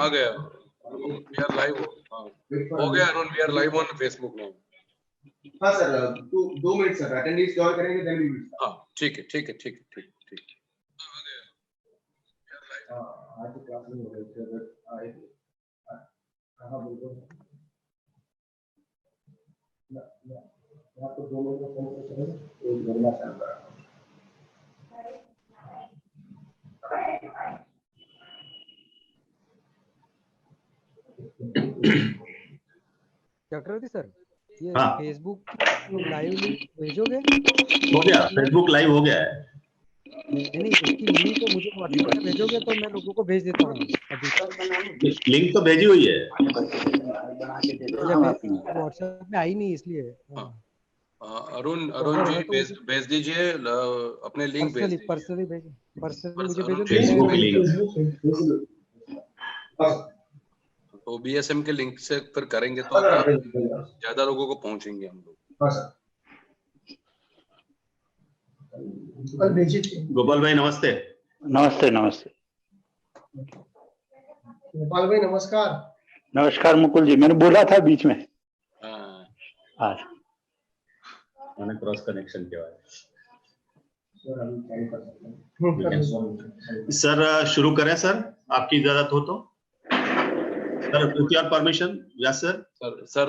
गया, we are live. हो गया Arun, we are live on Facebook now. हाँ sir, 2 minute sir, attendance cover करेंगे देन वी विल। हाँ ठीक है ठीक है ठीक है ठीक ठीक। आज क्लास में हो रहे थे आए थे। हाँ बिल्कुल ना आपको 2 मिनट में फोन कर सकते हैं, एक घंटा चल रहा है। चक्रवर्ती सर, ये हाँ। फेसबुक लाइव लिंक भेजोगे? हो गया, फेसबुक लाइव हो गया है। नहीं, उसकी लिंक मुझे व्हाट्सएप पे भेजोगे तो मैं लोगों को भेज देता हूँ अभी। लिंक तो भेजी हुई है, व्हाट्सएप में आई नहीं इसलिए। अरुण जी भेज दीजिए अपने लिंक भेज दीजिए। पर्सनली मुझे भेजो। फेसबुक लिंक तो बीएसएम के लिंक से फिर करेंगे तो ज्यादा लोगों को पहुंचेंगे हम लोग। हाँ सर। गोपाल भाई नमस्ते। नमस्ते नमस्ते। गोपाल भाई नमस्कार। नमस्कार मुकुल जी, मैंने बोला था बीच में। हाँ मैंने क्रॉस कनेक्शन के बाद। सर शुरू करें सर, आपकी इजाजत हो तो। Sir with your permission. Yes sir. Sir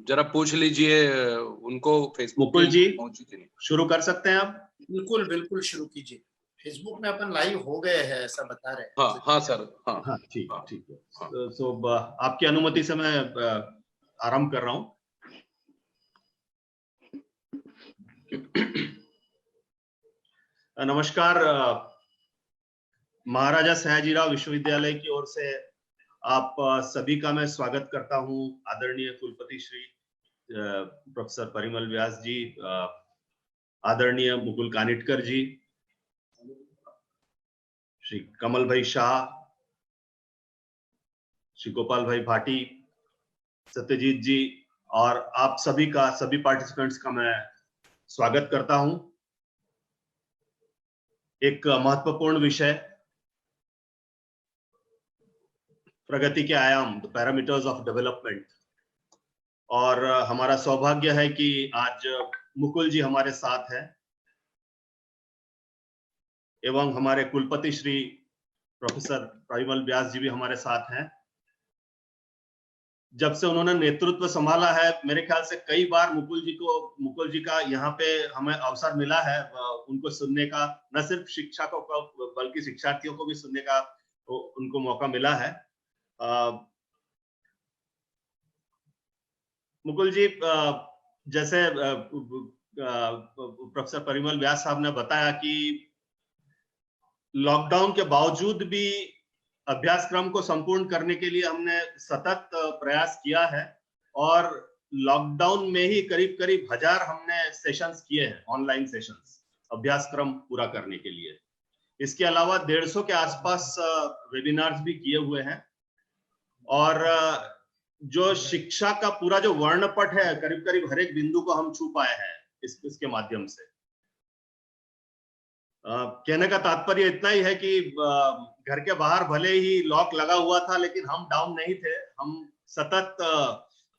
जरा पूछ लीजिए उनको फेसबुक मुकुल जी पहुंची थी। शुरू शुरू कर सकते हैं आप। बिल्कुल बिल्कुल शुरू कीजिए। फेसबुक में अपन लाइव हो गए हैं ऐसा बता रहे हैं। हाँ सर। हाँ ठीक है। सो आपकी अनुमति से मैं आरंभ कर रहा हूँ। नमस्कार। महाराजा सयाजीराव विश्वविद्यालय की ओर से आप सभी का मैं स्वागत करता हूं। आदरणीय कुलपति श्री प्रोफेसर परिमल व्यास जी, आदरणीय मुकुल कानिटकर जी, श्री कमल भाई शाह, श्री गोपाल भाई भाटी, सत्यजीत जी और आप सभी का, सभी पार्टिसिपेंट्स का मैं स्वागत करता हूं। एक महत्वपूर्ण विषय, प्रगति के आयाम, द पैरामीटर्स ऑफ डेवलपमेंट। और हमारा सौभाग्य है कि आज मुकुल जी हमारे साथ हैं एवं हमारे कुलपति श्री प्रोफेसर परिमल व्यास जी भी हमारे साथ हैं। जब से उन्होंने नेतृत्व संभाला है, मेरे ख्याल से कई बार मुकुल जी का यहाँ पे हमें अवसर मिला है उनको सुनने का। न सिर्फ शिक्षकों को बल्कि शिक्षार्थियों को भी सुनने का उनको मौका मिला है। मुकुल जी, जैसे प्रोफेसर परिमल व्यास साहब ने बताया कि लॉकडाउन के बावजूद भी अभ्यासक्रम को संपूर्ण करने के लिए हमने सतत प्रयास किया है और लॉकडाउन में ही करीब करीब 1000 हमने सेशंस किए हैं, ऑनलाइन सेशंस, अभ्यासक्रम पूरा करने के लिए। इसके अलावा 150 के आसपास वेबिनार्स भी किए हुए हैं और जो शिक्षा का पूरा जो वर्णपट है, करीब करीब हर एक बिंदु को हम छू पाए हैं इसके माध्यम से। कहने का तात्पर्य इतना ही है कि घर के बाहर भले ही लॉक लगा हुआ था, लेकिन हम डाउन नहीं थे। हम सतत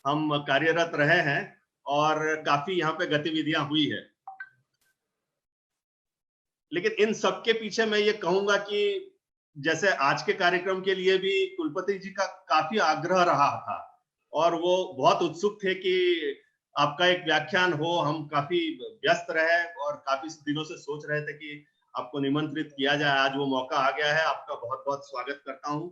हम कार्यरत रहे हैं और काफी यहाँ पे गतिविधियां हुई है। लेकिन इन सब के पीछे मैं ये कहूंगा कि जैसे आज के कार्यक्रम के लिए भी कुलपति जी का काफी आग्रह रहा था और वो बहुत उत्सुक थे कि आपका एक व्याख्यान हो। हम काफी व्यस्त रहे और काफी दिनों से सोच रहे थे कि आपको निमंत्रित किया जाए। आज वो मौका आ गया है। आपका बहुत बहुत स्वागत करता हूं।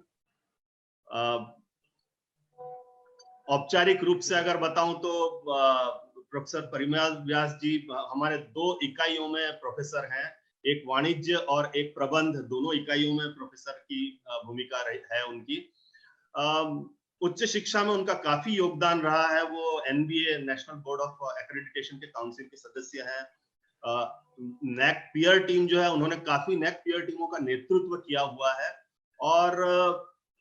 औपचारिक रूप से अगर बताऊं तो प्रोफेसर परिमल व्यास जी हमारे 2 इकाइयों में प्रोफेसर हैं, एक वाणिज्य और एक प्रबंध। दोनों इकाइयों में प्रोफेसर की भूमिका है उनकी। उच्च शिक्षा में उनका काफी योगदान रहा है। वो NBA, national board of accreditation के काउंसिल के सदस्य हैं। नेक पीयर टीम जो है, उन्होंने काफी नेक पीयर टीमों का नेतृत्व किया हुआ है। और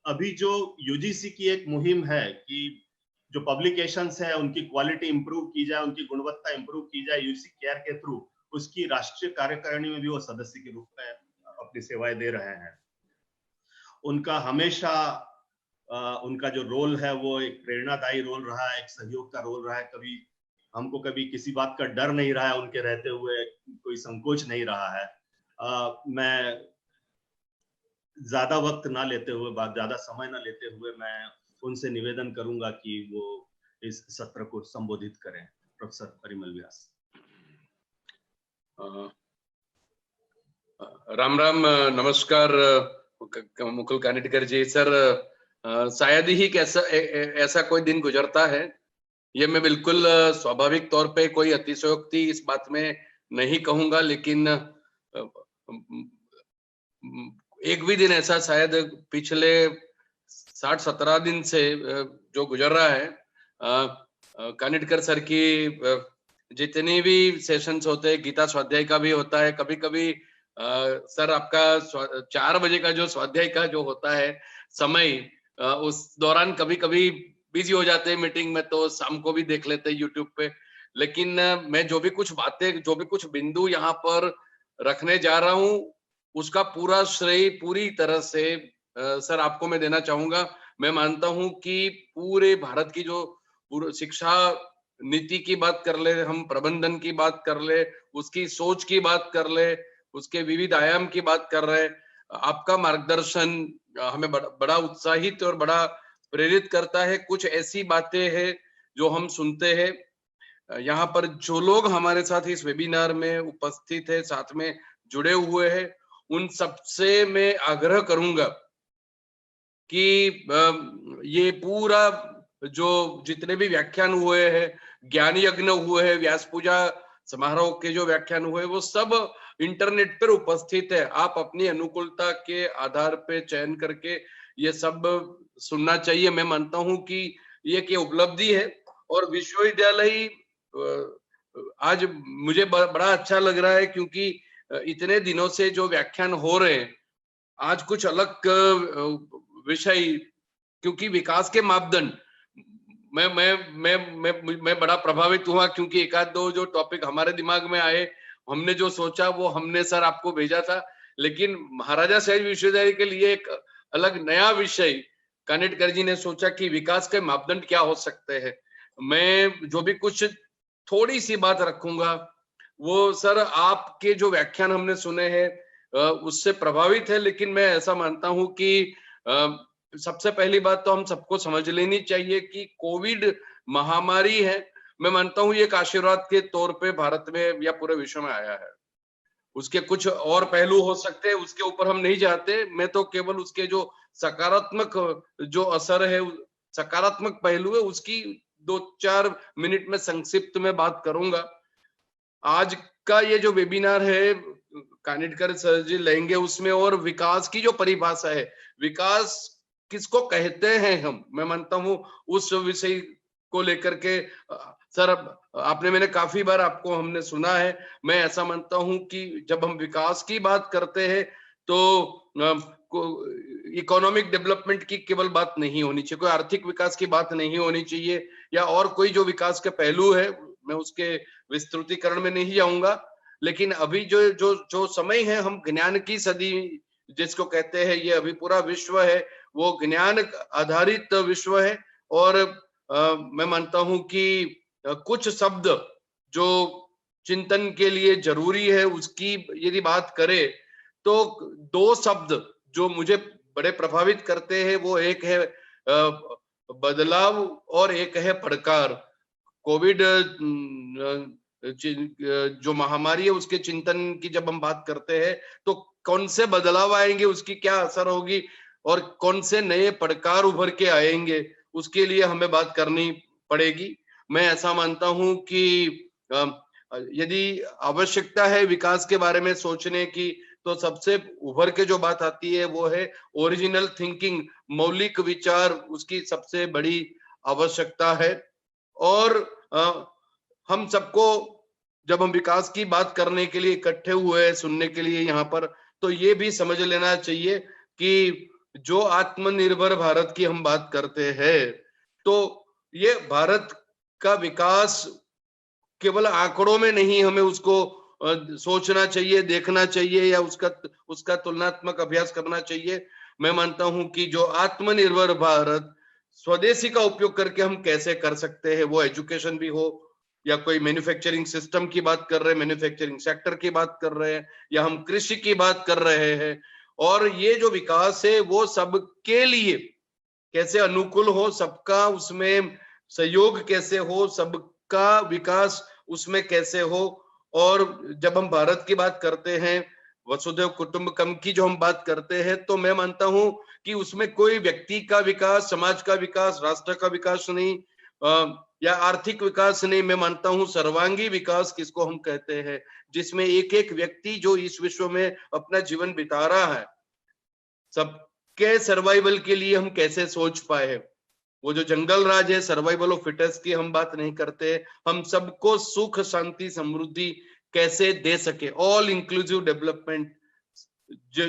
अभी जो यूजीसी की एक मुहिम है कि जो पब्लिकेशंस है उनकी क्वालिटी इंप्रूव की जाए, उनकी गुणवत्ता इंप्रूव की जाए यूजीसी केयर के थ्रू, उसकी राष्ट्रीय कार्यकारिणी में भी वो सदस्य के रूप में अपनी सेवाएं दे रहे हैं। उनका हमेशा उनका जो रोल है वो एक प्रेरणादायी रोल रहा है, एक सहयोग का रोल रहा है। हमको कभी किसी बात का डर नहीं रहा है, उनके रहते हुए कोई संकोच नहीं रहा है। मैं ज्यादा वक्त ना लेते हुए, ज्यादा समय ना लेते हुए मैं उनसे निवेदन करूंगा कि वो इस सत्र को संबोधित करें। प्रोफेसर परिमल व्यास। राम राम, नमस्कार मुकुल कानिटकर जी। सर, शायद ही ऐसा कोई दिन गुजरता है, ये मैं बिल्कुल स्वाभाविक तौर पे कोई अतिशयोक्ति इस बात में नहीं कहूंगा, लेकिन एक भी दिन ऐसा शायद पिछले 60-17 दिन से जो गुजर रहा है, कानिटकर सर की जितने भी सेशंस होते हैं, गीता स्वाध्याय का भी होता है, कभी कभी सर आपका 4 बजे का जो स्वाध्याय का जो होता है समय, उस दौरान कभी कभी बिजी हो जाते हैं मीटिंग में, तो शाम को भी देख लेते हैं यूट्यूब पे। लेकिन मैं जो भी कुछ बातें, जो भी कुछ बिंदु यहाँ पर रखने जा रहा हूँ, उसका पूरा श्रेय पूरी तरह से सर आपको मैं देना चाहूंगा। मैं मानता हूं कि पूरे भारत की जो शिक्षा नीति की बात कर ले, हम प्रबंधन की बात कर ले, उसकी सोच की बात कर ले, उसके विविध आयाम की बात कर रहे, आपका मार्गदर्शन हमें बड़ा उत्साहित और बड़ा प्रेरित करता है। कुछ ऐसी बातें हैं जो हम सुनते हैं। यहाँ पर जो लोग हमारे साथ इस वेबिनार में उपस्थित है, साथ में जुड़े हुए हैं, उन सबसे मैं आग्रह करूंगा कि ये पूरा जो जितने भी व्याख्यान हुए हैं, ज्ञान यज्ञ हुए हैं, व्यास पूजा समारोह के जो व्याख्यान हुए, वो सब इंटरनेट पर उपस्थित है। आप अपनी अनुकूलता के आधार पे चयन करके ये सब सुनना चाहिए। मैं मानता हूं कि ये उपलब्धि है, और विश्वविद्यालय आज मुझे बड़ा अच्छा लग रहा है, क्योंकि इतने दिनों से जो व्याख्यान हो रहे हैं, आज कुछ अलग विषय, क्योंकि विकास के मापदंड, मैं बड़ा प्रभावित हुआ, क्योंकि एक आध दो जो टॉपिक हमारे दिमाग में आए, हमने जो सोचा वो हमने सर आपको भेजा था, लेकिन महाराजा साहेब विश्वविद्यालय के लिए एक अलग नया विषय कानिटकर जी ने सोचा कि विकास के मापदंड क्या हो सकते हैं। मैं जो भी कुछ थोड़ी सी बात रखूंगा, वो सर आपके जो व्याख्यान हमने सुने हैं उससे प्रभावित है। लेकिन मैं ऐसा मानता हूं कि सबसे पहली बात तो हम सबको समझ लेनी चाहिए कि कोविड महामारी है। मैं मानता हूं ये एक आशीर्वाद के तौर पे भारत में या पूरे विश्व में आया है। उसके कुछ और पहलू हो सकते हैं, उसके ऊपर हम नहीं जाते। मैं तो केवल उसके जो सकारात्मक जो असर है, सकारात्मक पहलू है, उसकी 2-4 मिनट में संक्षिप्त में बात करूंगा। आज का ये जो वेबिनार है कानिटकर सर जी लेंगे उसमें, और विकास की जो परिभाषा है, विकास किसको कहते हैं हम, मैं मानता हूं उस विषय को लेकर के सर मैंने काफी बार आपको हमने सुना है। मैं ऐसा मानता हूं कि जब हम विकास की बात करते हैं तो इकोनॉमिक डेवलपमेंट की केवल बात नहीं होनी चाहिए, कोई आर्थिक विकास की बात नहीं होनी चाहिए, या और कोई जो विकास के पहलू है, मैं उसके विस्तृतीकरण में नहीं जाऊंगा। लेकिन अभी जो समय है, हम ज्ञान की सदी जिसको कहते हैं, ये अभी पूरा विश्व है वो ज्ञान आधारित विश्व है। और मैं मानता हूं कि कुछ शब्द जो चिंतन के लिए जरूरी है, उसकी यदि बात करें तो 2 शब्द जो मुझे बड़े प्रभावित करते हैं, वो एक है बदलाव और एक है पड़कार। कोविड जो महामारी है, उसके चिंतन की जब हम बात करते हैं तो कौन से बदलाव आएंगे, उसकी क्या असर होगी, और कौन से नए पड़कार उभर के आएंगे, उसके लिए हमें बात करनी पड़ेगी। मैं ऐसा मानता हूं कि यदि आवश्यकता है विकास के बारे में सोचने की, तो सबसे उभर के जो बात आती है वो है ओरिजिनल थिंकिंग, मौलिक विचार, उसकी सबसे बड़ी आवश्यकता है। और हम सबको जब हम विकास की बात करने के लिए इकट्ठे हुए हैं सुनने के लिए यहाँ पर, तो ये भी समझ लेना चाहिए कि जो आत्मनिर्भर भारत की हम बात करते हैं, तो ये भारत का विकास केवल आंकड़ों में नहीं, हमें उसको सोचना चाहिए, देखना चाहिए, या उसका तुलनात्मक अभ्यास करना चाहिए। मैं मानता हूं कि जो आत्मनिर्भर भारत, स्वदेशी का उपयोग करके हम कैसे कर सकते हैं, वो एजुकेशन भी हो या कोई मैन्युफैक्चरिंग सिस्टम की बात कर रहे हैं, मैन्युफैक्चरिंग सेक्टर की बात कर रहे हैं, या हम कृषि की बात कर रहे हैं, और ये जो विकास है वो सबके लिए कैसे अनुकूल हो, सबका उसमें सहयोग कैसे हो, सबका विकास उसमें कैसे हो। और जब हम भारत की बात करते हैं, वसुधैव कुटुंबकम की जो हम बात करते हैं, तो मैं मानता हूं कि उसमें कोई व्यक्ति का विकास, समाज का विकास, राष्ट्र का विकास नहीं, या आर्थिक विकास नहीं, मैं मानता हूं सर्वांगी विकास किसको हम कहते हैं, जिसमें एक एक व्यक्ति जो इस विश्व में अपना जीवन बिता रहा है, सबके सर्वाइवल के लिए हम कैसे सोच पाए। वो जो जंगल राज है, सर्वाइवल ऑफ फिटेस्ट की हम बात नहीं करते, हम सबको सुख शांति समृद्धि कैसे दे सके, ऑल इंक्लूसिव डेवलपमेंट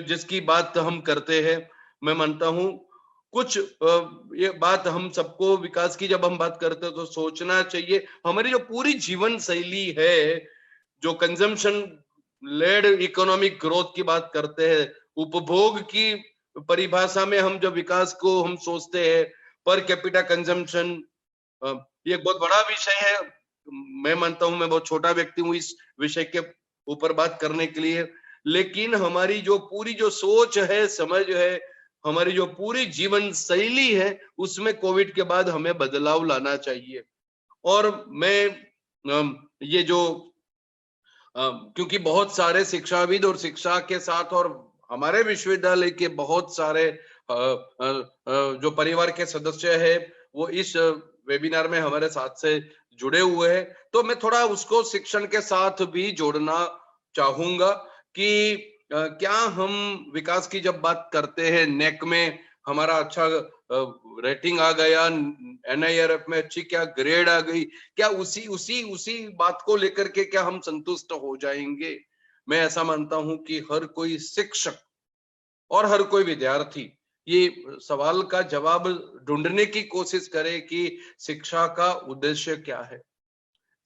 जिसकी बात हम करते हैं। मैं मानता हूं कुछ ये बात हम सबको विकास की जब हम बात करते हैं तो सोचना चाहिए, हमारी जो पूरी जीवन शैली है, जो कंजम्पशन लेड इकोनॉमिक ग्रोथ की बात करते हैं, उपभोग की परिभाषा में हम जब विकास को हम सोचते हैं, पर कैपिटा कंजम्पशन, ये बहुत बड़ा विषय है। मैं मानता हूं मैं बहुत छोटा व्यक्ति हूं इस विषय के ऊपर बात करने के लिए, लेकिन हमारी जो पूरी जो सोच है, समझ है, हमारी जो पूरी जीवन शैली है, उसमें कोविड के बाद हमें बदलाव लाना चाहिए। और मैं ये जो क्योंकि बहुत सारे शिक्षाविद और शिक्षा के साथ और हमारे विश्वविद्यालय के बहुत सारे जो परिवार के सदस्य है वो इस वेबिनार में हमारे साथ से जुड़े हुए हैं, तो मैं थोड़ा उसको शिक्षण के साथ भी जोड़ना चाहूंगा कि क्या हम विकास की जब बात करते हैं, नेक में हमारा अच्छा रेटिंग आ गया, NIRF में अच्छी क्या ग्रेड आ गई, क्या उसी बात को लेकर के क्या हम संतुष्ट हो जाएंगे? मैं ऐसा मानता हूं कि हर कोई शिक्षक और हर कोई विद्यार्थी ये सवाल का जवाब ढूंढने की कोशिश करे कि शिक्षा का उद्देश्य क्या है,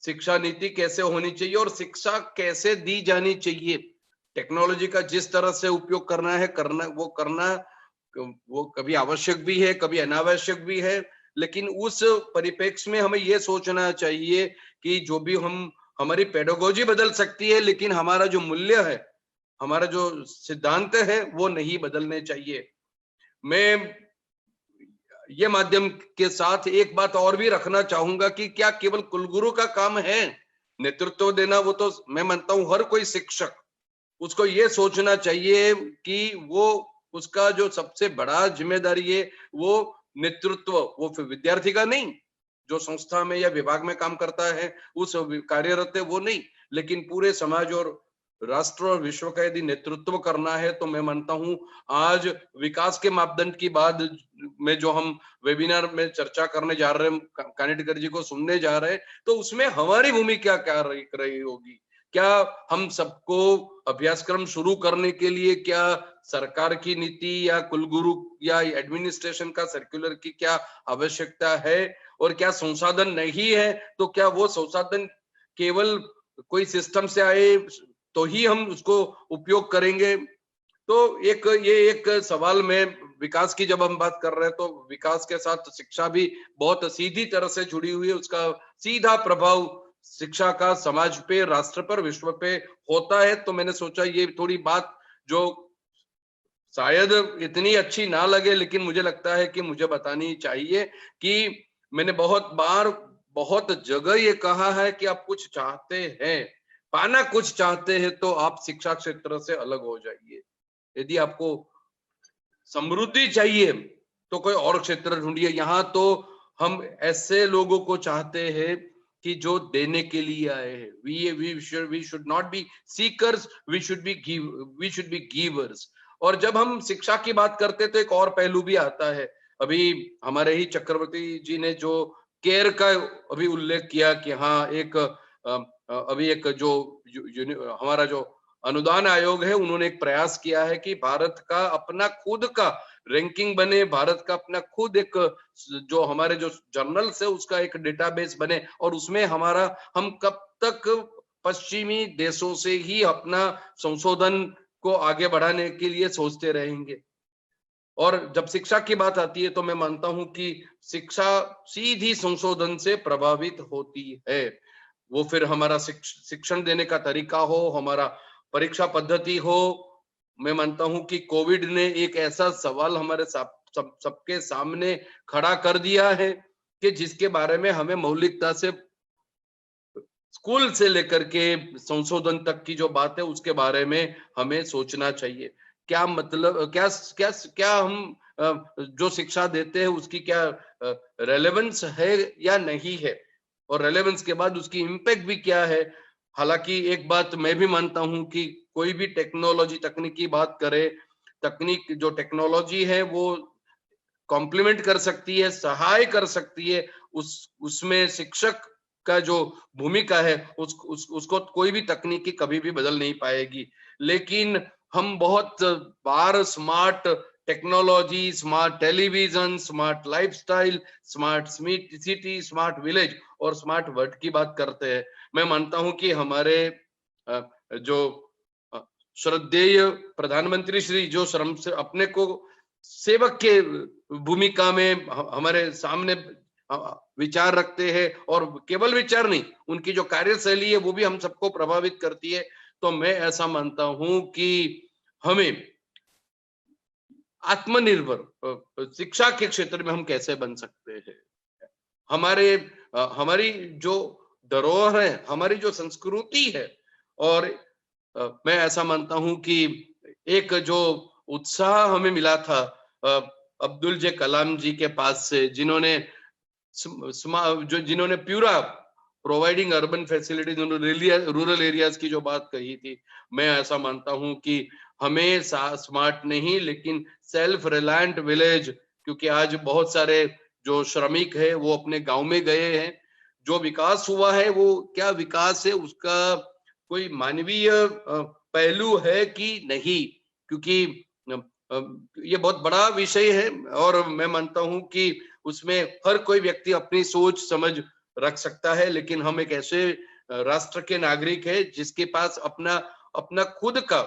शिक्षा नीति कैसे होनी चाहिए और शिक्षा कैसे दी जानी चाहिए। टेक्नोलॉजी का जिस तरह से उपयोग करना है वो कभी आवश्यक भी है, कभी अनावश्यक भी है, लेकिन उस परिप्रेक्ष्य में हमें ये सोचना चाहिए कि जो भी हमारी पेडागोजी बदल सकती है, लेकिन हमारा जो मूल्य है, हमारा जो सिद्धांत है, वो नहीं बदलने चाहिए। मैं ये माध्यम के साथ एक बात और भी रखना चाहूंगा कि क्या केवल कुलगुरु का काम है नेतृत्व देना? वो तो मैं मानता हूं हर कोई शिक्षक, उसको ये सोचना चाहिए कि वो उसका जो सबसे बड़ा जिम्मेदारी है वो नेतृत्व, वो फिर विद्यार्थी का नहीं, जो संस्था में या विभाग में काम करता है उस कार्यरत है वो नहीं, लेकिन पूरे समाज और राष्ट्र और विश्व का यदि नेतृत्व करना है, तो मैं मानता हूं आज विकास के मापदंड की बात में जो हम वेबिनार में चर्चा करने जा रहे हैं, कानेटकर जी को सुनने जा रहे हैं, तो उसमें हमारी भूमिका क्या रही होगी? क्या हम सबको अभ्यासक्रम शुरू करने के लिए क्या सरकार की नीति या कुलगुरु या एडमिनिस्ट्रेशन का सर्कुलर की क्या आवश्यकता है? और क्या संसाधन नहीं है तो क्या वो संसाधन केवल कोई सिस्टम से आए तो ही हम उसको उपयोग करेंगे? तो ये एक सवाल में विकास की जब हम बात कर रहे हैं तो विकास के साथ शिक्षा भी बहुत सीधी तरह से जुड़ी हुई है, उसका सीधा प्रभाव शिक्षा का समाज पे, राष्ट्र पर, विश्व पे होता है। तो मैंने सोचा ये थोड़ी बात जो शायद इतनी अच्छी ना लगे, लेकिन मुझे लगता है कि मुझे बतानी चाहिए कि मैंने बहुत बार बहुत जगह ये कहा है कि आप कुछ चाहते हैं, पाना कुछ चाहते हैं, तो आप शिक्षा क्षेत्र से अलग हो जाइए। यदि आपको समृद्धि चाहिए तो कोई और क्षेत्र ढूंढिए। यहाँ तो हम ऐसे लोगों को चाहते हैं कि जो देने के लिए आए हैं। we should not be seekers, we should be givers। और जब हम शिक्षा की बात करते तो एक और पहलू भी आता है। अभी हमारे ही चक्रवर्ती जी ने जो केयर का अभी उल्लेख किया कि हाँ, अभी एक जो हमारा जो अनुदान आयोग है, उन्होंने एक प्रयास किया है कि भारत का अपना खुद का रैंकिंग बने, भारत का अपना खुद एक जो हमारे जो जर्नल्स है उसका एक डेटाबेस बने, और उसमें हम कब तक पश्चिमी देशों से ही अपना संशोधन को आगे बढ़ाने के लिए सोचते रहेंगे? और जब शिक्षा की बात आती है तो मैं मानता हूं कि शिक्षा सीधी संशोधन से प्रभावित होती है। वो फिर हमारा शिक्षण देने का तरीका हो, हमारा परीक्षा पद्धति हो। मैं मानता हूं कि कोविड ने एक ऐसा सवाल हमारे सबके सामने खड़ा कर दिया है कि जिसके बारे में हमें मौलिकता से स्कूल से लेकर के संशोधन तक की जो बात है उसके बारे में हमें सोचना चाहिए। क्या मतलब, क्या क्या क्या हम जो शिक्षा देते हैं उसकी क्या रेलेवेंस है या नहीं है, और रेलेवेंस के बाद उसकी इम्पैक्ट भी क्या है। हालांकि एक बात मैं भी मानता हूं कि कोई भी टेक्नोलॉजी, तकनीक की बात करे, तकनीक जो टेक्नोलॉजी है वो कॉम्प्लीमेंट कर सकती है, सहाय कर सकती है। उसमें शिक्षक का जो भूमिका है उसको कोई भी तकनीकी कभी भी बदल नहीं पाएगी। लेकिन हम बहुत बार smart technology, smart television, smart lifestyle, smart city, smart village और स्मार्ट वर्ल्ड की बात करते हैं। मैं मानता हूं कि हमारे जो श्रद्धेय प्रधानमंत्री श्री जो श्रम से अपने को सेवक के भूमिका में हमारे सामने विचार रखते हैं, और केवल विचार नहीं, उनकी जो कार्यशैली है वो भी हम सबको प्रभावित करती है। तो मैं ऐसा मानता हूं कि हमें आत्मनिर्भर शिक्षा के क्षेत्र में हम कैसे बन सकते हैं। हमारी जो धरोहर है, हमारी जो संस्कृति है, और मैं ऐसा मानता हूं कि एक जो उत्साह हमें मिला था अब्दुल जे कलाम जी के पास से, जिन्होंने pura providing urban facilities rural areas की जो बात कही थी, मैं ऐसा मानता हूं कि हमें स्मार्ट नहीं लेकिन सेल्फ रिलायंट विलेज, क्योंकि आज बहुत सारे जो श्रमिक है वो अपने गांव में गए हैं। जो विकास हुआ है वो क्या विकास है, उसका कोई मानवीय पहलू है कि नहीं, क्योंकि ये बहुत बड़ा विषय है और मैं मानता हूं कि उसमें हर कोई व्यक्ति अपनी सोच समझ रख सकता है। लेकिन हम एक ऐसे राष्ट्र के नागरिक है जिसके पास अपना खुद का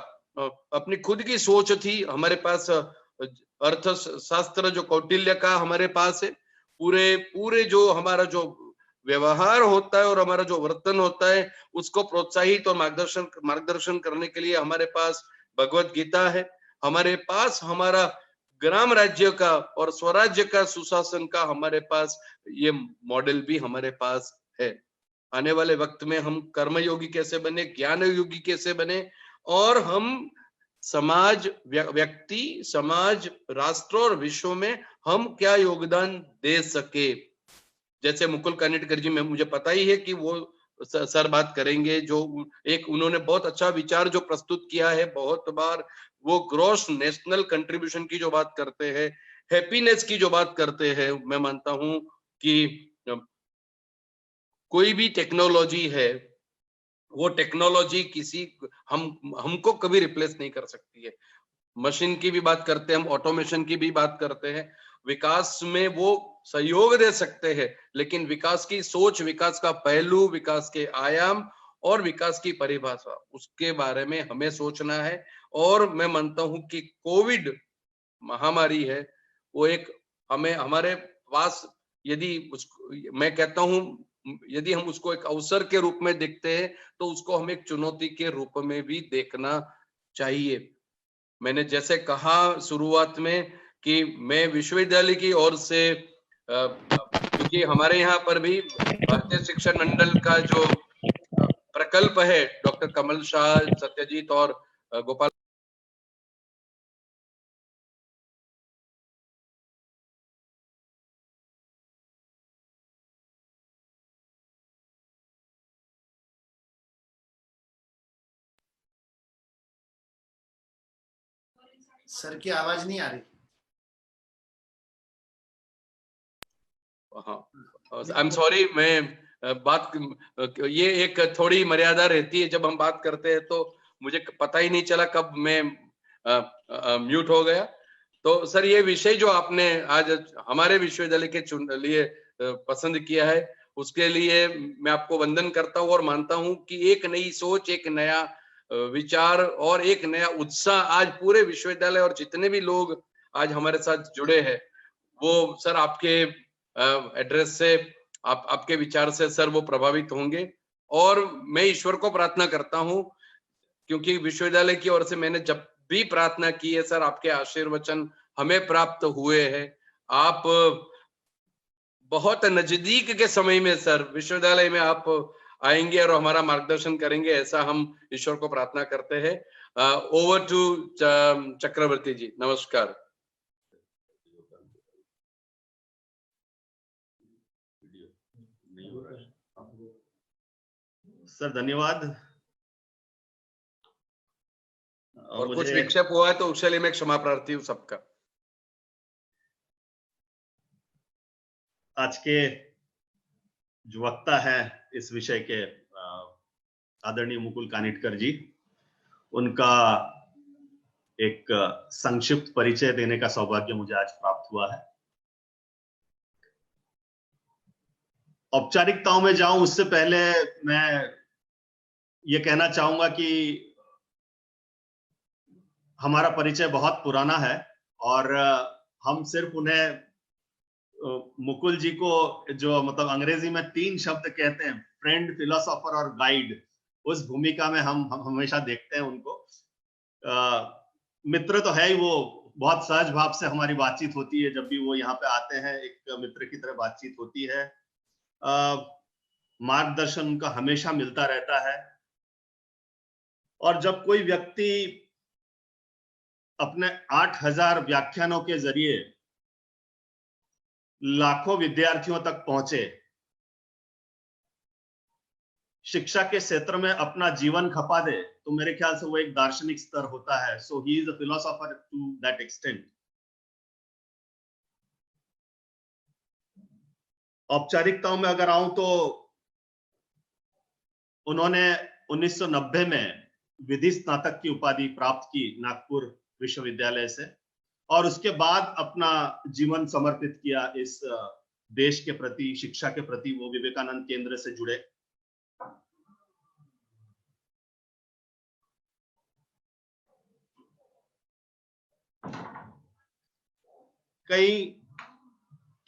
अपनी खुद की सोच थी। हमारे पास अर्थशास्त्र जो कौटिल्य का हमारे पास है, पूरे जो हमारा जो व्यवहार होता है और हमारा जो वर्तन होता है उसको प्रोत्साहित और मार्गदर्शन करने के लिए हमारे पास भगवत गीता है। हमारे पास हमारा ग्राम राज्य का और स्वराज्य का सुशासन का हमारे पास ये मॉडल भी हमारे पास है। आने वाले वक्त में हम कर्मयोगी कैसे बने, ज्ञान योगी कैसे बने, और हम समाज, व्यक्ति, समाज, राष्ट्र और विश्व में हम क्या योगदान दे सके। जैसे मुकुल कानिटकर जी, में मुझे पता ही है कि वो सर बात करेंगे, जो एक उन्होंने बहुत अच्छा विचार जो प्रस्तुत किया है। बहुत बार वो ग्रॉस नेशनल कंट्रीब्यूशन की जो बात करते हैं, हैप्पीनेस की जो बात करते हैं, मैं मानता हूं कि कोई भी टेक्नोलॉजी है, वो टेक्नोलॉजी हमको कभी रिप्लेस नहीं कर सकती है। मशीन की भी बात करते हैं हम, ऑटोमेशन की भी बात करते हैं, विकास में वो सहयोग दे सकते हैं, लेकिन विकास की सोच, विकास का पहलू, विकास के आयाम और विकास की परिभाषा, उसके बारे में हमें सोचना है। और मैं मानता हूं कि कोविड महामारी है वो एक हमारे पास, मैं कहता हूं यदि हम उसको एक अवसर के रूप में देखते हैं तो उसको हमें एक चुनौती के रूप में भी देखना चाहिए। मैंने जैसे कहा शुरुआत में कि मैं विश्वविद्यालय की ओर से, क्योंकि हमारे यहाँ पर भी भारतीय शिक्षण मंडल का जो प्रकल्प है, डॉक्टर कमल शाह, सत्यजीत और गोपाल सर की आवाज नहीं आ रही। हाँ, आई एम सॉरी, मैं बात, ये एक थोड़ी मर्यादा रहती है, जब हम बात करते हैं तो मुझे पता ही नहीं चला कब मैं म्यूट हो गया। तो सर, ये विषय जो आपने आज हमारे विश्वविद्यालय के लिए पसंद किया है, उसके लिए मैं आपको वंदन करता हूँ और मानता हूँ कि एक नई सोच, एक नया विचार और एक नया उत्साह आज पूरे विश्वविद्यालय और जितने भी लोग आज हमारे साथ जुड़े हैं, वो सर आपके एड्रेस से, आपके विचार से सर वो प्रभावित होंगे। और मैं ईश्वर को प्रार्थना करता हूँ, क्योंकि विश्वविद्यालय की ओर से मैंने जब भी प्रार्थना की है सर, आपके आशीर्वचन हमें प्राप्त हुए हैं। आप बहुत नजदीक के समय में सर विश्वविद्यालय में आप आएंगे और हमारा मार्गदर्शन करेंगे, ऐसा हम ईश्वर को प्रार्थना करते हैं। ओवर टू चक्रवर्ती जी, नमस्कार। सर धन्यवाद। और कुछ विक्षेप हुआ है तो उसके लिए मैं क्षमा प्रार्थी हूँ सबका। आज के जो वक्ता है इस विषय के आदरणीय मुकुल कानिटकर जी, उनका एक संक्षिप्त परिचय देने का सौभाग्य मुझे आज प्राप्त हुआ है। औपचारिकताओं में जाऊं उससे पहले मैं ये कहना चाहूंगा कि हमारा परिचय बहुत पुराना है और हम सिर्फ उन्हें मुकुल जी को जो मतलब अंग्रेजी में 3 शब्द कहते हैं, फ्रेंड, फिलोसोफर और गाइड, उस भूमिका में हम हमेशा देखते हैं उनको। मित्र तो है ही, वो बहुत सहज भाव से हमारी बातचीत होती है, जब भी वो यहाँ पे आते हैं एक मित्र की तरह बातचीत होती है। मार्गदर्शन उनका हमेशा मिलता रहता है। और जब कोई व्यक्ति अपने 8000 व्याख्यानों के जरिए लाखों विद्यार्थियों तक पहुंचे, शिक्षा के क्षेत्र में अपना जीवन खपा दे, तो मेरे ख्याल से वो एक दार्शनिक स्तर होता है। So he is a philosopher to that extent. औपचारिकताओं में अगर आऊं तो उन्होंने 1990 में विधि स्नातक की उपाधि प्राप्त की नागपुर विश्वविद्यालय से, और उसके बाद अपना जीवन समर्पित किया इस देश के प्रति, शिक्षा के प्रति। वो विवेकानंद केंद्र से जुड़े। कई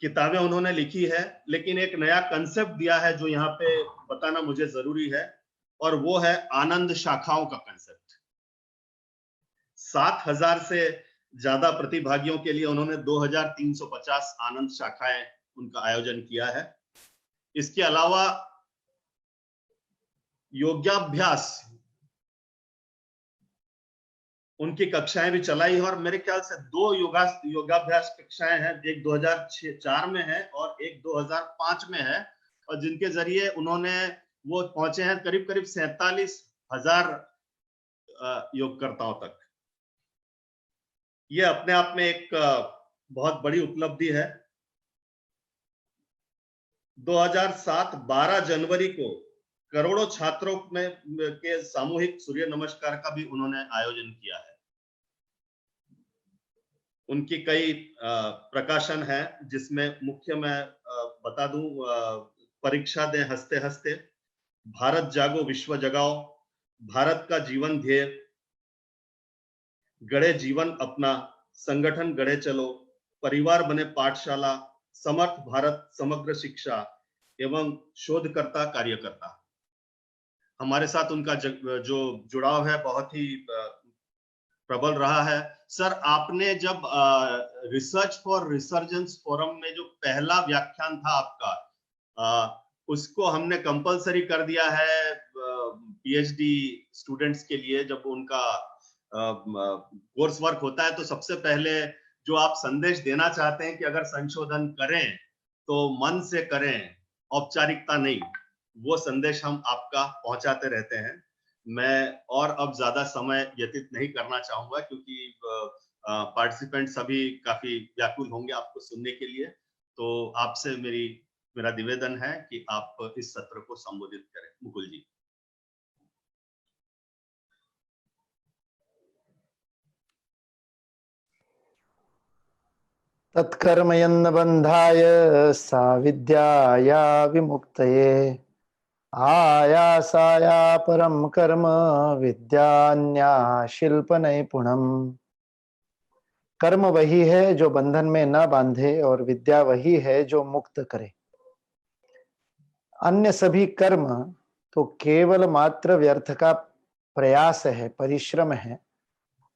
किताबें उन्होंने लिखी है, लेकिन एक नया कंसेप्ट दिया है जो यहाँ पे बताना मुझे जरूरी है, और वो है आनंद शाखाओं का कंसेप्ट। 7000 से ज्यादा प्रतिभागियों के लिए उन्होंने 2350 आनंद शाखाएं उनका आयोजन किया है। इसके अलावा योगाभ्यास उनकी कक्षाएं भी चलाई है, और मेरे ख्याल से 2 योगाभ्यास कक्षाएं हैं, एक 2004 में है और एक 2005 में है, और जिनके जरिए उन्होंने वो पहुंचे हैं करीब करीब 47,000 योगकर्ताओं तक। ये अपने आप में एक बहुत बड़ी उपलब्धि है। 2007-12 जनवरी को करोड़ों छात्रों में के सामूहिक सूर्य नमस्कार का भी उन्होंने आयोजन किया है। उनकी कई प्रकाशन हैं, जिसमें मुख्य मैं बता दूं, परीक्षा दें हंसते हंसते, भारत जागो विश्व जगाओ, भारत का जीवन ध्येय, गढ़े जीवन अपना, संगठन गढ़े चलो, परिवार बने पाठशाला, समर्थ भारत, समग्र शिक्षा एवं शोधकर्ता कार्यकर्ता। हमारे साथ उनका जो जुड़ाव है बहुत ही प्रबल रहा है। सर, आपने जब रिसर्च फॉर रिसर्जेंस फोरम में जो पहला व्याख्यान था आपका, उसको हमने कंपलसरी कर दिया है पीएचडी स्टूडेंट्स के लिए। जब उनका कोर्स वर्क होता है तो सबसे पहले जो आप संदेश देना चाहते हैं कि अगर संशोधन करें तो मन से करें, औपचारिकता नहीं, वो संदेश हम आपका पहुंचाते रहते हैं। मैं और अब ज्यादा समय व्यतीत नहीं करना चाहूंगा, क्योंकि पार्टिसिपेंट सभी काफी व्याकुल होंगे आपको सुनने के लिए। तो आपसे मेरा निवेदन है कि आप इस सत्र को संबोधित करें। मुकुल जी। तत्कर्मयन्न बंधाय सा विद्याया विमुक्तये आयासाया परम कर्म विद्यान्या शिल्प नैपुणम्। कर्म वही है जो बंधन में न बांधे और विद्या वही है जो मुक्त करे। अन्य सभी कर्म तो केवल मात्र व्यर्थ का प्रयास है, परिश्रम है,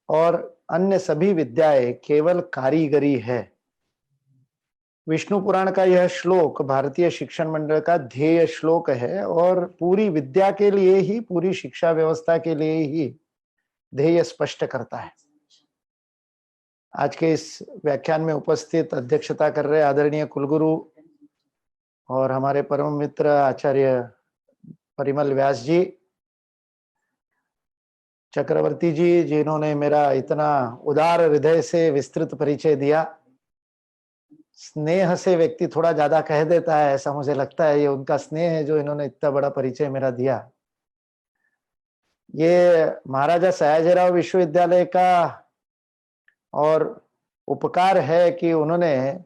और अन्य सभी विद्याएं केवल कारीगरी है। विष्णु पुराण का यह श्लोक भारतीय शिक्षण मंडल का ध्येय श्लोक है और पूरी विद्या के लिए ही, पूरी शिक्षा व्यवस्था के लिए ही ध्येय स्पष्ट करता है। आज के इस व्याख्यान में उपस्थित अध्यक्षता कर रहे आदरणीय कुलगुरु और हमारे परम मित्र आचार्य परिमल व्यास जी, चक्रवर्ती जी, जिन्होंने मेरा इतना उदार हृदय से विस्तृत परिचय दिया। स्नेह से व्यक्ति थोड़ा ज्यादा कह देता है, ऐसा मुझे लगता है। ये उनका स्नेह है जो इन्होंने इतना बड़ा परिचय मेरा दिया। ये महाराजा सयाजीराव विश्वविद्यालय का और उपकार है कि उन्होंने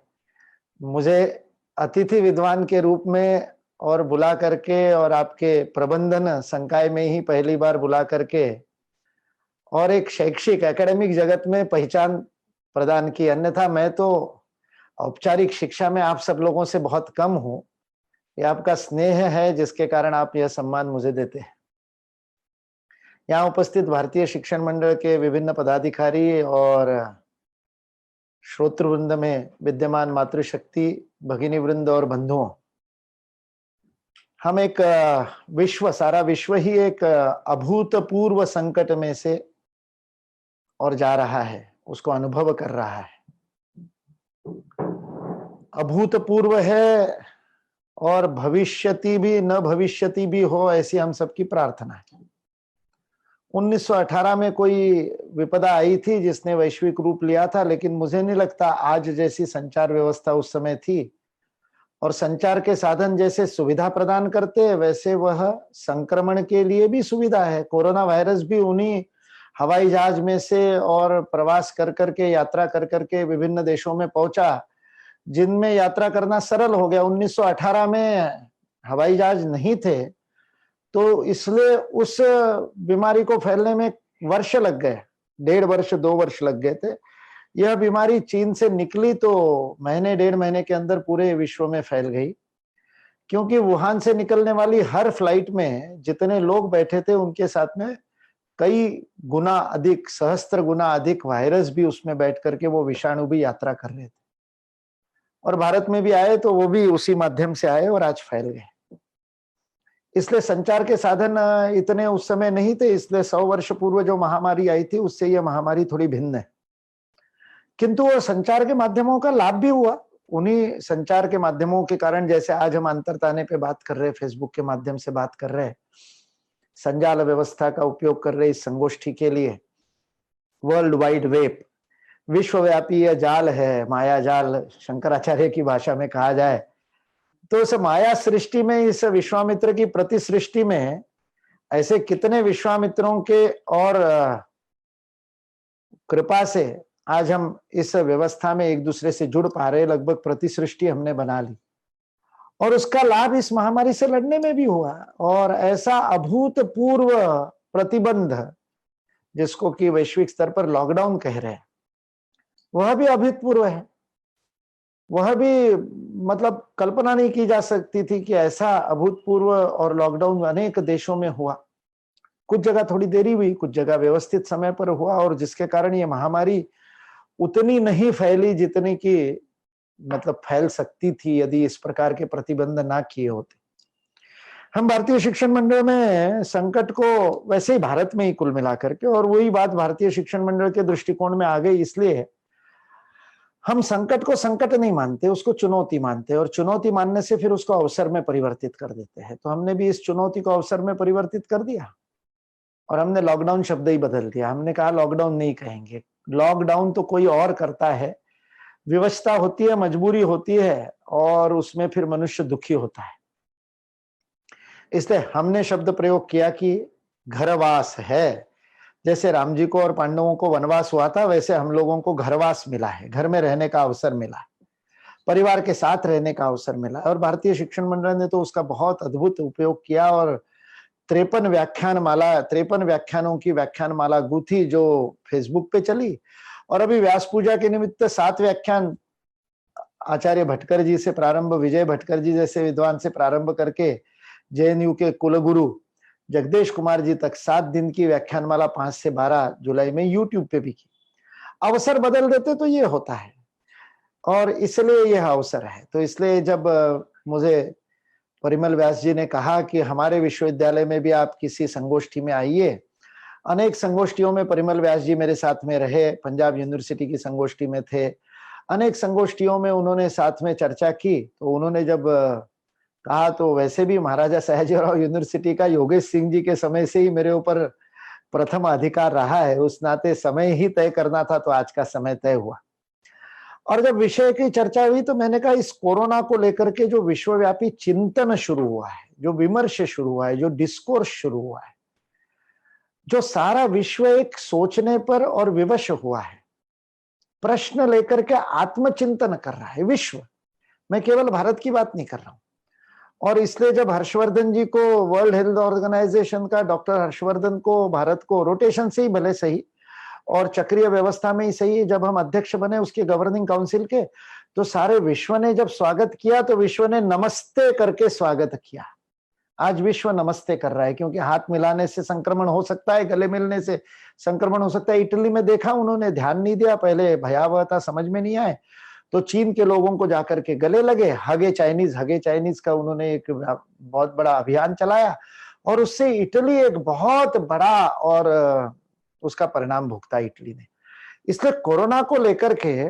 मुझे अतिथि विद्वान के रूप में और बुला करके, और आपके प्रबंधन संकाय में ही पहली बार बुला करके, और एक शैक्षिक एकेडमिक जगत में पहचान प्रदान की। अन्यथा मैं तो औपचारिक शिक्षा में आप सब लोगों से बहुत कम हूं। ये आपका स्नेह है जिसके कारण आप यह सम्मान मुझे देते हैं। यहाँ उपस्थित भारतीय शिक्षण मंडल के विभिन्न पदाधिकारी और श्रोतृवृंद में विद्यमान मातृशक्ति, भगिनी वृंद और बंधुओं, हम एक सारा विश्व ही एक अभूतपूर्व संकट में से और जा रहा है, उसको अनुभव कर रहा है। अभूतपूर्व है और भविष्यति भी, न भविष्यति भी हो, ऐसी हम सबकी प्रार्थना है। 1918 में कोई विपदा आई थी जिसने वैश्विक रूप लिया था, लेकिन मुझे नहीं लगता आज जैसी संचार व्यवस्था उस समय थी। और संचार के साधन जैसे सुविधा प्रदान करते हैं, वैसे वह संक्रमण के लिए भी सुविधा है। कोरोना वायरस भी उन्हीं हवाई जहाज में से और प्रवास कर करके, यात्रा कर करके विभिन्न देशों में पहुंचा, जिनमें यात्रा करना सरल हो गया। 1918 में हवाई जहाज नहीं थे, तो इसलिए उस बीमारी को फैलने में वर्ष लग गए, 1.5 वर्ष 2 वर्ष लग गए थे। यह बीमारी चीन से निकली तो महीने 1.5 महीने के अंदर पूरे विश्व में फैल गई, क्योंकि वुहान से निकलने वाली हर फ्लाइट में जितने लोग बैठे थे उनके साथ में कई गुना अधिक, सहस्त्र गुना अधिक वायरस भी उसमें बैठ करके वो विषाणु भी यात्रा कर रहे थे। और भारत में भी आए तो वो भी उसी माध्यम से आए और आज फैल गए। इसलिए संचार के साधन इतने उस समय नहीं थे, इसलिए 100 वर्ष पूर्व जो महामारी आई थी उससे यह महामारी थोड़ी भिन्न है। किंतु वो संचार के माध्यमों का लाभ भी हुआ। उन्हीं संचार के माध्यमों के कारण, जैसे आज हम अंतरताने पे बात कर रहे हैं, फेसबुक के माध्यम से बात कर रहे हैं, संजाल व्यवस्था का उपयोग कर रहे इस संगोष्ठी के लिए। वर्ल्ड वाइड वेब, विश्वव्यापी यह जाल है, माया जाल शंकराचार्य की भाषा में कहा जाए तो। उस माया सृष्टि में, इस विश्वामित्र की प्रति सृष्टि में ऐसे कितने विश्वामित्रों के और कृपा से आज हम इस व्यवस्था में एक दूसरे से जुड़ पा रहे। लगभग प्रति सृष्टि हमने बना ली और उसका लाभ इस महामारी से लड़ने में भी हुआ। और ऐसा अभूतपूर्व प्रतिबंध जिसको कि वैश्विक स्तर पर लॉकडाउन कह रहे हैं, वह भी अभूतपूर्व है। वह भी मतलब कल्पना नहीं की जा सकती थी कि ऐसा अभूतपूर्व और लॉकडाउन अनेक देशों में हुआ। कुछ जगह थोड़ी देरी हुई, कुछ जगह व्यवस्थित समय पर हुआ, और जिसके कारण ये महामारी उतनी नहीं फैली जितनी की मतलब फैल सकती थी यदि इस प्रकार के प्रतिबंध ना किए होते। हम भारतीय शिक्षण मंडल में संकट को वैसे ही भारत में ही कुल मिलाकर के, और वही बात भारतीय शिक्षण मंडल के दृष्टिकोण में आ गई, इसलिए हम संकट को संकट नहीं मानते, उसको चुनौती मानते हैं। और चुनौती मानने से फिर उसको अवसर में परिवर्तित कर देते हैं। तो हमने भी इस चुनौती को अवसर में परिवर्तित कर दिया और हमने लॉकडाउन शब्द ही बदल दिया। हमने कहा लॉकडाउन नहीं कहेंगे, लॉकडाउन तो कोई और करता है, विवशता होती है, मजबूरी होती है, और उसमें फिर मनुष्य दुखी होता है। इसलिए हमने शब्द प्रयोग किया कि घरवास है। जैसे राम जी को और पांडवों को वनवास हुआ था, वैसे हम लोगों को घरवास मिला है, घर में रहने का अवसर मिला है, परिवार के साथ रहने का अवसर मिला है। और भारतीय शिक्षण मंडल ने तो उसका बहुत अद्भुत उपयोग किया और 53 व्याख्यानों की व्याख्यानमाला गूथी जो फेसबुक पे चली, और अभी व्यास पूजा के निमित्त 7 व्याख्यान आचार्य भटकर जी से प्रारंभ, विजय भटकर जी जैसे विद्वान से प्रारंभ करके जेएनयू के कुलगुरु जगदेश कुमार जी तक 7 दिन की व्याख्यानमाला 5 से 12 जुलाई में यूट्यूब पे भी की। अवसर बदल देते तो ये होता है, और इसलिए यह अवसर है। तो इसलिए जब मुझे परिमल व्यास जी ने कहा कि हमारे विश्वविद्यालय में भी आप किसी संगोष्ठी में आइए, अनेक संगोष्ठियों में परिमल व्यास जी मेरे साथ में रहे, पंजाब यूनिवर्सिटी की संगोष्ठी में थे, अनेक संगोष्ठियों में उन्होंने साथ में चर्चा की। तो उन्होंने जब कहा तो वैसे भी महाराजा सयाजीराव यूनिवर्सिटी का योगेश सिंह जी के समय से ही मेरे ऊपर प्रथम अधिकार रहा है, उस नाते समय ही तय करना था, तो आज का समय तय हुआ। और जब विषय की चर्चा हुई तो मैंने कहा इस कोरोना को लेकर के जो विश्वव्यापी चिंतन शुरू हुआ है, जो विमर्श शुरू हुआ है, जो डिस्कोर्स शुरू हुआ है, जो सारा विश्व एक सोचने पर और विवश हुआ है, प्रश्न लेकर के आत्मचिंतन कर रहा है विश्व, मैं केवल भारत की बात नहीं कर रहा हूं। और इसलिए जब हर्षवर्धन जी को, वर्ल्ड हेल्थ ऑर्गेनाइजेशन का डॉक्टर हर्षवर्धन को भारत को रोटेशन से ही भले सही और चक्रीय व्यवस्था में ही सही, जब हम अध्यक्ष बने उसके गवर्निंग काउंसिल के, तो सारे विश्व ने जब स्वागत किया तो विश्व ने नमस्ते करके स्वागत किया। आज विश्व नमस्ते कर रहा है, क्योंकि हाथ मिलाने से संक्रमण हो सकता है, गले मिलने से संक्रमण हो सकता है। इटली में देखा, उन्होंने ध्यान नहीं दिया, पहले भयावहता समझ में नहीं आए तो चीन के लोगों को जाकर के गले लगे, हगे चाइनीज का उन्होंने एक बहुत बड़ा अभियान चलाया, और उससे इटली एक बहुत बड़ा और उसका परिणाम भुगता इटली ने। इसलिए कोरोना को लेकर के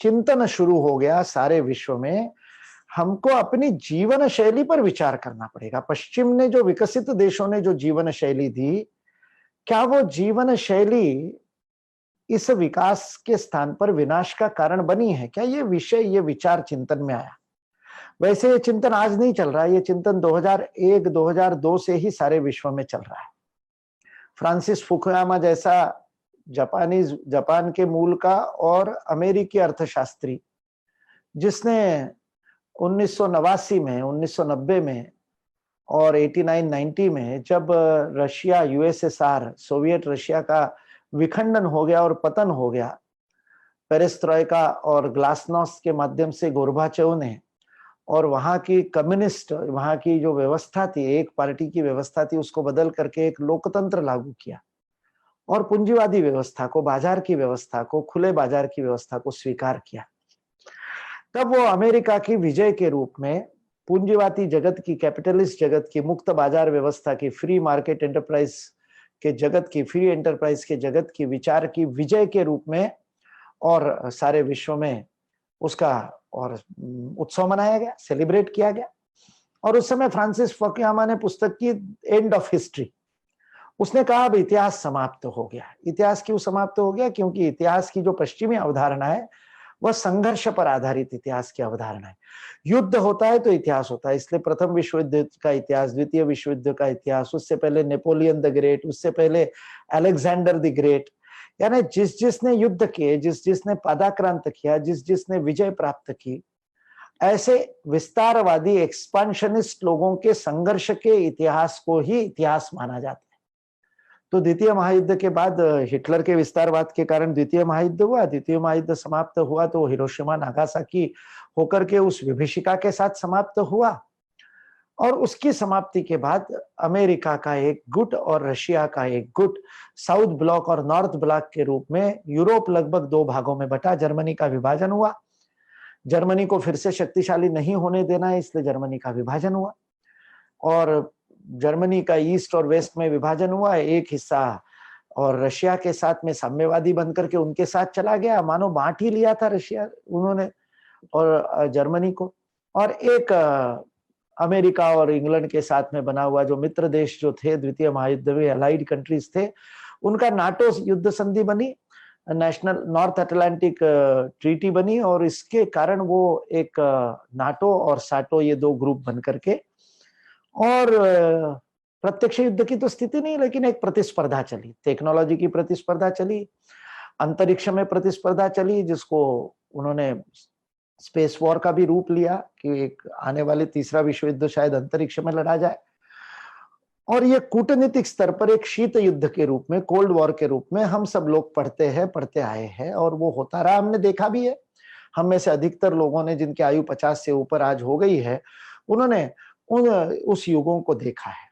चिंतन शुरू हो गया सारे विश्व में। हमको अपनी जीवन शैली पर विचार करना पड़ेगा। पश्चिम ने जो, विकसित देशों ने जो जीवन शैली दी, क्या वो जीवन शैली इस विकास के स्थान पर विनाश का कारण बनी है? क्या ये विषय, ये विचार चिंतन में आया? वैसे ये चिंतन आज नहीं चल रहा है, ये चिंतन 2001-2002 से ही सारे विश्व में चल रहा है। फ्रांसिस फुकुयामा जैसा जापान के मूल का और अमेरिकी अर्थशास्त्री, जिसने 1989 में, 1990 में और 89-90 में जब रशिया, यूएसएसआर, सोवियत रशिया का विखंडन हो गया और पतन हो गया, पेरेस्ट्रोइका और ग्लासनोस्ट के माध्यम से गोर्बाचेव ने, और वहां की कम्युनिस्ट, वहां की जो व्यवस्था थी, एक पार्टी की व्यवस्था थी, उसको बदल करके एक लोकतंत्र लागू किया और पूंजीवादी व्यवस्था को, बाजार की व्यवस्था को, खुले बाजार की व्यवस्था को स्वीकार किया। तब वो अमेरिका की विजय के रूप में पूंजीवादी जगत की, कैपिटलिस्ट जगत की, मुक्त बाजार व्यवस्था की, फ्री मार्केट एंटरप्राइज के जगत की, फ्री एंटरप्राइज के जगत की विचार की विजय के रूप में और सारे विश्व में उसका और उत्सव मनाया गया, सेलिब्रेट किया गया। और उस समय फ्रांसिस फुकुयामा ने पुस्तक की एंड ऑफ हिस्ट्री, उसने कहा अब इतिहास समाप्त हो गया। इतिहास क्यों समाप्त हो गया? क्योंकि इतिहास की जो पश्चिमी अवधारणा है वह संघर्ष पर आधारित इतिहास की अवधारणा है। युद्ध होता है तो इतिहास होता है, इसलिए प्रथम विश्व युद्ध का इतिहास, द्वितीय विश्व युद्ध का इतिहास, उससे पहले नेपोलियन द ग्रेट, उससे पहले अलेक्जेंडर द ग्रेट, यानी जिसने युद्ध किए, जिसने पदाक्रांत किया, जिसने विजय प्राप्त की, ऐसे विस्तारवादी एक्सपांशनिस्ट लोगों के संघर्ष के इतिहास को ही इतिहास माना जाता है। तो द्वितीय महायुद्ध के बाद हिटलर के विस्तारवाद के कारण द्वितीय महायुद्ध हुआ, द्वितीय महायुद्ध समाप्त हुआ तो हिरोशिमा नागासाकी होकर के उस विभीषिका के साथ समाप्त हुआ, और उसकी समाप्ति के बाद अमेरिका का एक गुट और रशिया का एक गुट, साउथ ब्लॉक और नॉर्थ ब्लॉक के रूप में यूरोप लगभग 2 भागों में बटा। जर्मनी का विभाजन हुआ, जर्मनी को फिर से शक्तिशाली नहीं होने देना है, इसलिए जर्मनी का विभाजन हुआ, और जर्मनी का ईस्ट और वेस्ट में विभाजन हुआ। एक हिस्सा और रशिया के साथ में साम्यवादी बनकर के उनके साथ चला गया, मानो बांट ही लिया था रशिया उन्होंने और जर्मनी को। और एक अमेरिका और इंग्लैंड के साथ में बना हुआ जो मित्र देश जो थे द्वितीय महायुद्ध में अलाइड कंट्रीज थे, उनका नाटो युद्ध संधि बनी, नेशनल नॉर्थ अटलांटिक ट्रीटी बनी, और इसके कारण वो एक नाटो और साटो ये 2 ग्रुप बन करके, और प्रत्यक्ष युद्ध की तो स्थिति नहीं, लेकिन एक प्रतिस्पर्धा चली, टेक्नोलॉजी की प्रतिस्पर्धा चली, अंतरिक्ष में प्रतिस्पर्धा चली, जिसको उन्होंने स्पेस वॉर का भी रूप लिया कि एक आने वाले तीसरा विश्व युद्ध शायद अंतरिक्ष में लड़ा जाए। और ये कूटनीतिक स्तर पर एक शीत युद्ध के रूप में, कोल्ड वॉर के रूप में हम सब लोग पढ़ते आए हैं और वो होता रहा, हमने देखा भी है। हम में से अधिकतर लोगों ने, जिनकी आयु 50 से ऊपर आज हो गई है, उन्होंने उस युगों को देखा है।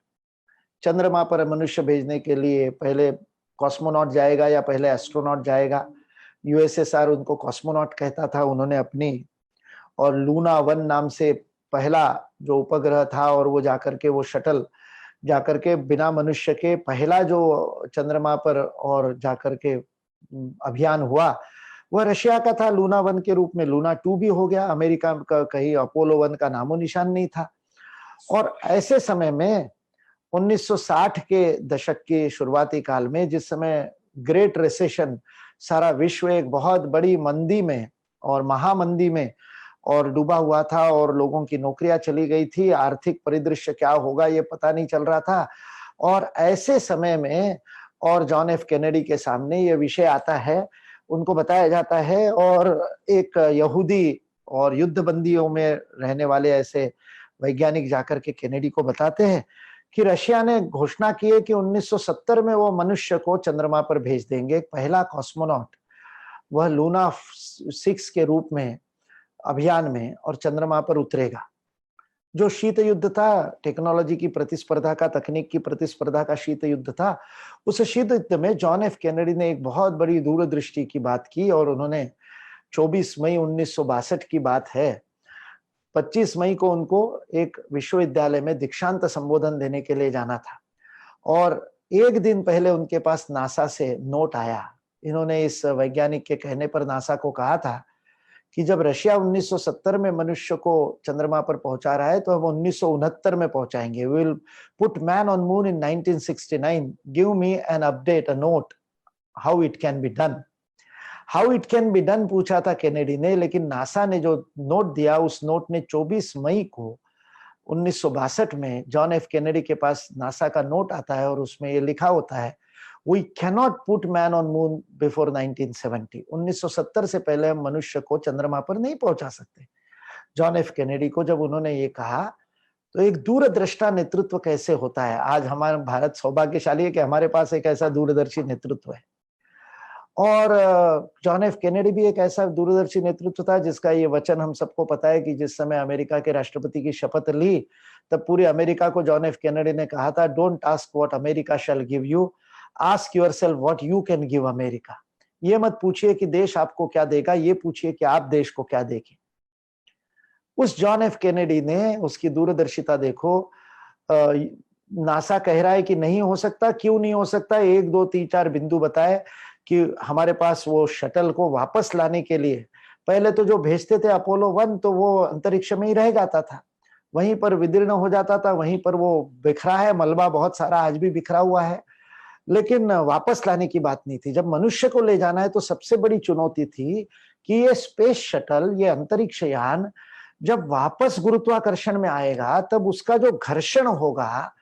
चंद्रमा पर मनुष्य भेजने के लिए पहले कॉस्मोनॉट जाएगा या पहले एस्ट्रोनॉट जाएगा। यूएसएसआर उनको कॉस्मोनॉट कहता था, उन्होंने अपनी, और लूना 1 नाम से पहला जो उपग्रह था, और वो जाकर के वो शटल जाकर के बिना मनुष्य के पहला जो चंद्रमा पर और जाकर के अभियान हुआ वह रशिया का था, लूना 1 के रूप में। लूना 2 भी हो गया, अमेरिका का कहीं अपोलो 1 का नामो निशान नहीं था। और ऐसे समय में 1960 के दशक के शुरुआती काल में, जिस समय ग्रेट रिसेशन, सारा विश्व एक बहुत बड़ी मंदी में और महामंदी में और डूबा हुआ था और लोगों की नौकरियां चली गई थी, आर्थिक परिदृश्य क्या होगा ये पता नहीं चल रहा था। और ऐसे समय में और जॉन एफ कैनेडी के सामने ये विषय आता है, उनको बताया जाता है, और एक यहूदी और युद्ध बंदियों में रहने वाले ऐसे वैज्ञानिक जाकर के कैनेडी को बताते हैं कि रशिया ने घोषणा की है कि 1970 में वो मनुष्य को चंद्रमा पर भेज देंगे, पहला कॉस्मोनॉट, वह लूना 6 के रूप में अभियान में, और चंद्रमा पर उतरेगा। जो शीत युद्ध था, टेक्नोलॉजी की प्रतिस्पर्धा का, तकनीक की प्रतिस्पर्धा का शीत युद्ध था, उस शीत युद्ध में जॉन एफ कैनेडी ने एक बहुत बड़ी दूरदृष्टि की बात की, और उन्होंने 24 मई 1962 की बात है, 25 मई को उनको एक विश्वविद्यालय में दीक्षांत संबोधन देने के लिए जाना था, और एक दिन पहले उनके पास नासा से नोट आया। इन्होंने इस वैज्ञानिक के कहने पर नासा को कहा था कि जब रशिया 1970 में मनुष्य को चंद्रमा पर पहुंचा रहा है, तो हम 1969 में पहुंचाएंगे। We will put man on moon in 1969, give me an update, a note, how it can be done. How it can be done पूछा था कैनेडी ने, लेकिन नासा ने जो नोट दिया, उस नोट ने 24 मई को 1962 में जॉन एफ कैनेडी के पास नासा का नोट आता है, और उसमें ये लिखा होता है, We cannot put man on moon before 1970. 1970 से पहले हम मनुष्य को चंद्रमा पर नहीं पहुंचा सकते। जॉन एफ कैनेडी को जब उन्होंने ये कहा, तो एक दूरदृष्टा नेतृत्व कैसे होता है। आज हमारा भारत सौभाग्यशाली है कि हमारे पास एक ऐसा दूरदर्शी नेतृत्व है, और जॉन एफ कैनेडी भी एक ऐसा दूरदर्शी नेतृत्व था जिसका ये वचन हम सबको पता है कि जिस समय अमेरिका के राष्ट्रपति की शपथ ली, तब पूरे अमेरिका को जॉन एफ कैनेडी ने कहा था, don't ask what America shell give you, Ask yourself what you can give America. ये मत पूछिए कि देश आपको क्या देगा, ये पूछिए कि आप देश को क्या देंगे। उस जॉन एफ कैनेडी ने, उसकी दूरदर्शिता देखो, नासा कह रहा है कि नहीं हो सकता, क्यों नहीं हो सकता, 1 2 3 4 बिंदु बताए कि हमारे पास वो शटल को वापस लाने के लिए, पहले तो जो भेजते थे अपोलो 1, तो वो अंतरिक्ष में ही रह जाता था, वहीं पर विदीर्ण हो जाता था, वहीं पर वो बिखरा है, मलबा बहुत सारा आज भी बिखरा हुआ है, लेकिन वापस लाने की बात नहीं थी। जब मनुष्य को ले जाना है तो सबसे बड़ी चुनौती थी कि ये स्पेस शटल, ये अंतरिक्ष यान जब वापस गुरुत्वाकर्षण में आएगा, तब उसका जो घर्षण होगा,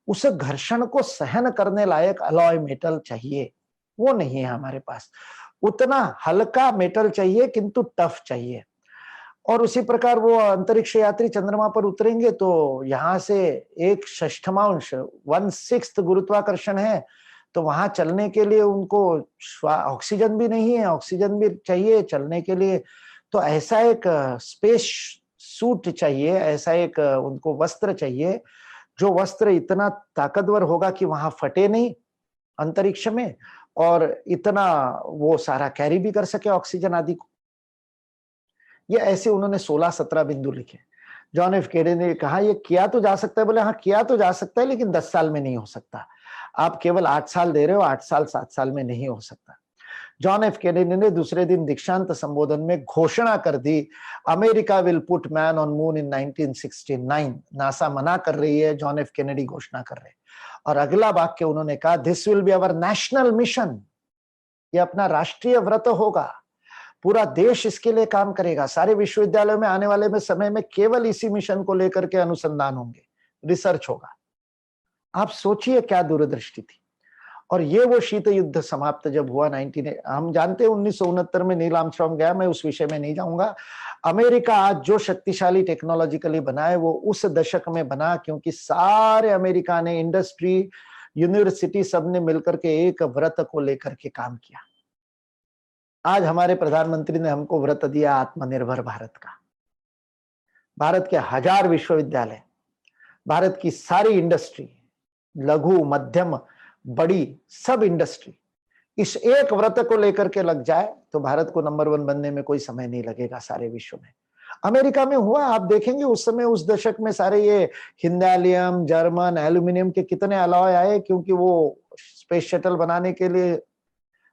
उस घर्षण को सहन करने लायक अलॉय मेटल चाहिए, वो नहीं है हमारे पास। उतना हल्का मेटल चाहिए किंतु टफ चाहिए। और उसी प्रकार वो अंतरिक्ष यात्री चंद्रमा पर उतरेंगे तो यहाँ से 1/6 1/6 गुरुत्वाकर्षण है, तो वहां चलने के लिए उनको ऑक्सीजन भी नहीं है, ऑक्सीजन भी चाहिए चलने के लिए, तो ऐसा एक स्पेस सूट चाहिए, ऐसा एक उनको वस्त्र चाहिए, जो वस्त्र इतना ताकतवर होगा कि वहां फटे नहीं अंतरिक्ष में, और इतना वो सारा कैरी भी कर सके ऑक्सीजन आदि को। ये ऐसे उन्होंने 16-17 बिंदु लिखे। जॉन एफ कैनेडी ने कहा ये किया तो जा सकता है, बोले हाँ किया तो जा सकता है, लेकिन 10 साल में नहीं हो सकता, आप केवल 8 साल दे रहे हो, 8 साल 7 साल में नहीं हो सकता। जॉन एफ कैनेडी ने दूसरे दिन दीक्षांत संबोधन में घोषणा कर दी, America will put man on moon in 1969। NASA मना कर रही है, जॉन एफ कैनेडी घोषणा कर रहे हैं। और अगला वाक्य उन्होंने कहा, this will be our national mission, ये अपना राष्ट्रीय व्रत होगा, पूरा देश इसके लिए काम करेगा, सारे विश्वविद्यालयों में आने वाले में समय में केवल इसी मिशन को लेकर के अनुसंधान होंगे, रिसर्च होगा। आप सोचिए क्या दूरदृष्टि थी। और ये वो शीत युद्ध समाप्त जब हुआ हम जानते हैं 1969 में नील आर्मस्ट्रांग गया, मैं उस विषय में नहीं जाऊंगा। अमेरिका आज जो शक्तिशाली टेक्नोलॉजिकली बना है वो उस दशक में बना क्योंकि सारे अमेरिका ने, इंडस्ट्री, यूनिवर्सिटी, सबने मिलकर के एक व्रत को लेकर के काम किया। आज हमारे प्रधानमंत्री ने हमको व्रत दिया आत्मनिर्भर भारत का। भारत के 1000 विश्वविद्यालय, भारत की सारी इंडस्ट्री, लघु, मध्यम, बड़ी, सब इंडस्ट्री इस एक व्रत को लेकर के लग जाए तो भारत को नंबर 1 बनने में कोई समय नहीं लगेगा सारे विश्व में। अमेरिका में हुआ, आप देखेंगे उस समय, उस दशक में सारे ये हिंदालियम, जर्मन, एल्यूमिनियम के कितने अलॉय आए, क्योंकि वो स्पेस शटल बनाने के लिए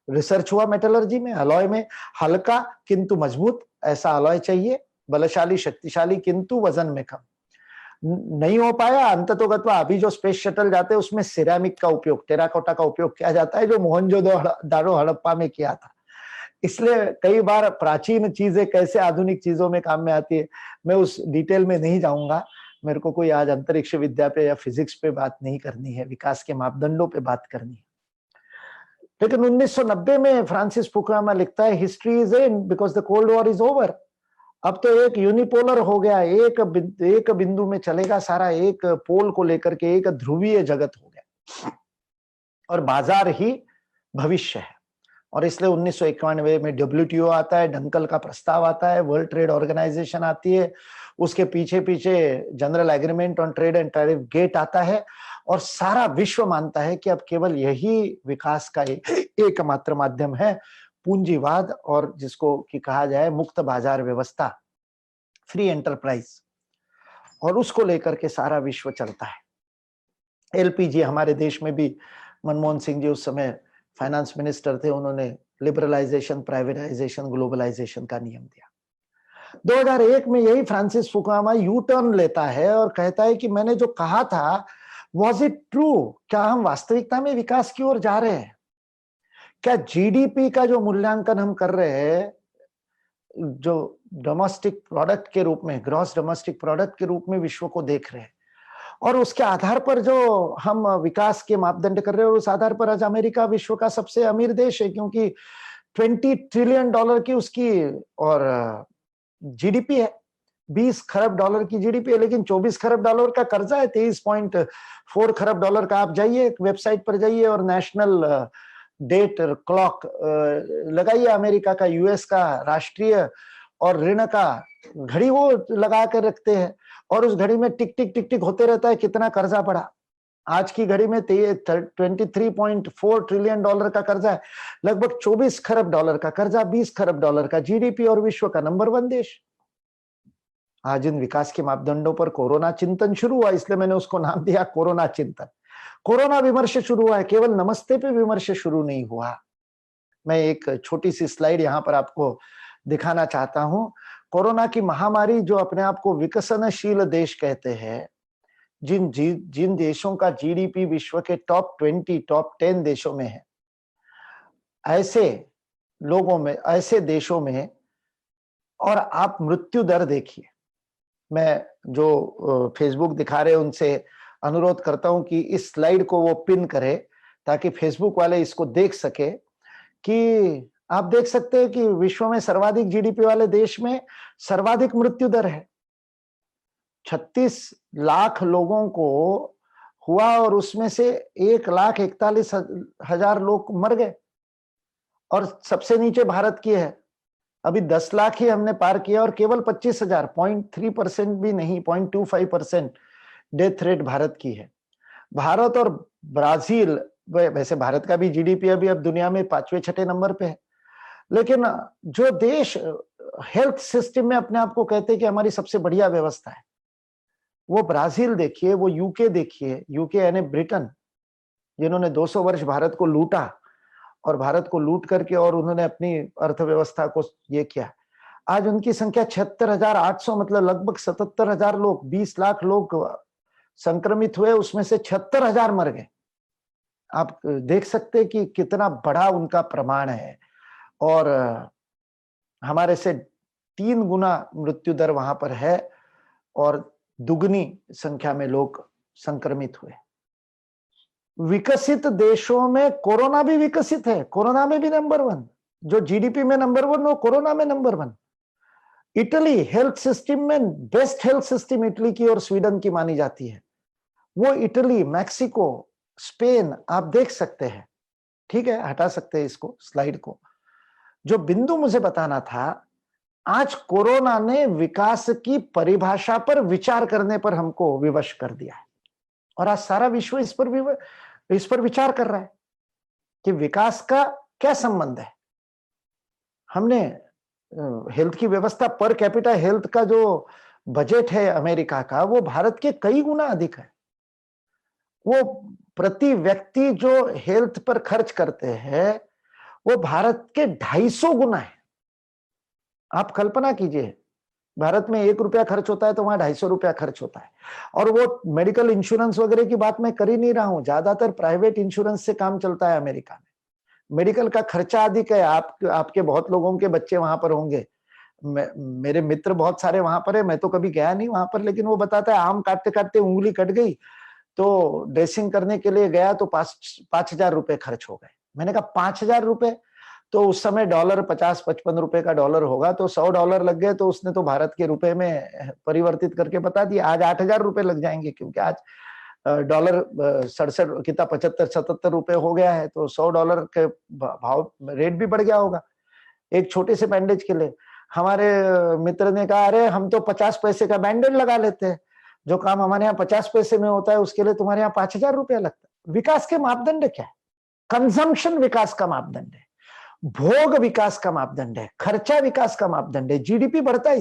रिसर्च हुआ मेटलर्जी में, अलॉय में। हल्का किंतु मजबूत ऐसा अलॉय चाहिए, बलशाली, शक्तिशाली किंतु वजन में कम। नहीं हो पाया, अंततोगत्वा अभी जो स्पेस शटल जाते हैं उसमें सिरेमिक का उपयोग, टेराकोटा का उपयोग किया जाता है, जो मोहनजोदड़ो हड़प्पा में किया था। इसलिए कई बार प्राचीन चीजें कैसे आधुनिक चीजों में काम में आती है, मैं उस डिटेल में नहीं जाऊंगा। मेरे को कोई आज अंतरिक्ष विद्या पे या फिजिक्स पे बात नहीं करनी है, विकास के मापदंडों पे बात करनी है। लेकिन 1990 में फ्रांसिस फुकुयामा लिखता है, history is and because the cold war is over. अब तो एक यूनिपोलर हो गया, एक बिंदु में चलेगा सारा, एक पोल को लेकर के एक ध्रुवीय जगत हो गया और बाजार ही भविष्य है। और इसलिए 1991 में WTO आता है, डंकल का प्रस्ताव आता है, वर्ल्ड ट्रेड ऑर्गेनाइजेशन आती है, उसके पीछे पीछे general agreement on trade and tariff GATT आता है और सारा विश्व मानता है कि अब केवल यही विकास का एकमात्र माध्यम है, पूंजीवाद, और जिसको कि कहा जाए मुक्त बाजार व्यवस्था, फ्री एंटरप्राइज, और उसको लेकर के सारा विश्व चलता है। LPG हमारे देश में भी मनमोहन सिंह जी उस समय फाइनेंस मिनिस्टर थे, उन्होंने लिबरलाइजेशन, प्राइवेटाइजेशन, ग्लोबलाइजेशन का नियम दिया। 2001 में यही फ्रांसिस फुकुयामा यू टर्न लेता है और कहता है कि मैंने जो कहा था वॉज इट ट्रू, क्या हम वास्तविकता में विकास की ओर जा रहे हैं? क्या GDP का जो मूल्यांकन हम कर रहे हैं, जो डोमेस्टिक प्रोडक्ट के रूप में, ग्रॉस डोमेस्टिक प्रोडक्ट के रूप में विश्व को देख रहे हैं, और उसके आधार पर जो हम विकास के मापदंड कर रहे हैं, उस आधार पर आज अमेरिका विश्व का सबसे अमीर देश है, क्योंकि $20 ट्रिलियन की उसकी और GDP है, $20 खरब की GDP है, लेकिन $24 खरब का कर्जा है, $23.4 खरब का। आप जाइए वेबसाइट पर जाइए और नेशनल डेट क्लॉक लगाइए अमेरिका का, US का राष्ट्रीय और ऋण का घड़ी वो लगा कर रखते हैं, और उस घड़ी में टिक टिक टिक टिक होते रहता है कितना कर्जा पड़ा। आज की घड़ी में 23.4 ट्रिलियन डॉलर का कर्जा है, लगभग $24 खरब का कर्जा, $20 खरब का GDP और विश्व का नंबर 1 देश। आज इन विकास के मापदंडों पर कोरोना चिंतन शुरू हुआ, इसलिए मैंने उसको नाम दिया कोरोना चिंतन। कोरोना विमर्श शुरू हुआ है, केवल नमस्ते पे विमर्श शुरू नहीं हुआ। मैं एक छोटी सी स्लाइड यहाँ पर आपको दिखाना चाहता हूँ। कोरोना की महामारी, जो अपने आप को विकसनशील देश कहते हैं, जिन देशों का GDP विश्व के टॉप 20, टॉप 10 देशों में है, ऐसे लोगों में, ऐसे देशों में, और आप मृत्यु दर देखिए। मैं जो फेसबुक दिखा रहे हैं उनसे अनुरोध करता हूं कि इस स्लाइड को वो पिन करे ताकि फेसबुक वाले इसको देख सके, कि आप देख सकते हैं कि विश्व में सर्वाधिक GDP वाले देश में सर्वाधिक मृत्यु दर है। 36 लाख लोगों को हुआ और उसमें से 1,41,000 लोग मर गए, और सबसे नीचे भारत की है, अभी 10 लाख ही हमने पार किया और केवल 25,000, 0.3% भी नहीं, 0.25% डेथ रेट भारत की है। भारत और ब्राजील, वैसे भारत का भी GDP अभी अब दुनिया में 5वें-6ठे नंबर पे है, लेकिन जो देश हेल्थ सिस्टम में अपने आप को कहते हैं कि हमारी सबसे बढ़िया व्यवस्था है, वो ब्राजील देखिए, वो UK देखिए, UK यानी ब्रिटेन, जिन्होंने 200 वर्ष भारत को लूटा, और भारत को लूट करके और उन्होंने अपनी अर्थव्यवस्था को ये किया। आज उनकी संख्या 76,800, मतलब लगभग 77,000 लोग, 20 लाख लोग संक्रमित हुए, उसमें से 76,000 मर गए। आप देख सकते हैं कि कितना बड़ा उनका प्रमाण है, और हमारे से 3 गुना मृत्यु दर वहां पर है, और दुगनी संख्या में लोग संक्रमित हुए। विकसित देशों में कोरोना भी विकसित है, कोरोना में भी नंबर 1, जो GDP में नंबर 1 हो, कोरोना में नंबर 1। इटली हेल्थ सिस्टम में बेस्ट हेल्थ सिस्टम इटली की और स्वीडन की मानी जाती है। वो इटली, मैक्सिको, स्पेन आप देख सकते हैं। ठीक है, हटा सकते हैं इसको, स्लाइड को। जो बिंदु मुझे बताना था, आज कोरोना ने विकास की परिभाषा पर विचार करने पर हमको विवश कर दिया है, और आज सारा विश्व इस पर विचार कर रहा है कि विकास का क्या संबंध है। हमने हेल्थ की व्यवस्था, पर कैपिटा हेल्थ का जो बजट है अमेरिका का, वो भारत के कई गुना अधिक है। वो प्रति व्यक्ति जो हेल्थ पर खर्च करते हैं वो भारत के 250 गुना है। आप कल्पना कीजिए, भारत में 1 रुपया खर्च होता है तो वहां 250 रुपया खर्च होता है। और वो मेडिकल इंश्योरेंस वगैरह की बात मैं कर ही नहीं रहा हूं, ज्यादातर प्राइवेट इंश्योरेंस से काम चलता है अमेरिका में। मेडिकल का खर्चा अधिक है। आपके बहुत लोगों के बच्चे वहां पर होंगे, मेरे मित्र बहुत सारे वहां पर है, मैं तो कभी गया नहीं वहां पर, लेकिन वो बताता है आम काटते काटते उंगली कट गई तो ड्रेसिंग करने के लिए गया तो 5,000 रुपए खर्च हो गए। मैंने कहा 5,000 रुपए, तो उस समय डॉलर 50-55 रुपए का डॉलर होगा, तो $100 लग गए। तो उसने तो भारत के रुपए में परिवर्तित करके बता दिया, आज 8,000 रुपए लग जाएंगे, क्योंकि आज डॉलर 67 कितना 75-77 रुपए हो गया है, तो $100 के भाव रेट भी बढ़ गया होगा एक छोटे से बैंडेज के लिए। हमारे मित्र ने कहा, अरे हम तो 50 पैसे का बैंडेज लगा लेते हैं, जो काम हमारे यहाँ 50 पैसे में होता है उसके लिए तुम्हारे यहाँ 5,000 रुपया लगता है। विकास के मापदंड क्या है? कंजम्पशन विकास का मापदंड है, भोग विकास का मापदंड है, खर्चा विकास का मापदंड है, जीडीपी बढ़ता है।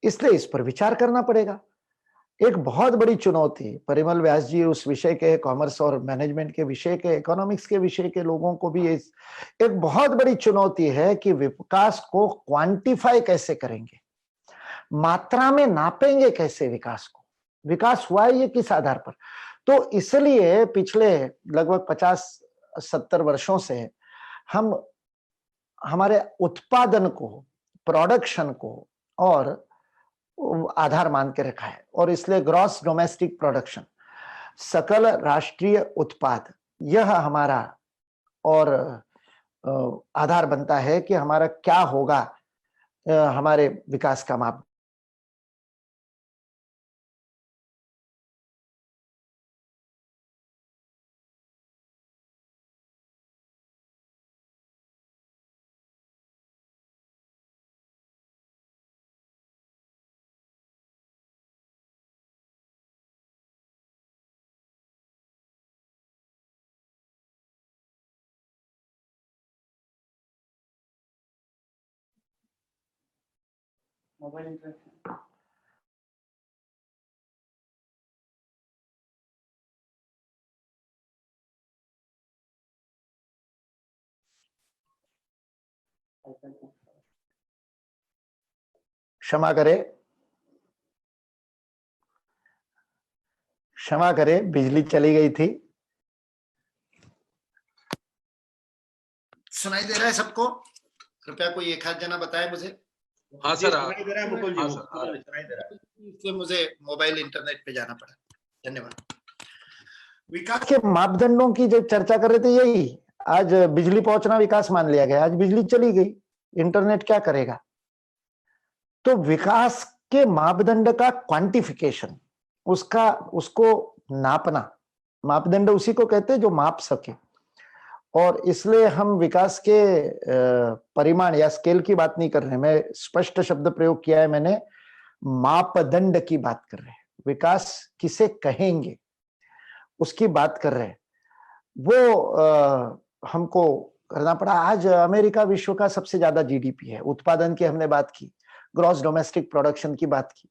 इसलिए इस पर विचार करना पड़ेगा। एक बहुत बड़ी चुनौती, परिमल व्यास जी उस विषय के, कॉमर्स और मैनेजमेंट के विषय के, इकोनॉमिक्स के विषय के लोगों को भी एक बहुत बड़ी चुनौती है कि विकास को क्वांटिफाई कैसे करेंगे, मात्रा में नापेंगे कैसे विकास को। विकास हुआ है ये किस आधार पर? तो इसलिए पिछले लगभग 50-70 वर्षों से हम हमारे उत्पादन को, प्रोडक्शन को और आधार मान के रखा है, और इसलिए ग्रॉस डोमेस्टिक प्रोडक्शन, सकल राष्ट्रीय उत्पाद, यह हमारा और आधार बनता है कि हमारा क्या होगा हमारे विकास का माप। मोबाइल इंटरेक्शन, क्षमा करे, बिजली चली गई थी। सुनाई दे रहा है सबको? कृपया कोई एक हाथ जना बताए मुझे। हाँ सर, सुनाई दे रहा है मुकुल जी? हाँ सर, सुनाई दे रहा है। इसलिए मुझे मोबाइल इंटरनेट पे जाना पड़ा। धन्यवाद। विकास के मापदंडों की जब चर्चा कर रहे थे, यही आज बिजली पहुंचना विकास मान लिया गया। आज बिजली चली गई, इंटरनेट क्या करेगा? तो विकास के मापदंड का क्वांटिफिकेशन, उसको नापना, मापदंड उसी को कहते हैं जो माप सके। और इसलिए हम विकास के परिमाण या स्केल की बात नहीं कर रहे, मैं स्पष्ट शब्द प्रयोग किया है मैंने, मापदंड की बात कर रहे हैं। विकास किसे कहेंगे उसकी बात कर रहे हैं, वो हमको करना पड़ा। आज अमेरिका विश्व का सबसे ज्यादा जीडीपी है, उत्पादन की हमने बात की, ग्रॉस डोमेस्टिक प्रोडक्शन की बात की,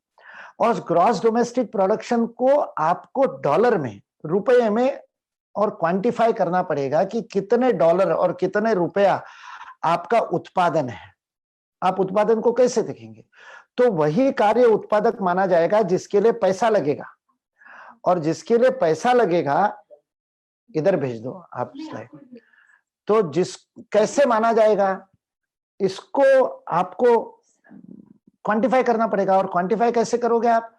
और ग्रॉस डोमेस्टिक प्रोडक्शन को आपको डॉलर में, रुपए में और क्वांटिफाई करना पड़ेगा कि कितने डॉलर और कितने रुपया आपका उत्पादन है। आप उत्पादन को कैसे देखेंगे? तो वही कार्य उत्पादक माना जाएगा जिसके लिए पैसा लगेगा, और जिसके लिए पैसा लगेगा, इधर भेज दो आप स्लाइड। तो कैसे माना जाएगा, इसको आपको क्वांटिफाई करना पड़ेगा। और क्वांटिफाई कैसे करोगे आप?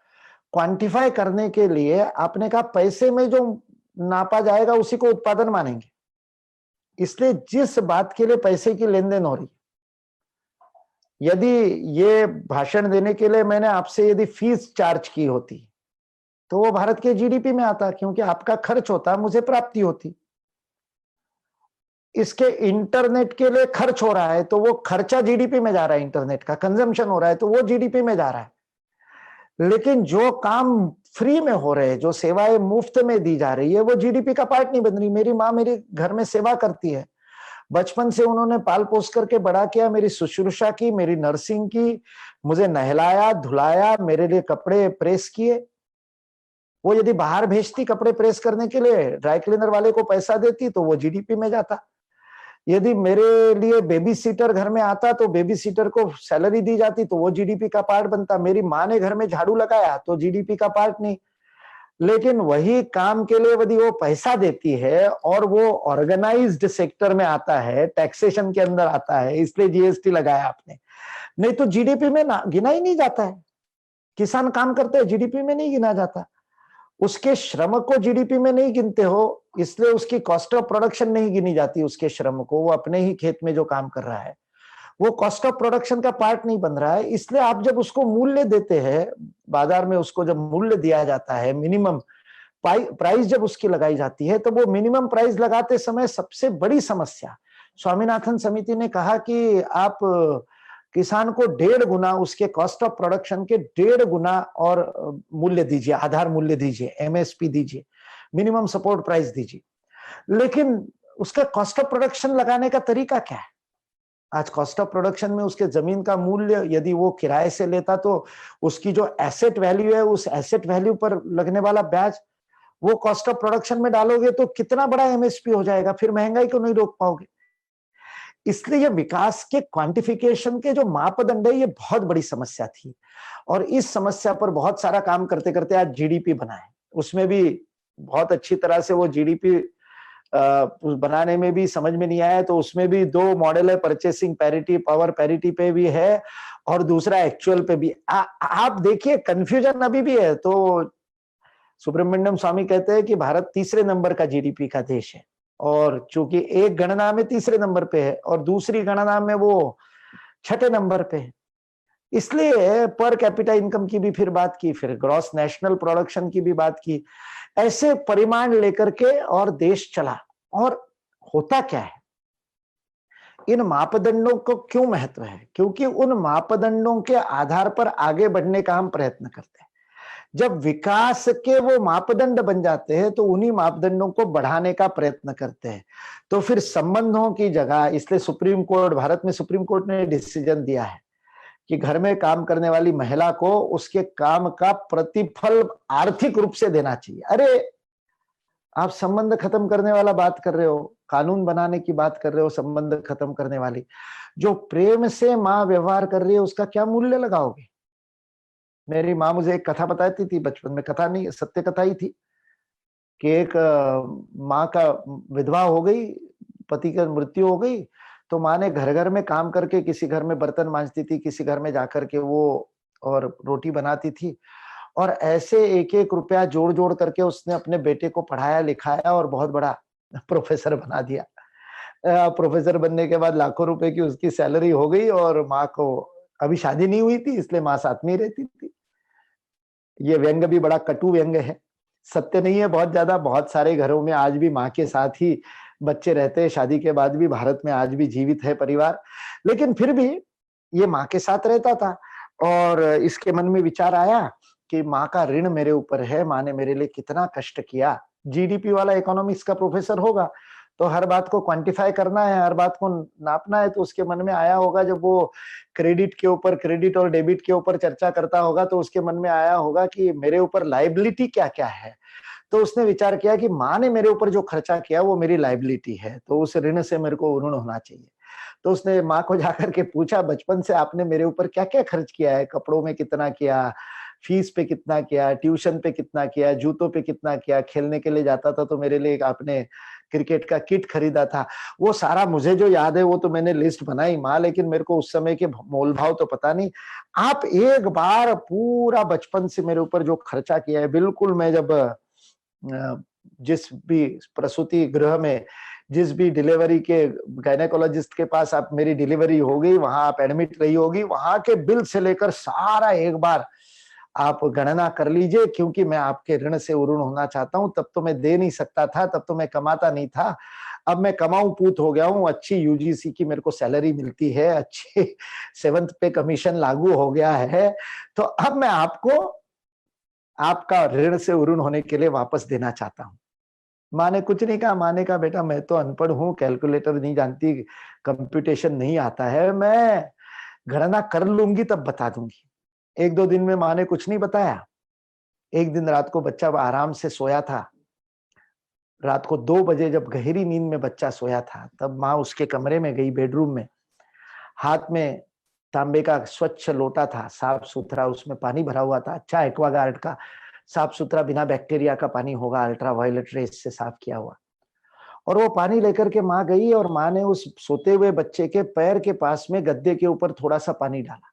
क्वांटिफाई करने के लिए आपने कहा पैसे में जो नापा जाएगा उसी को उत्पादन मानेंगे। इसलिए जिस बात के लिए पैसे की लेन देन हो रही, यदि ये भाषण देने के लिए मैंने आपसे यदि फीस चार्ज की होती तो वो भारत के जीडीपी में आता, क्योंकि आपका खर्च होता, मुझे प्राप्ति होती। इसके इंटरनेट के लिए खर्च हो रहा है तो वो खर्चा जीडीपी में जा रहा है, इंटरनेट का कंजम्पशन हो रहा है तो वो जीडीपी में जा रहा है। लेकिन जो काम फ्री में हो रहे हैं, जो सेवाएं मुफ्त में दी जा रही है, वो जीडीपी का पार्ट नहीं बन रही। मेरी माँ मेरे घर में सेवा करती है, बचपन से उन्होंने पाल पोस करके बड़ा किया, मेरी शुश्रूषा की, मेरी नर्सिंग की, मुझे नहलाया धुलाया, मेरे लिए कपड़े प्रेस किए। वो यदि बाहर भेजती कपड़े प्रेस करने के लिए, ड्राई क्लीनर वाले को पैसा देती तो वो जीडीपी में जाता। यदि मेरे लिए बेबी सीटर घर में आता तो बेबी सीटर को सैलरी दी जाती तो वो जीडीपी का पार्ट बनता। मेरी माँ ने घर में झाड़ू लगाया तो जीडीपी का पार्ट नहीं। लेकिन वही काम के लिए यदि वो पैसा देती है और वो ऑर्गेनाइज्ड सेक्टर में आता है, टैक्सेशन के अंदर आता है, इसलिए जीएसटी लगाया आपने, नहीं तो जीडीपी में ना गिना ही नहीं जाता है। किसान काम करते हैं, जीडीपी में नहीं गिना जाता। उसके श्रम को जीडीपी में नहीं गिनते हो, इसलिए उसकी कॉस्ट ऑफ प्रोडक्शन नहीं गिनी जाती। उसके श्रम को, वो अपने ही खेत में जो काम कर रहा है वो कॉस्ट ऑफ प्रोडक्शन का पार्ट नहीं बन रहा है। इसलिए आप जब उसको मूल्य देते हैं बाजार में, उसको जब मूल्य दिया जाता है, मिनिमम प्राइस जब उसकी लगाई जाती है, तो वो मिनिमम प्राइस लगाते समय सबसे बड़ी समस्या, स्वामीनाथन समिति ने कहा कि आप किसान को 1.5 गुना उसके कॉस्ट ऑफ प्रोडक्शन के 1.5 गुना और मूल्य दीजिए, आधार मूल्य दीजिए, एमएसपी दीजिए, मिनिमम सपोर्ट प्राइस दीजिए। लेकिन उसका कॉस्ट ऑफ प्रोडक्शन लगाने का तरीका क्या है? आज कॉस्ट ऑफ प्रोडक्शन में उसके जमीन का मूल्य यदि वो किराए से लेता तो उसकी जो एसेट वैल्यू है, उस एसेट वैल्यू पर लगने वाला ब्याज वो कॉस्ट ऑफ प्रोडक्शन में डालोगे तो कितना बड़ा एमएसपी हो जाएगा, फिर महंगाई को नहीं रोक पाओगे। इसलिए ये विकास के क्वांटिफिकेशन के जो मापदंड है, ये बहुत बड़ी समस्या थी और इस समस्या पर बहुत सारा काम करते करते आज जीडीपी बना है। उसमें भी बहुत अच्छी तरह से वो जीडीपी बनाने में भी समझ में नहीं आया, तो उसमें भी 2 मॉडल है, परचेसिंग पैरिटी, पावर पैरिटी पे भी है और दूसरा एक्चुअल पे भी। आप देखिए कंफ्यूजन अभी भी है। तो सुब्रमण्यम स्वामी कहते हैं कि भारत 3रे नंबर का जीडीपी का देश है और चूंकि एक गणना में 3रे नंबर पे है और दूसरी गणना में वो 6ठे नंबर पे है, इसलिए पर कैपिटा इनकम की भी फिर बात की, फिर ग्रॉस नेशनल प्रोडक्शन की भी बात की। ऐसे परिमाण लेकर के और देश चला। और होता क्या है, इन मापदंडों को क्यों महत्व है? क्योंकि उन मापदंडों के आधार पर आगे बढ़ने का हम प्रयत्न करते हैं। जब विकास के वो मापदंड बन जाते हैं तो उन्हीं मापदंडों को बढ़ाने का प्रयत्न करते हैं। तो फिर संबंधों की जगह, इसलिए सुप्रीम कोर्ट, भारत में सुप्रीम कोर्ट ने डिसीजन दिया है कि घर में काम करने वाली महिला को उसके काम का प्रतिफल आर्थिक रूप से देना चाहिए। अरे आप संबंध खत्म करने वाला बात कर रहे हो, कानून बनाने की बात कर रहे हो, संबंध खत्म करने वाली। जो प्रेम से माँ व्यवहार कर रही है उसका क्या मूल्य लगाओगे? मेरी माँ मुझे एक कथा बताती थी बचपन में, कथा नहीं सत्य कथा ही थी, कि एक माँ का विधवा हो गई, पति की मृत्यु हो गई, तो माँ ने घर घर में काम करके, किसी घर में बर्तन मांजती थी, किसी घर में जाकर के वो और रोटी बनाती थी और ऐसे 1-1 रुपया जोड़ जोड़ करके उसने अपने बेटे को पढ़ाया लिखाया और बहुत बड़ा प्रोफेसर बना दिया। प्रोफेसर बनने के बाद लाखों रुपए की उसकी सैलरी हो गई और माँ को अभी शादी नहीं हुई थी, इसलिए माँ साथ में ही रहती थी। ये व्यंग भी बड़ा कटु व्यंग है, सत्य नहीं है बहुत ज्यादा। बहुत सारे घरों में आज भी माँ के साथ ही बच्चे रहते हैं, शादी के बाद भी भारत में आज भी जीवित है परिवार, लेकिन फिर भी ये माँ के साथ रहता था। और इसके मन में विचार आया कि माँ का ऋण मेरे ऊपर है, माँ ने मेरे लिए कितना कष्ट किया। जीडीपी वाला इकोनॉमिक्स का प्रोफेसर होगा तो हर बात को क्वांटिफाई करना है, हर बात को नापना है। तो उसके मन में आया होगा, जब वो क्रेडिट के ऊपर, क्रेडिट और डेबिट के ऊपर चर्चा करता होगा तो उसके मन में आया होगा कि मेरे ऊपर लायबिलिटी क्या क्या है। तो उसने विचार किया कि माँ ने मेरे ऊपर जो खर्चा किया वो मेरी लायबिलिटी है, तो उस ऋण से मेरे को ऋण होना चाहिए। तो उसने माँ को जाकर के पूछा, बचपन से आपने मेरे ऊपर क्या क्या खर्च किया है? कपड़ों में कितना किया, फीस पे कितना किया, ट्यूशन पे कितना किया, जूतों पे कितना किया, खेलने के लिए जाता था तो मेरे लिए आपने क्रिकेट का किट खरीदा था। वो सारा मुझे जो याद है वो तो मैंने लिस्ट बनाई माँ, लेकिन मेरे को उस समय के मोल भाव तो पता नहीं। आप एक बार पूरा बचपन से मेरे ऊपर जो खर्चा किया है, बिल्कुल मैं जब जिस भी प्रसूति गृह में जिस भी डिलीवरी के गायनेकोलॉजिस्ट के पास आप मेरी डिलीवरी हो गई, वहां आप एडमिट रही होगी, वहां के बिल से लेकर सारा एक बार आप गणना कर लीजिए, क्योंकि मैं आपके ऋण से उऋण होना चाहता हूं। तब तो मैं दे नहीं सकता था, तब तो मैं कमाता नहीं था, अब मैं कमाऊं पूत हो गया हूं, अच्छी यूजीसी की मेरे को सैलरी मिलती है, अच्छी 7th पे कमीशन लागू हो गया है, तो अब मैं आपको आपका ऋण से उऋण होने के लिए वापस देना चाहता हूं। माँ ने कुछ नहीं कहा। माँ ने कहा बेटा मैं तो अनपढ़ हूं, कैलकुलेटर नहीं जानती, कंप्यूटेशन नहीं आता है, मैं गणना कर लूंगी तब बता दूंगी। 1-2 दिन में माँ ने कुछ नहीं बताया। एक दिन रात को बच्चा आराम से सोया था, रात को 2 बजे जब गहरी नींद में बच्चा सोया था, तब माँ उसके कमरे में गई, बेडरूम में, हाथ में तांबे का स्वच्छ लोटा था, साफ सुथरा, उसमें पानी भरा हुआ था, अच्छा एक्वागार्ड का साफ सुथरा, बिना बैक्टीरिया का पानी होगा, अल्ट्रावायलेट रेस से साफ किया हुआ। और वो पानी लेकर के माँ गई और माँ ने उस सोते हुए बच्चे के पैर के पास में गद्दे के ऊपर थोड़ा सा पानी डाला।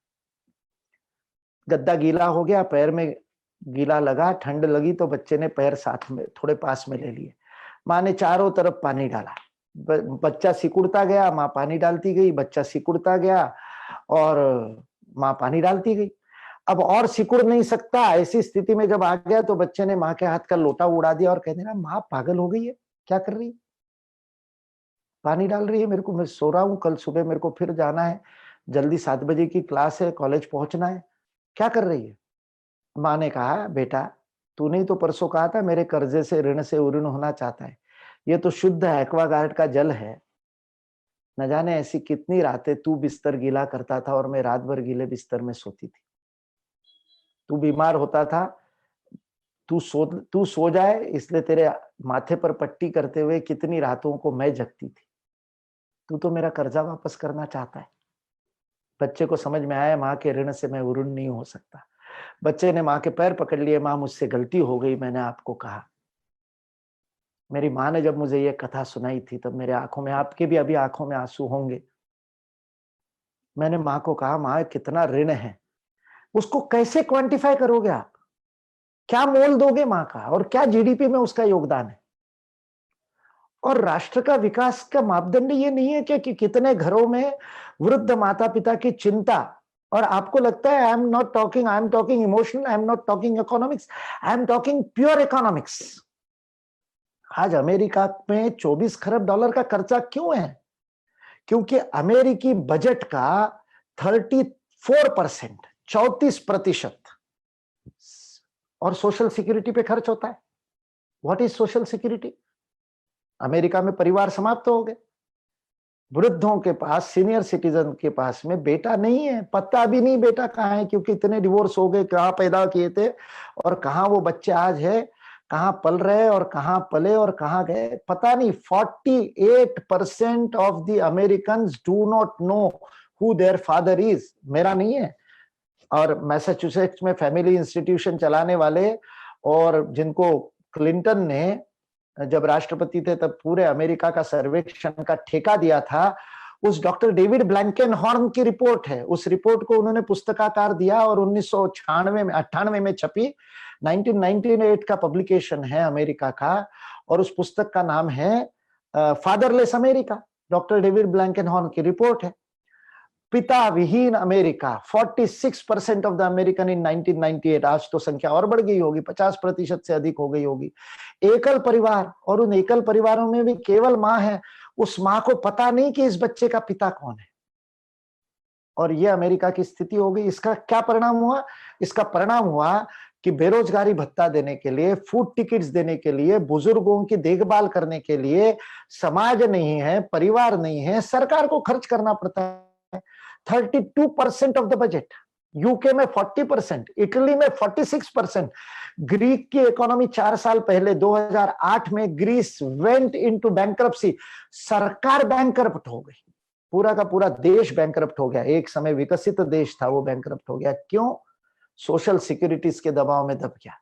गद्दा गीला हो गया, पैर में गीला लगा, ठंड लगी तो बच्चे ने पैर साथ में थोड़े पास में ले लिए। माँ ने चारों तरफ पानी डाला, बच्चा सिकुड़ता गया, माँ पानी डालती गई, बच्चा सिकुड़ता गया और माँ पानी डालती गई। अब और सिकुड़ नहीं सकता, ऐसी स्थिति में जब आ गया तो बच्चे ने माँ के हाथ का लोटा उड़ा दिया और कहने लगा माँ पागल हो गई है, क्या कर रही है, पानी डाल रही है मेरे को, मैं सो रहा हूँ, कल सुबह मेरे को फिर जाना है, जल्दी 7 बजे की क्लास है, कॉलेज पहुंचना है, क्या कर रही है। माँ ने कहा बेटा तूने ही तो परसों कहा था मेरे कर्जे से ऋण से उऋण होना चाहता है, ये तो शुद्ध एक्वागार्ड का जल है, न जाने ऐसी कितनी रातें तू बिस्तर गीला करता था और मैं रात भर गीले बिस्तर में सोती थी। तू बीमार होता था, तू सो जाए इसलिए तेरे माथे पर पट्टी करते हुए कितनी रातों को मैं जगती थी। तू तो मेरा कर्जा वापस करना चाहता है। बच्चे को समझ में आया माँ के ऋण से मैं उऋण नहीं हो सकता। बच्चे ने माँ के पैर पकड़ लिए, माँ मुझसे गलती हो गई, मैंने आपको कहा। मेरी माँ ने जब मुझे ये कथा सुनाई थी तब मेरे आंखों में, आपके भी अभी आंखों में आंसू होंगे। मैंने माँ को कहा माँ कितना ऋण है, उसको कैसे क्वांटिफाई करोगे आप, क्या मोल दोगे माँ का, और क्या जीडीपी में उसका योगदान है। और राष्ट्र का विकास का मापदंड ये नहीं है कि कितने घरों में वृद्ध माता पिता की चिंता, और आपको लगता है I am talking emotional, I am not talking economics, I am talking pure economics. आज अमेरिका में 24 खरब डॉलर का खर्चा क्यों है, क्योंकि अमेरिकी बजट का 34%, 34% और सोशल सिक्योरिटी पे खर्च होता है। What is social security. America में परिवार समाप्त हो गए, वृद्धों के पास, सीनियर सिटीजन के पास में बेटा नहीं है, पता भी नहीं बेटा कहाँ है, क्योंकि इतने डिवोर्स हो गए, कहाँ पैदा किए थे और कहाँ वो बच्चे आज है, कहाँ पल रहे और कहाँ पले और कहाँ गए पता नहीं। 48% of the Americans do not know who their father is. मेरा नहीं है। और मैसाचुसेट्स में फैमिली इंस्टीट्यूशन चलाने वाले, और जिनको क्लिंटन ने जब राष्ट्रपति थे तब पूरे अमेरिका का सर्वेक्षण का ठेका दिया था, उस डॉक्टर डेविड ब्लैंकेनहॉर्न की रिपोर्ट है। उस रिपोर्ट को उन्होंने पुस्तकाकार दिया और 1998 में छपी। 1998 का पब्लिकेशन है अमेरिका का, और उस पुस्तक का नाम है फादरलेस अमेरिका। डॉक्टर डेविड ब्लैंकेनहॉर्न की रिपोर्ट है। पिता विहीन America, 46% of the American in 1998। आज तो संख्या और बढ़ गई होगी, 50% से अधिक हो गई होगी। एकल परिवार, और उन एकल परिवारों में भी केवल माँ है। उस माँ को पता नहीं कि इस बच्चे का पिता कौन है। और ये अमेरिका की स्थिति हो गई। इसका क्या परिणाम हुआ? इसका परिणाम हुआ कि बेरोजगारी भत्ता देने के लिए, फूड टिकट्स देने के लिए, बुजुर्गों की देखभाल करने के लिए समाज नहीं है, परिवार नहीं है, सरकार को खर्च करना पड़ता है। 32% ऑफ द बजट। यूके में 40%, इटली में 46%। ग्रीक की इकोनॉमी 4 साल पहले 2008 में ग्रीस वेंट इनटू बैंकरप्सी। सरकार बैंकरप्ट हो गई, पूरा का पूरा देश बैंकरप्ट हो गया। एक समय विकसित देश था, वो बैंकरप्ट हो गया। क्यों? सोशल सिक्योरिटीज के दबाव में दब गया।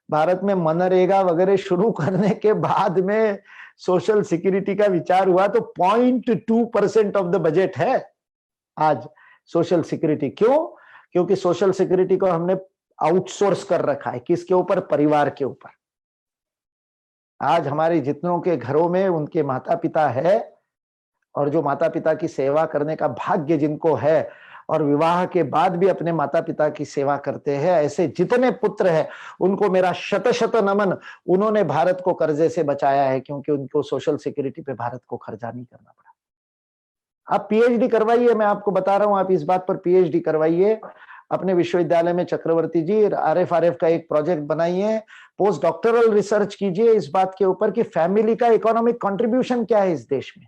भारत में मनरेगा वगैरह शुरू करने के बाद में सोशल सिक्योरिटी का विचार हुआ तो 0.2% ऑफ द बजट है आज सोशल सिक्योरिटी। क्यों? क्योंकि सोशल सिक्योरिटी को हमने आउटसोर्स कर रखा है। किसके ऊपर? परिवार के ऊपर। आज हमारे जितनों के घरों में उनके माता पिता है, और जो माता पिता की सेवा करने का भाग्य जिनको है और विवाह के बाद भी अपने माता पिता की सेवा करते हैं, ऐसे जितने पुत्र हैं उनको मेरा शत शत नमन। उन्होंने भारत को कर्जे से बचाया है, क्योंकि उनको सोशल सिक्योरिटी पे भारत को खर्चा नहीं करना पड़ा। आप पीएचडी करवाइए, मैं आपको बता रहा हूं, आप इस बात पर पीएचडी करवाइए अपने विश्वविद्यालय में। चक्रवर्ती जी, आरएफ का एक प्रोजेक्ट बनाइए, पोस्ट डॉक्टरल रिसर्च कीजिए इस बात के ऊपर कि फैमिली का इकोनॉमिक कंट्रीब्यूशन क्या है इस देश में।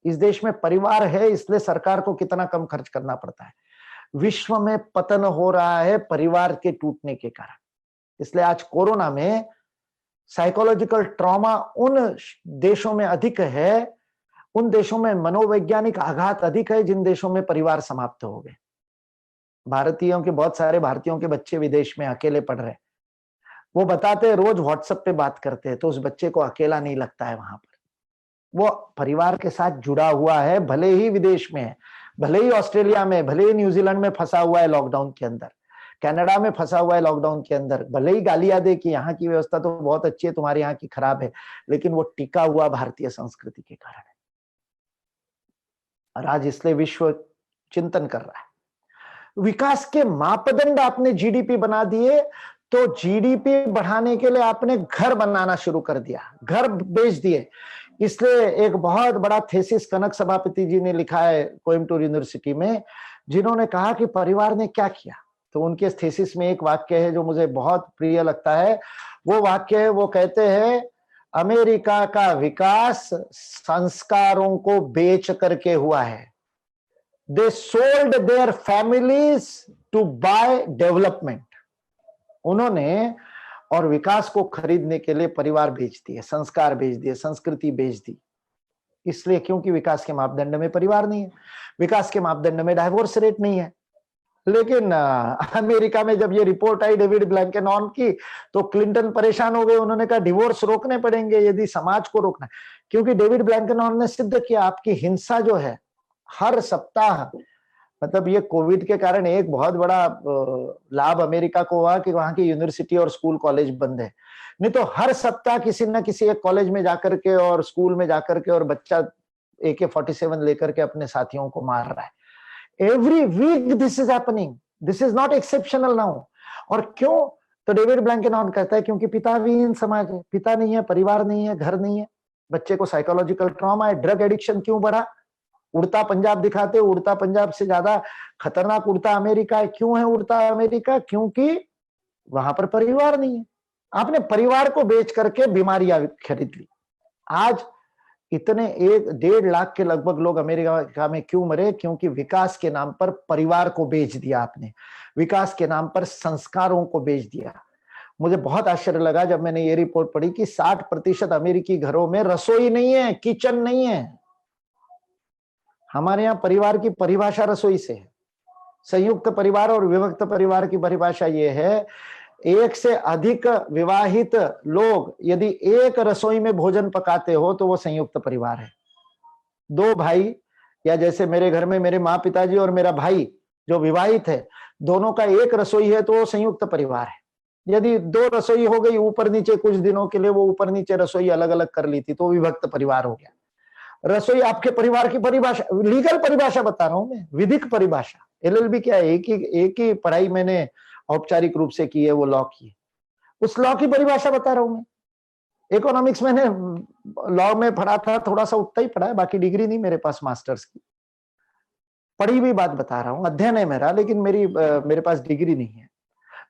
इस देश में परिवार है, इसलिए सरकार को कितना कम खर्च करना पड़ता है। विश्व में पतन हो रहा है परिवार के टूटने के कारण। इसलिए आज कोरोना में साइकोलॉजिकल ट्रॉमा उन देशों में अधिक है, उन देशों में मनोवैज्ञानिक आघात अधिक है जिन देशों में परिवार समाप्त हो गए। भारतीयों के, बहुत सारे भारतीयों के बच्चे विदेश में अकेले पढ़ रहे, वो बताते हैं रोज व्हाट्सएप पे बात करते हैं, तो उस बच्चे को अकेला नहीं लगता है वहां पर। वो परिवार के साथ जुड़ा हुआ है, भले ही विदेश में है, भले ही ऑस्ट्रेलिया में, भले ही न्यूजीलैंड में फंसा हुआ है लॉकडाउन के अंदर, कनाडा में फंसा हुआ है लॉकडाउन के अंदर, भले ही गालियां दे कि यहाँ की व्यवस्था तो बहुत अच्छी है, तुम्हारे यहाँ की खराब है, लेकिन वो टिका हुआ भारतीय संस्कृति के कारण है। और आज इसलिए विश्व चिंतन कर रहा है। विकास के मापदंड आपने जीडीपी बना दिए, तो जीडीपी बढ़ाने के लिए आपने घर बनाना शुरू कर दिया, घर बेच दिए। इसलिए एक बहुत बड़ा थेसिस कनक सभापति जी ने लिखा है कोयम्बटूर यूनिवर्सिटी में, जिन्होंने कहा कि परिवार ने क्या किया। तो उनके थेसिस में एक वाक्य है जो मुझे बहुत प्रिय लगता है। वो वाक्य है, वो कहते हैं, अमेरिका का विकास संस्कारों को बेच करके हुआ है। They sold their families to buy development. उन्होंने और विकास को खरीदने के लिए परिवार बेच दिए, संस्कार बेच दिए, संस्कृति बेच दी। इसलिए क्योंकि विकास के मापदंड में परिवार नहीं है, विकास के मापदंड में डाइवोर्स रेट नहीं है। लेकिन अमेरिका में जब ये रिपोर्ट आई डेविड ब्लैंकेनॉन की, तो क्लिंटन परेशान हो गए। उन्होंने कहा डिवोर्स रोकने पड़ेंगे यदि समाज को रोकना है, क्योंकि डेविड ब्लैंकेनॉन ने सिद्ध किया आपकी हिंसा जो है हर सप्ताह, मतलब ये कोविड के कारण एक बहुत बड़ा लाभ अमेरिका को हुआ कि वहां की यूनिवर्सिटी और स्कूल कॉलेज बंद है, नहीं तो हर सप्ताह किसी न किसी एक कॉलेज में जाकर के और स्कूल में जाकर के और बच्चा AK-47 लेकर के अपने साथियों को मार रहा है। Every week this is happening, this is not exceptional now. और क्यों? तो डेविड ब्लैंकेनॉन कहता है क्योंकि पिता विहीन समाज है, पिता नहीं है, परिवार नहीं है, घर नहीं है, बच्चे को साइकोलॉजिकल ट्रॉमा है। ड्रग एडिक्शन क्यों बढ़ा? उड़ता पंजाब दिखाते, उड़ता पंजाब से ज्यादा खतरनाक उड़ता अमेरिका है। क्यों है उड़ता अमेरिका? क्योंकि वहां पर परिवार नहीं है। आपने परिवार को बेच करके बीमारियां खरीद ली। आज इतने 1.5 लाख के लगभग लोग अमेरिका में क्यों मरे? क्योंकि विकास के नाम पर परिवार को बेच दिया आपने, विकास के नाम पर संस्कारों को बेच दिया। मुझे बहुत आश्चर्य लगा जब मैंने ये रिपोर्ट पढ़ी कि 60% अमेरिकी घरों में रसोई नहीं है, किचन नहीं है। हमारे यहाँ परिवार की परिभाषा रसोई से है। संयुक्त परिवार और विभक्त परिवार की परिभाषा ये है, एक से अधिक विवाहित लोग यदि एक रसोई में भोजन पकाते हो तो वो संयुक्त परिवार है। 2 भाई, या जैसे मेरे घर में मेरे माँ पिताजी और मेरा भाई जो विवाहित है, दोनों का एक रसोई है तो वो संयुक्त परिवार है। यदि 2 रसोई हो गई ऊपर नीचे, कुछ दिनों के लिए वो ऊपर नीचे रसोई अलग अलग कर ली थी, तो विभक्त परिवार हो गया। रसोई आपके परिवार की परिभाषा, लीगल परिभाषा बता रहा हूं मैं, विधिक परिभाषा। LLB क्या है? एक ही पढ़ाई मैंने औपचारिक रूप से की है, वो लॉ की है। उस लॉ की परिभाषा बता रहा हूं मैं। इकोनॉमिक्स मैंने लॉ में पढ़ा था, थोड़ा सा उतना ही पढ़ा है, बाकी डिग्री नहीं मेरे पास मास्टर्स की। पढ़ी हुई बात बता रहा हूं, अध्ययन है मेरा, लेकिन मेरे पास डिग्री नहीं है।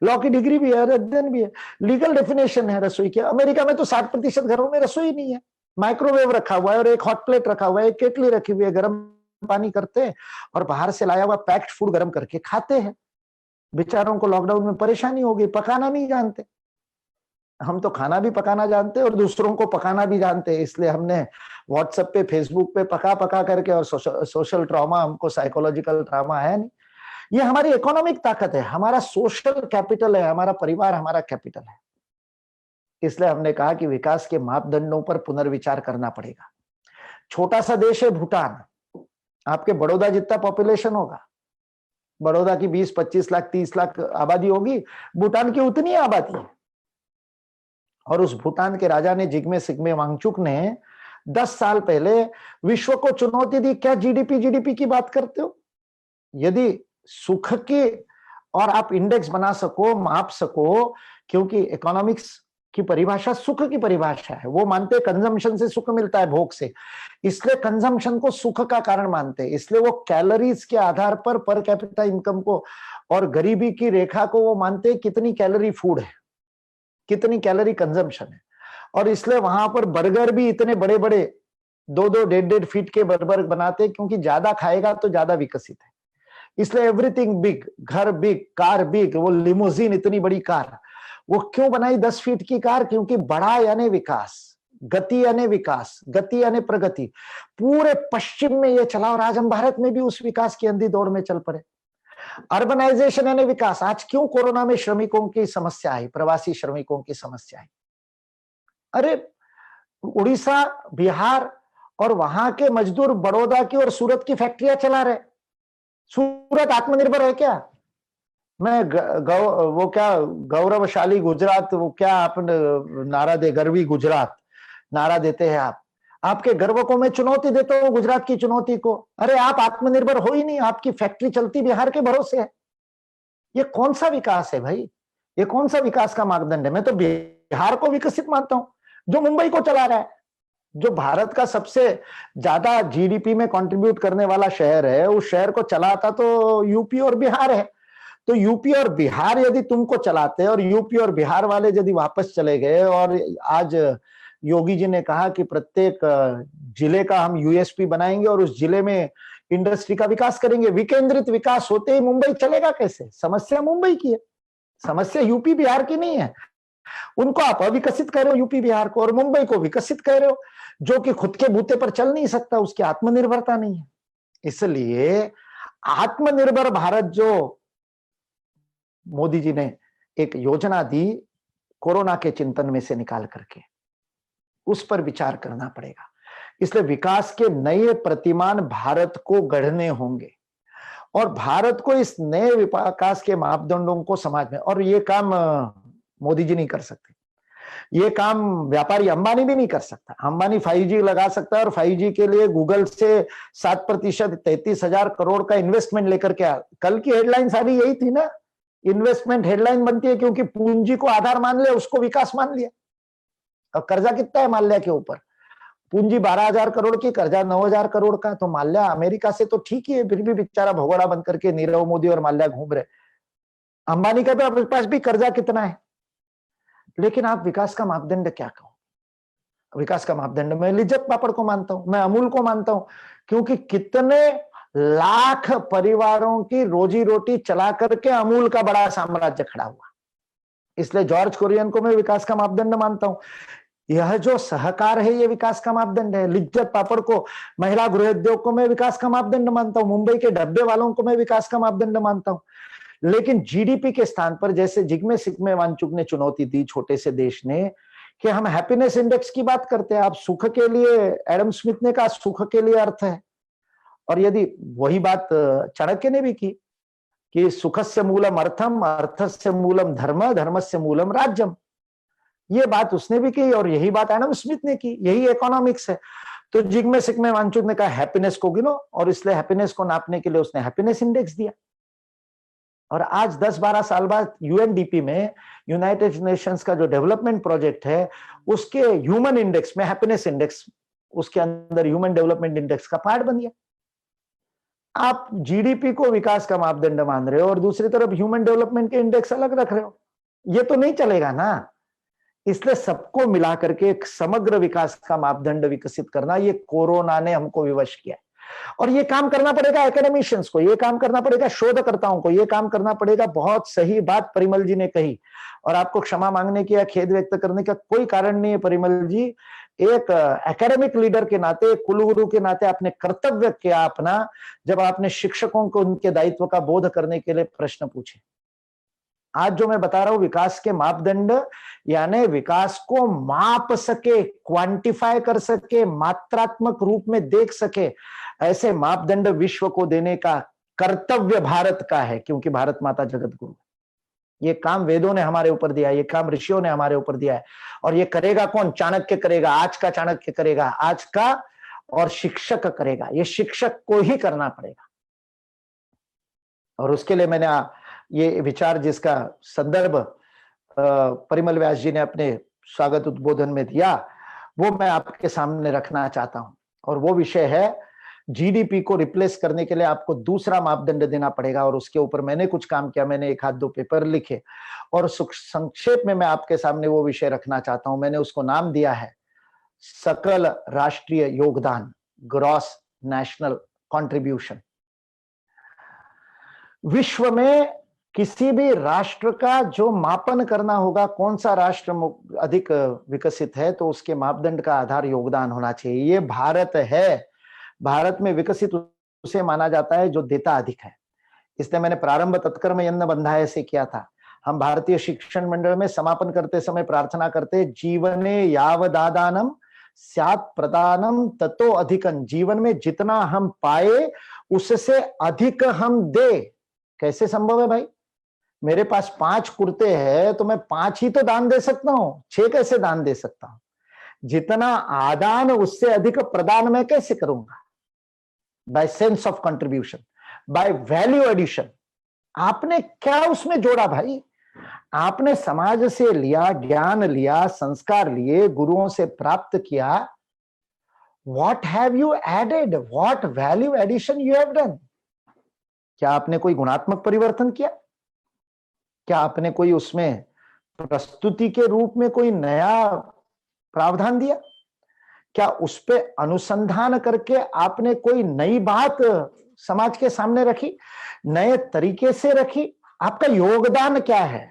लॉ की डिग्री भी है, अध्ययन भी है। लीगल डेफिनेशन है रसोई की। अमेरिका में तो 60% घरों में रसोई नहीं है। माइक्रोवेव रखा हुआ है और एक हॉट प्लेट रखा हुआ है, एक केटली रखी हुई है, गर्म पानी करते हैं और बाहर से लाया हुआ पैक्ड फूड गर्म करके खाते हैं। बेचारों को लॉकडाउन में परेशानी हो गई, पकाना नहीं जानते। हम तो खाना भी पकाना जानते हैं और दूसरों को पकाना भी जानते हैं, इसलिए हमने व्हाट्सएप पे, फेसबुक पे पका करके, और सोशल ट्रॉमा हमको साइकोलॉजिकल ट्रॉमा है नहीं। ये हमारी इकोनॉमिक ताकत है, हमारा सोशल कैपिटल है, हमारा परिवार हमारा कैपिटल है। इसलिए हमने कहा कि विकास के मापदंडों पर पुनर्विचार करना पड़ेगा। छोटा सा देश है भूटान, आपके बड़ौदा जितना पॉपुलेशन होगा। बड़ौदा की 20-25 लाख 30 लाख आबादी होगी, भूटान की उतनी आबादी है। और उस भूटान के राजा ने जिग्मे सिग्मे वांगचुक ने 10 साल पहले विश्व को चुनौती दी, क्या जीडीपी की बात करते हो? यदि सुख की और आप इंडेक्स बना सको, माप सको, क्योंकि इकोनॉमिक्स की परिभाषा सुख की परिभाषा है, वो मानते कंजम्पशन से सुख मिलता है, भोग से, इसलिए कंजम्पशन को सुख का कारण मानते हैं। इसलिए वो कैलोरीज के आधार पर कैपिटा इनकम को और गरीबी की रेखा को वो मानते हैं कितनी कैलोरी फूड है, कितनी कैलोरी कंजम्पशन है। और इसलिए वहां पर बर्गर भी इतने बड़े बड़े 2-2, 1.5 फीट के बर्गर बनाते हैं, क्योंकि ज्यादा खाएगा तो ज्यादा विकसित है। इसलिए एवरीथिंग बिग, घर बिग, कार बिग, वो लिमोजिन इतनी बड़ी कार, वो क्यों बनाई 10 फीट की कार? क्योंकि बड़ा यानी विकास, गति यानी विकास, गति यानी प्रगति। पूरे पश्चिम में ये चला और आज हम भारत में भी उस विकास की अंधी दौड़ में चल पड़े। अर्बनाइजेशन यानी विकास। आज क्यों कोरोना में श्रमिकों की समस्या आई, प्रवासी श्रमिकों की समस्या आई? अरे उड़ीसा, बिहार और वहां के मजदूर बड़ौदा की और सूरत की फैक्ट्रियां चला रहे। सूरत आत्मनिर्भर है क्या? मैं वो क्या गौरवशाली गुजरात, वो क्या आप नारा दे, गर्वी गुजरात नारा देते हैं आप। आपके गर्व को मैं चुनौती देता हूं, गुजरात की चुनौती को। अरे आप आत्मनिर्भर हो ही नहीं, आपकी फैक्ट्री चलती बिहार के भरोसे है। ये कौन सा विकास है भाई? ये कौन सा विकास का मापदंड है? मैं तो बिहार को विकसित मानता हूं, जो मुंबई को चला रहा है, जो भारत का सबसे ज्यादा जीडीपी में कंट्रीब्यूट करने वाला शहर है, उस शहर को चलाता तो यूपी और बिहार है। तो यूपी और बिहार यदि तुमको चलाते और यूपी और बिहार वाले यदि वापस चले गए, और आज योगी जी ने कहा कि प्रत्येक जिले का हम यूएसपी बनाएंगे और उस जिले में इंडस्ट्री का विकास करेंगे, विकेंद्रित विकास होते ही मुंबई चलेगा कैसे? समस्या मुंबई की है, समस्या यूपी बिहार की नहीं है। उनको आप अविकसित कर रहे हो यूपी बिहार को, और मुंबई को विकसित कर रहे हो, जो कि खुद के बूते पर चल नहीं सकता, उसकी आत्मनिर्भरता नहीं है। इसलिए आत्मनिर्भर भारत जो मोदी जी ने एक योजना दी कोरोना के चिंतन में से निकाल करके, उस पर विचार करना पड़ेगा। इसलिए विकास के नए प्रतिमान भारत को गढ़ने होंगे और भारत को इस नए विकास के मापदंडों को समाज में, और ये काम मोदी जी नहीं कर सकते, ये काम व्यापारी अंबानी भी नहीं कर सकता। अंबानी 5G लगा सकता है और 5G के लिए गूगल से 7% 33,000 करोड़ का इन्वेस्टमेंट लेकर के कल की हेडलाइन सारी यही थी ना, इन्वेस्टमेंट हेडलाइन बनती है क्योंकि पूंजी को आधार मान लिया, उसको विकास मान लिया। और कर्जा कितना है माल्या के ऊपर? पूंजी 12,000 करोड़ की, कर्जा 9,000 करोड़ का। तो माल्या अमेरिका से तो ठीक ही है, फिर भी बेचारा भगोड़ा बन करके नीरव मोदी और माल्या घूम रहे। अंबानी का भी पास भी कर्जा कितना है? लेकिन आप विकास का मापदंड क्या कहो? विकास का मापदंड मैं लिज्जत पापड़ को मानता हूं, मैं अमूल को मानता हूं, क्योंकि कितने लाख परिवारों की रोजी रोटी चला करके अमूल का बड़ा साम्राज्य खड़ा हुआ। इसलिए जॉर्ज कुरियन को मैं विकास का मापदंड मानता हूं। यह जो सहकार है ये विकास का मापदंड है। लिज्जत पापड़ को, महिला गृहोद्योग को मैं विकास का मापदंड मानता हूं। मुंबई के डब्बे वालों को मैं विकास का मापदंड मानता हूं। लेकिन जीडीपी के स्थान पर जैसे जिग्मे सिग्मे वांगचुक ने चुनौती दी छोटे से देश ने कि हम हैप्पीनेस इंडेक्स की बात करते हैं। आप सुख के लिए, एडम स्मिथ ने कहा सुख के लिए अर्थ है, और यदि वही बात चाणक्य ने भी की कि सुखस्य मूलम अर्थम, अर्थस्य मूलम धर्म, धर्मस्य मूलम राज्यम, ये बात उसने भी की और यही बात एडम स्मिथ ने की, यही इकोनॉमिक्स है। तो जिग्मे सिग्मे वांगचुक ने कहा हैप्पीनेस को गिनो, और इसलिए हैप्पीनेस को नापने के लिए उसने हैप्पीनेस इंडेक्स दिया। और आज 10-12 साल बाद यूएनडीपी में, यूनाइटेड नेशंस का जो डेवलपमेंट प्रोजेक्ट है, उसके ह्यूमन इंडेक्स में हैप्पीनेस इंडेक्स, उसके अंदर ह्यूमन डेवलपमेंट इंडेक्स का पार्ट बन गया। आप जीडीपी को विकास का मापदंड मान रहे हो और दूसरी तरफ ह्यूमन डेवलपमेंट के इंडेक्स अलग रख रहे हो, ये तो नहीं चलेगा ना। इसलिए सबको मिला करके एक समग्र विकास का मापदंड विकसित करना, ये कोरोना ने हमको विवश किया है। और ये काम करना पड़ेगा एकेडमिशियंस को, ये काम करना पड़ेगा शोधकर्ताओं को, ये काम करना पड़ेगा। बहुत सही बात परिमल जी ने कही, और आपको क्षमा मांगने की या खेद व्यक्त करने का कोई कारण नहीं है परिमल जी। एक एकेडमिक लीडर के नाते, एक कुलगुरु के नाते आपने कर्तव्य किया अपना, जब आपने शिक्षकों को उनके दायित्व का बोध करने के लिए प्रश्न पूछे। आज जो मैं बता रहा हूं विकास के मापदंड, यानी विकास को माप सके, क्वांटिफाई कर सके, मात्रात्मक रूप में देख सके, ऐसे मापदंड विश्व को देने का कर्तव्य भारत का है, क्योंकि भारत माता जगत गुरु। ये काम वेदों ने हमारे ऊपर दिया है, ये काम ऋषियों ने हमारे ऊपर दिया है। और ये करेगा कौन? चाणक्य करेगा, आज का चाणक्य करेगा, आज का, और शिक्षक करेगा। ये शिक्षक को ही करना पड़ेगा। और उसके लिए मैंने ये विचार जिसका संदर्भ परिमल व्यास जी ने अपने स्वागत उद्बोधन में दिया, वो मैं आपके सामने रखना चाहता हूं। और वो विषय है, जीडीपी को रिप्लेस करने के लिए आपको दूसरा मापदंड देना पड़ेगा। और उसके ऊपर मैंने कुछ काम किया, मैंने 1-2 पेपर लिखे, और संक्षेप में मैं आपके सामने वो विषय रखना चाहता हूं। मैंने उसको नाम दिया है सकल राष्ट्रीय योगदान, ग्रॉस नेशनल कंट्रीब्यूशन। विश्व में किसी भी राष्ट्र का जो मापन करना होगा, कौन सा राष्ट्र अधिक विकसित है, तो उसके मापदंड का आधार योगदान होना चाहिए। ये भारत है। भारत में विकसित उसे माना जाता है जो देता अधिक है। इसलिए मैंने प्रारंभ तत्कर्म यन्न बंधाय से किया था। हम भारतीय शिक्षण मंडल में समापन करते समय प्रार्थना करते, जीवने यावदादानम स्यात् प्रदानम ततो अधिकं। जीवन में जितना हम पाए उससे अधिक हम दे। कैसे संभव है भाई? मेरे पास 5 कुर्ते हैं तो मैं 5 ही तो दान दे सकता हूं, 6 कैसे दान दे सकता हूं? जितना आदान उससे अधिक प्रदान मैं कैसे करूंगा? By sense of contribution, by value addition. आपने क्या उसमें जोड़ा भाई? आपने समाज से लिया, ज्ञान लिया, संस्कार लिए, गुरुओं से प्राप्त किया। What have you added? What value addition you have done? क्या आपने कोई गुणात्मक परिवर्तन किया? क्या आपने कोई उसमें प्रस्तुति के रूप में कोई नया प्रावधान दिया? क्या उस पे अनुसंधान करके आपने कोई नई बात समाज के सामने रखी, नए तरीके से रखी? आपका योगदान क्या है?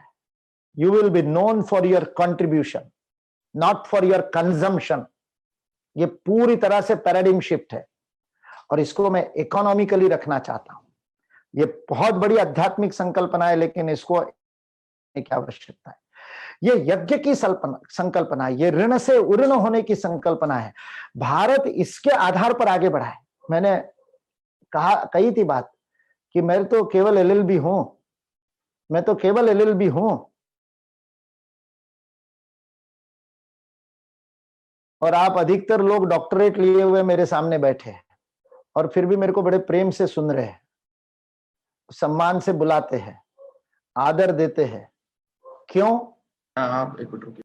You will be known for your contribution, not for your consumption. ये पूरी तरह से पैराडिम शिफ्ट है, और इसको मैं इकोनॉमिकली रखना चाहता हूं। ये बहुत बड़ी आध्यात्मिक संकल्पना है, लेकिन इसको क्या आवश्यकता है? ये यज्ञ की संकल्पना है, ये ऋण से उऋण होने की संकल्पना है। भारत इसके आधार पर आगे बढ़ा है। मैंने कही थी बात कि मैं तो केवल एलएलबी हूं, मैं तो केवल एलएलबी हूं, और आप अधिकतर लोग डॉक्टरेट लिए हुए मेरे सामने बैठे हैं, और फिर भी मेरे को बड़े प्रेम से सुन रहे हैं, सम्मान से बुलाते हैं, आदर देते हैं। क्यों? आप एक मिनट रुकिए।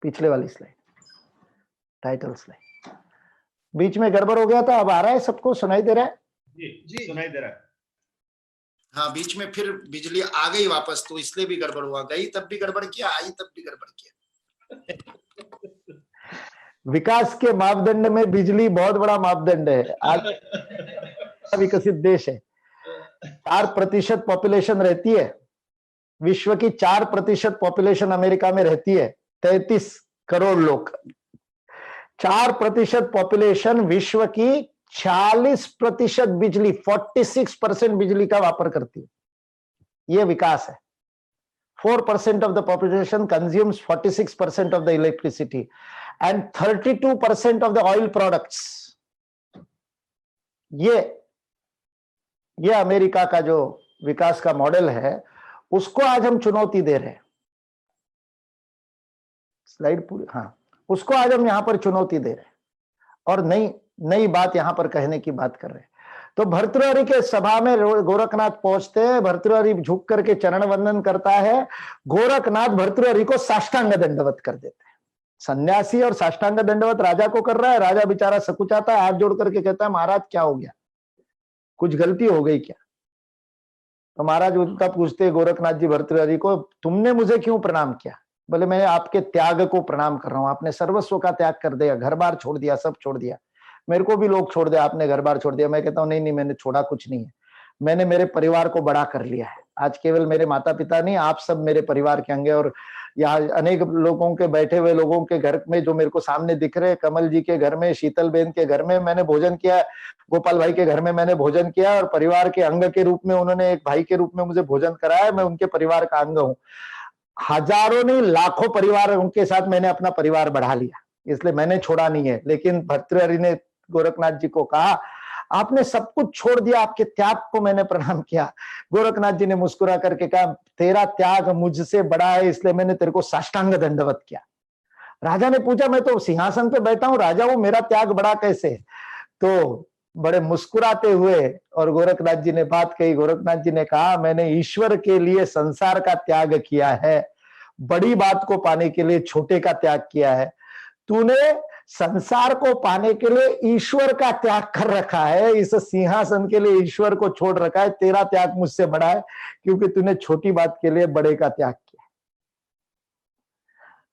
पिछले वाली स्लाइड, टाइटल स्लाइड। बीच में गड़बड़ हो गया था, अब आ रहा है? सबको सुनाई दे रहा है? जी सुनाई दे रहा है। हाँ, बीच में फिर बिजली आ गई वापस, तो इसलिए भी गड़बड़ हुआ। गई तब भी गड़बड़ किया, आई तब भी गड़बड़ किया। विकास के मापदंड में बिजली बहुत बड़ा मापदंड है। आज विकसित देश है, 4% पॉपुलेशन रहती है। विश्व की 4% पॉपुलेशन अमेरिका में रहती है, 33 करोड़ लोग। 4% पॉपुलेशन विश्व की 40% बिजली, 46% बिजली का वापर करती है। यह विकास है। 4% of the population consumes 46% of the electricity and 32% of the oil products. ये अमेरिका का जो विकास का मॉडल है, उसको आज हम चुनौती दे रहे हैं। स्लाइड पूरी, हाँ, उसको आज हम यहां पर चुनौती दे रहे हैं, और नई बात यहां पर कहने की बात कर रहे हैं। तो भर्तृहरि के सभा में गोरखनाथ पहुंचते हैं, भर्तृहरि झुक करके चरण वंदन करता है, गोरखनाथ भर्तृहरि को साष्टांग दंडवत कर देते हैं। सन्यासी और साष्टांग दंडवत राजा को कर रहा है, राजा बेचारा सकुचाता है, हाथ जोड़ करके कहता है महाराज क्या हो गया, कुछ गलती हो गई क्या? तो महाराज उनका पूछते गोरखनाथ जी भर्तृहरि को, तुमने मुझे क्यों प्रणाम किया? बोले मैं आपके त्याग को प्रणाम कर रहा हूं, आपने सर्वस्व का त्याग कर दिया, घर बार छोड़ दिया, सब छोड़ दिया, मेरे को भी लोग छोड़ दिया, आपने घर बार छोड़ दिया। मैं कहता हूं नहीं नहीं, मैंने छोड़ा कुछ नहीं है, मैंने मेरे परिवार को बड़ा कर लिया है। आज केवल मेरे माता पिता नहीं, आप सब मेरे परिवार के अंग हैं। और यहाँ अनेक लोगों के, बैठे हुए लोगों के घर में जो मेरे को सामने दिख रहे, कमल जी के घर में, शीतल बेन के घर में मैंने भोजन किया, गोपाल भाई के घर में मैंने भोजन किया, और परिवार के अंग के रूप में उन्होंने एक भाई के रूप में मुझे भोजन कराया, मैं उनके परिवार का अंग हूँ। हजारों नहीं लाखों परिवार उनके साथ मैंने अपना परिवार बढ़ा लिया, इसलिए मैंने छोड़ा नहीं है। लेकिन भर्तृहरि ने गोरखनाथ जी को कहा आपने सब कुछ छोड़ दिया, आपके त्याग को मैंने प्रणाम किया। गोरखनाथ जी ने मुस्कुरा करके कहा तेरा त्याग मुझसे बड़ा है, इसलिए मैंने तेरे को साष्टांग दंडवत किया। राजा ने पूछा मैं तो सिंहासन पे बैठा हूं राजा, वो मेरा त्याग बड़ा कैसे? तो बड़े मुस्कुराते हुए और गोरखनाथ जी ने बात कही। गोरखनाथ जी ने कहा मैंने ईश्वर के लिए संसार का त्याग किया है, बड़ी बात को पाने के लिए छोटे का त्याग किया है। तूने संसार को पाने के लिए ईश्वर का त्याग कर रखा है, इस सिंहासन के लिए ईश्वर को छोड़ रखा है। तेरा त्याग मुझसे बड़ा है क्योंकि तूने छोटी बात के लिए बड़े का त्याग किया।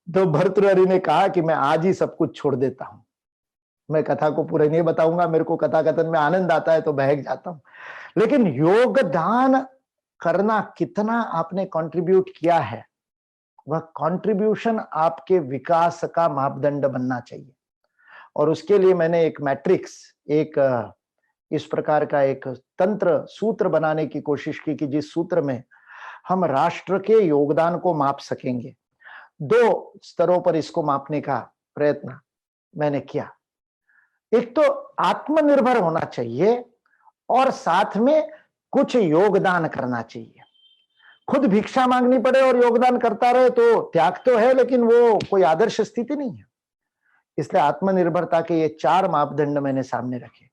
तो भर्तृहरि ने कहा कि मैं आज ही सब कुछ छोड़ देता हूं। मैं कथा को पूरा नहीं बताऊंगा, मेरे को कथा कथन में आनंद आता है तो बहक जाता हूं। लेकिन योगदान करना कितना आपने कंट्रीब्यूट किया है, वह कंट्रीब्यूशन आपके विकास का मापदंड बनना चाहिए। और उसके लिए मैंने एक मैट्रिक्स, एक इस प्रकार का एक तंत्र सूत्र बनाने की कोशिश की कि जिस सूत्र में हम राष्ट्र के योगदान को माप सकेंगे। 2 स्तरों पर इसको मापने का प्रयत्न मैंने किया। एक तो आत्मनिर्भर होना चाहिए और साथ में कुछ योगदान करना चाहिए। खुद भिक्षा मांगनी पड़े और योगदान करता रहे तो त्याग तो है, लेकिन वो कोई आदर्श स्थिति नहीं है। इसलिए आत्मनिर्भरता के ये 4 मापदंड मैंने सामने रखे।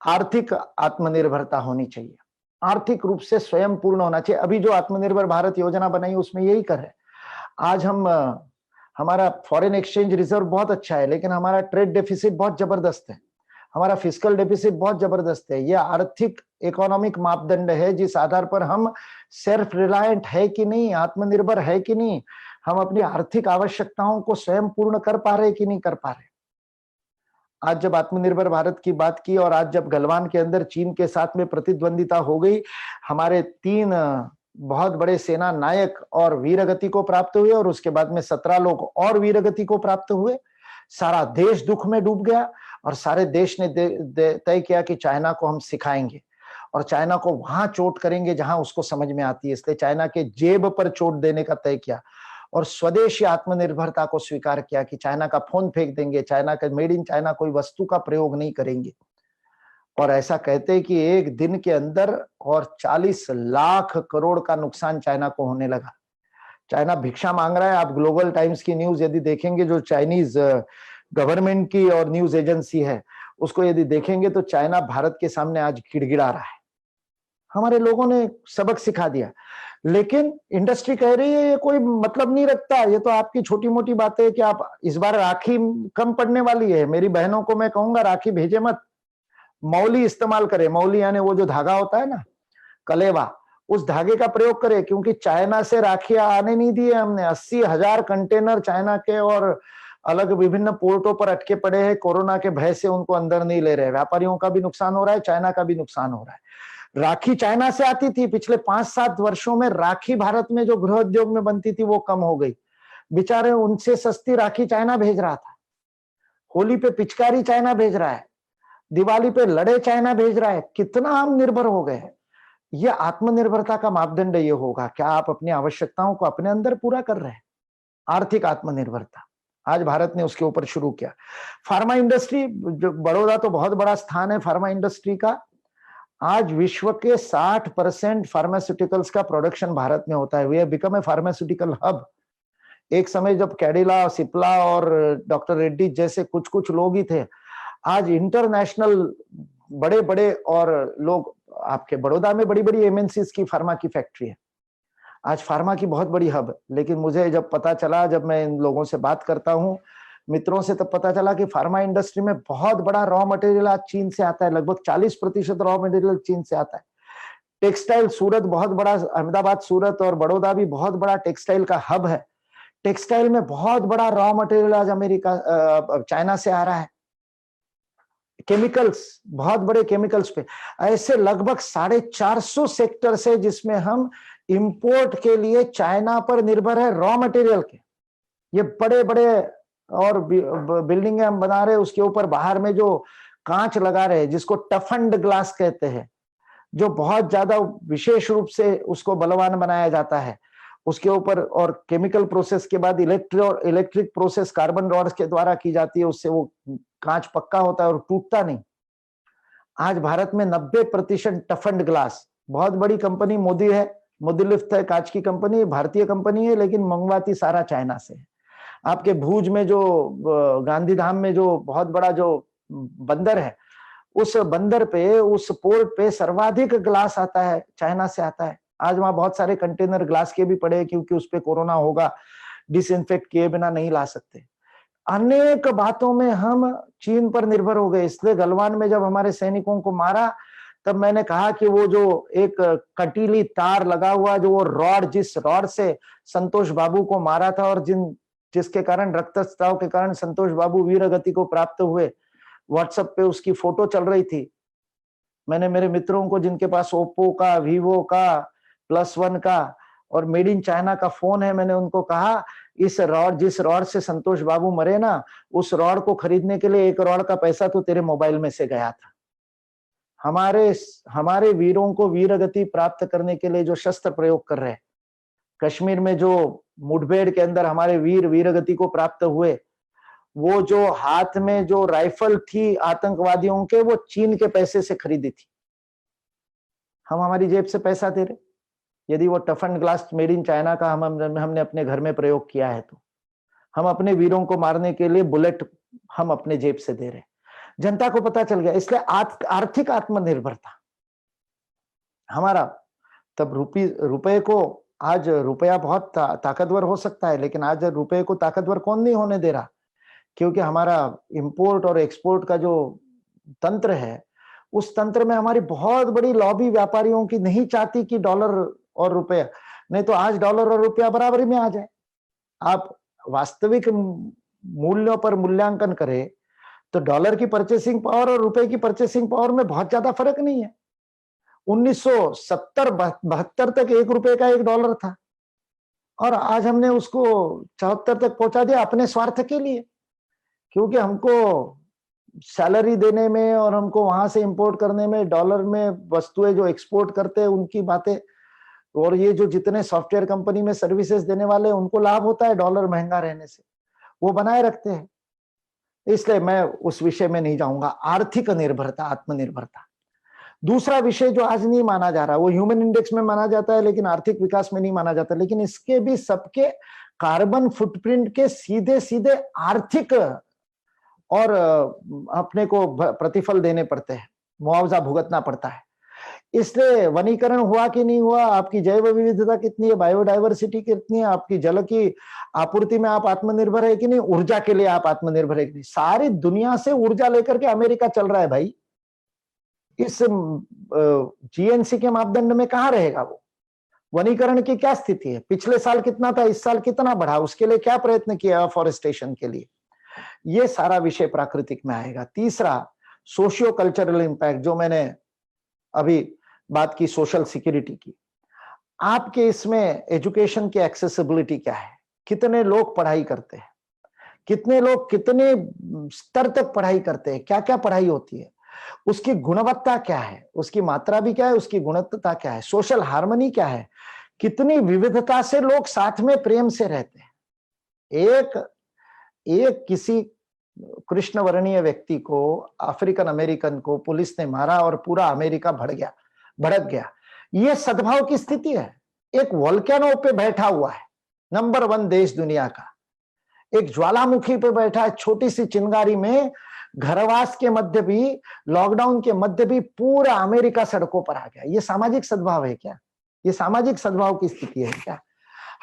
आर्थिक आत्मनिर्भरता होनी चाहिए, आर्थिक रूप से स्वयं पूर्ण होना चाहिए। अभी जो आत्मनिर्भर भारत योजना बनाई उसमें यही कर है। आज हमारा फॉरेन एक्सचेंज रिजर्व बहुत अच्छा है, लेकिन हमारा ट्रेड डेफिसिट बहुत जबरदस्त है, हमारा फिस्कल डेफिसिट बहुत जबरदस्त है। ये आर्थिक इकोनॉमिक मापदंड है जिस आधार पर हम सेल्फ रिलायंट है कि नहीं, आत्मनिर्भर है कि नहीं, हम अपनी आर्थिक आवश्यकताओं को स्वयं पूर्ण कर पा रहे कि नहीं कर पा रहे। आज जब आत्मनिर्भर भारत की बात की और आज जब गलवान के अंदर चीन के साथ में प्रतिद्वंदिता हो गई, हमारे 3 बहुत बड़े सेना नायक और वीरगति को प्राप्त हुए और उसके बाद में 17 लोग और वीरगति को प्राप्त हुए। सारा देश दुख में डूब गया और सारे देश ने तय किया कि चाइना को हम सिखाएंगे और चाइना को वहां चोट करेंगे जहां उसको समझ में आती है। इसलिए चाइना के जेब पर चोट देने का तय किया और स्वदेशी आत्मनिर्भरता को स्वीकार किया कि चाइना का फोन फेंक देंगे, चाइना का मेड इन चाइना कोई वस्तु का प्रयोग नहीं करेंगे। और ऐसा कहते हैं कि एक दिन के अंदर और 40 लाख करोड़ का नुकसान चाइना को होने लगा। चाइना भिक्षा मांग रहा है। आप ग्लोबल टाइम्स की न्यूज यदि देखेंगे, जो चाइनीज गवर्नमेंट की और न्यूज एजेंसी है, उसको यदि देखेंगे तो चाइना भारत के सामने आज गिड़गिड़ा रहा है। हमारे लोगों ने सबक सिखा दिया, लेकिन इंडस्ट्री कह रही है ये कोई मतलब नहीं रखता, ये तो आपकी छोटी मोटी बातें है कि आप इस बार राखी कम पड़ने वाली है। मेरी बहनों को मैं कहूंगा राखी भेजे मत, मौली इस्तेमाल करे। मौली यानी वो जो धागा होता है ना, कलेवा, उस धागे का प्रयोग करे, क्योंकि चाइना से राखियां आने नहीं दी है हमने। 80,000 कंटेनर चाइना के और अलग विभिन्न पोर्टों पर अटके पड़े हैं। कोरोना के भय से उनको अंदर नहीं ले रहे। व्यापारियों का भी नुकसान हो रहा है, चाइना का भी नुकसान हो रहा है। राखी चाइना से आती थी, पिछले 5-7 वर्षों में राखी भारत में जो गृह उद्योग में बनती थी वो कम हो गई। बेचारे उनसे सस्ती राखी चाइना भेज रहा था। होली पे पिचकारी चाइना भेज रहा है, दिवाली पे लड़े चाइना भेज रहा है। कितना हम निर्भर हो गए हैं। यह आत्मनिर्भरता का मापदंड ये होगा, क्या आप अपनी आवश्यकताओं को अपने अंदर पूरा कर रहे हैं। आर्थिक आत्मनिर्भरता आज भारत ने उसके ऊपर शुरू किया। फार्मा इंडस्ट्री, जो बड़ौदा तो बहुत बड़ा स्थान है फार्मा इंडस्ट्री का। आज विश्व के 60% फार्मास्यूटिकल्स का प्रोडक्शन भारत में होता है। We have become a pharmaceutical hub. एक समय जब कैडिला, सिप्ला और डॉक्टर रेड्डी जैसे कुछ लोग ही थे, आज इंटरनेशनल बड़े बड़े और लोग, आपके बड़ौदा में बड़ी बड़ी एमएनसीज की फार्मा की फैक्ट्री है, आज फार्मा की बहुत बड़ी हब है। लेकिन मुझे जब पता चला, जब मैं इन लोगों से बात करता हूँ मित्रों से, तब पता चला कि फार्मा इंडस्ट्री में बहुत बड़ा रॉ मटेरियल आज चीन से आता है, लगभग 40% रॉ मटेरियल चीन से आता है। टेक्सटाइल, सूरत बहुत बड़ा, अहमदाबाद, सूरत और बड़ौदा भी बहुत बड़ा टेक्सटाइल का हब है। टेक्सटाइल में बहुत बड़ा रॉ मटेरियल आज अमेरिका, चाइना से आ रहा है। केमिकल्स, बहुत बड़े केमिकल्स पे, ऐसे लगभग 450 सेक्टर से जिसमें हम इंपोर्ट के लिए चाइना पर निर्भर है रॉ मटेरियल के। ये बड़े बड़े और बिल्डिंगें हम बना रहे हैं, उसके ऊपर बाहर में जो कांच लगा रहे हैं जिसको टफन्ड ग्लास कहते हैं, जो बहुत ज्यादा विशेष रूप से उसको बलवान बनाया जाता है, उसके ऊपर और केमिकल प्रोसेस के बाद इलेक्ट्रिक प्रोसेस कार्बन रॉड्स के द्वारा की जाती है, उससे वो कांच पक्का होता है और टूटता नहीं। आज भारत में 90% टफन्ड ग्लास, बहुत बड़ी कंपनी मोदी है, मोदी लिफ्ट है, कांच की कंपनी, भारतीय कंपनी है, लेकिन मंगवाती सारा चाइना से है। आपके भुज में जो गांधीधाम में जो बहुत बड़ा जो बंदर है, उस बंदर पे, उस पोर्ट पे सर्वाधिक ग्लास आता है, चाइना से आता है। आज वहां बहुत सारे कंटेनर ग्लास के भी पड़े, क्योंकि उस पे कोरोना होगा, डिसइंफेक्ट किए बिना नहीं ला सकते। अनेक बातों में हम चीन पर निर्भर हो गए। इसलिए गलवान में जब हमारे सैनिकों को मारा, तब मैंने कहा कि वो जो एक कटीली तार लगा हुआ, जो वो रॉड, जिस रॉड से संतोष बाबू को मारा था और जिसके कारण, रक्तस्राव के कारण संतोष बाबू वीर गति को प्राप्त हुए, व्हाट्सएप पे उसकी फोटो चल रही थी। मैंने मेरे मित्रों को जिनके पास ओप्पो का, वीवो का, +1 का और मेड इन चाइना का फोन है, मैंने उनको कहा इस रॉड, जिस रॉड से संतोष बाबू मरे ना, उस रॉड को खरीदने के लिए 1 रॉड का पैसा तो तेरे मोबाइल में से गया था। हमारे वीरों को वीर गति प्राप्त करने के लिए जो शस्त्र प्रयोग कर रहे हैं, कश्मीर में जो मुठभेड़ के अंदर हमारे वीर गति को प्राप्त हुए, वो जो हाथ में जो राइफल थी आतंकवादियों के, वो चीन के पैसे से खरीदी थी। हम हमारी जेब से पैसा दे रहे। यदि वो टफन ग्लास मेड इन चाइना का हमने अपने घर में प्रयोग किया है, तो हम अपने वीरों को मारने के लिए बुलेट हम अपने जेब से दे रहे। जनता को पता चल गया। इसलिए आर्थिक आत्मनिर्भरता हमारा, तब रुपए को, आज रुपया बहुत ताकतवर हो सकता है, लेकिन आज रुपए को ताकतवर कौन नहीं होने दे रहा, क्योंकि हमारा इंपोर्ट और एक्सपोर्ट का जो तंत्र है, उस तंत्र में हमारी बहुत बड़ी लॉबी व्यापारियों की नहीं चाहती कि डॉलर और रुपया, नहीं तो आज डॉलर और रुपया बराबरी में आ जाए। आप वास्तविक मूल्यों पर मूल्यांकन करें तो डॉलर की परचेसिंग पावर और रुपए की परचेसिंग पावर में बहुत ज्यादा फर्क नहीं है। 1970-72 तक 1 रुपए का 1 डॉलर था, और आज हमने उसको 74 तक पहुंचा दिया अपने स्वार्थ के लिए, क्योंकि हमको सैलरी देने में और हमको वहां से इंपोर्ट करने में, डॉलर में वस्तुएं जो एक्सपोर्ट करते हैं उनकी बातें, और ये जो जितने सॉफ्टवेयर कंपनी में सर्विसेज देने वाले उनको लाभ होता है डॉलर महंगा रहने से, वो बनाए रखते हैं। इसलिए मैं उस विषय में नहीं जाऊंगा। आर्थिक निर्भरता, आत्मनिर्भरता। दूसरा विषय जो आज नहीं माना जा रहा, वो ह्यूमन इंडेक्स में माना जाता है, लेकिन आर्थिक विकास में नहीं माना जाता, लेकिन इसके भी सबके कार्बन फुटप्रिंट के सीधे सीधे आर्थिक और अपने को प्रतिफल देने पड़ते हैं, मुआवजा भुगतना पड़ता है। इसलिए वनीकरण हुआ कि नहीं हुआ, आपकी जैव विविधता कितनी है, बायोडाइवर्सिटी कितनी है, आपकी जल की आपूर्ति में आप आत्मनिर्भर है कि नहीं, ऊर्जा के लिए आप आत्मनिर्भर है कि नहीं। सारी दुनिया से ऊर्जा लेकर के अमेरिका चल रहा है भाई। इस जीएनसी के मापदंड में कहां रहेगा वो? वनीकरण की क्या स्थिति है? पिछले साल कितना था, इस साल कितना बढ़ा, उसके लिए क्या प्रयत्न किया फॉरेस्टेशन के लिए? ये सारा विषय प्राकृतिक में आएगा। तीसरा, सोशियो कल्चरल इंपैक्ट, जो मैंने अभी बात की, सोशल सिक्योरिटी की। आपके इसमें एजुकेशन की एक्सेसिबिलिटी क्या है? कितने लोग पढ़ाई करते हैं, कितने लोग कितने स्तर तक पढ़ाई करते हैं, क्या क्या पढ़ाई होती है, उसकी गुणवत्ता क्या है, उसकी मात्रा भी क्या है, उसकी गुणवत्ता क्या है, सोशल हार्मनी क्या है, कितनी विविधता से लोग साथ में प्रेम से रहते हैं। एक किसी कृष्ण वर्णीय व्यक्ति को, अफ्रीकन अमेरिकन को पुलिस ने मारा और पूरा अमेरिका भड़क गया। ये सद्भाव की स्थिति है। एक वोल्केनो पे बैठा हुआ है, नंबर 1 देश दुनिया का, एक ज्वालामुखी पे बैठा है, छोटी सी चिंगारी में घरवास के मध्य भी, लॉकडाउन के मध्य भी पूरा अमेरिका सड़कों पर आ गया। ये सामाजिक सद्भाव है क्या? ये सामाजिक सद्भाव की स्थिति है क्या?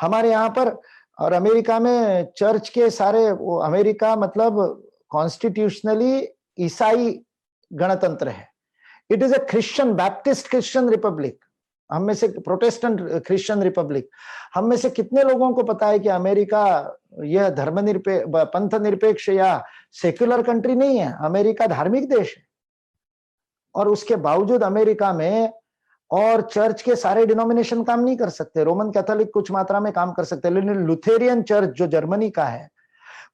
हमारे यहाँ पर और अमेरिका में चर्च के सारे, वो अमेरिका मतलब कॉन्स्टिट्यूशनली ईसाई गणतंत्र है। It is a Christian, Baptist Christian republic. हम में से प्रोटेस्टेंट क्रिश्चियन रिपब्लिक, हम में से कितने लोगों को पता है कि अमेरिका यह पंथ निरपेक्ष या सेक्युलर कंट्री नहीं है? अमेरिका धार्मिक देश है। और उसके बावजूद अमेरिका में और चर्च के सारे डिनोमिनेशन काम नहीं कर सकते। रोमन कैथोलिक कुछ मात्रा में काम कर सकते हैं, लेकिन लुथेरियन चर्च जो जर्मनी का है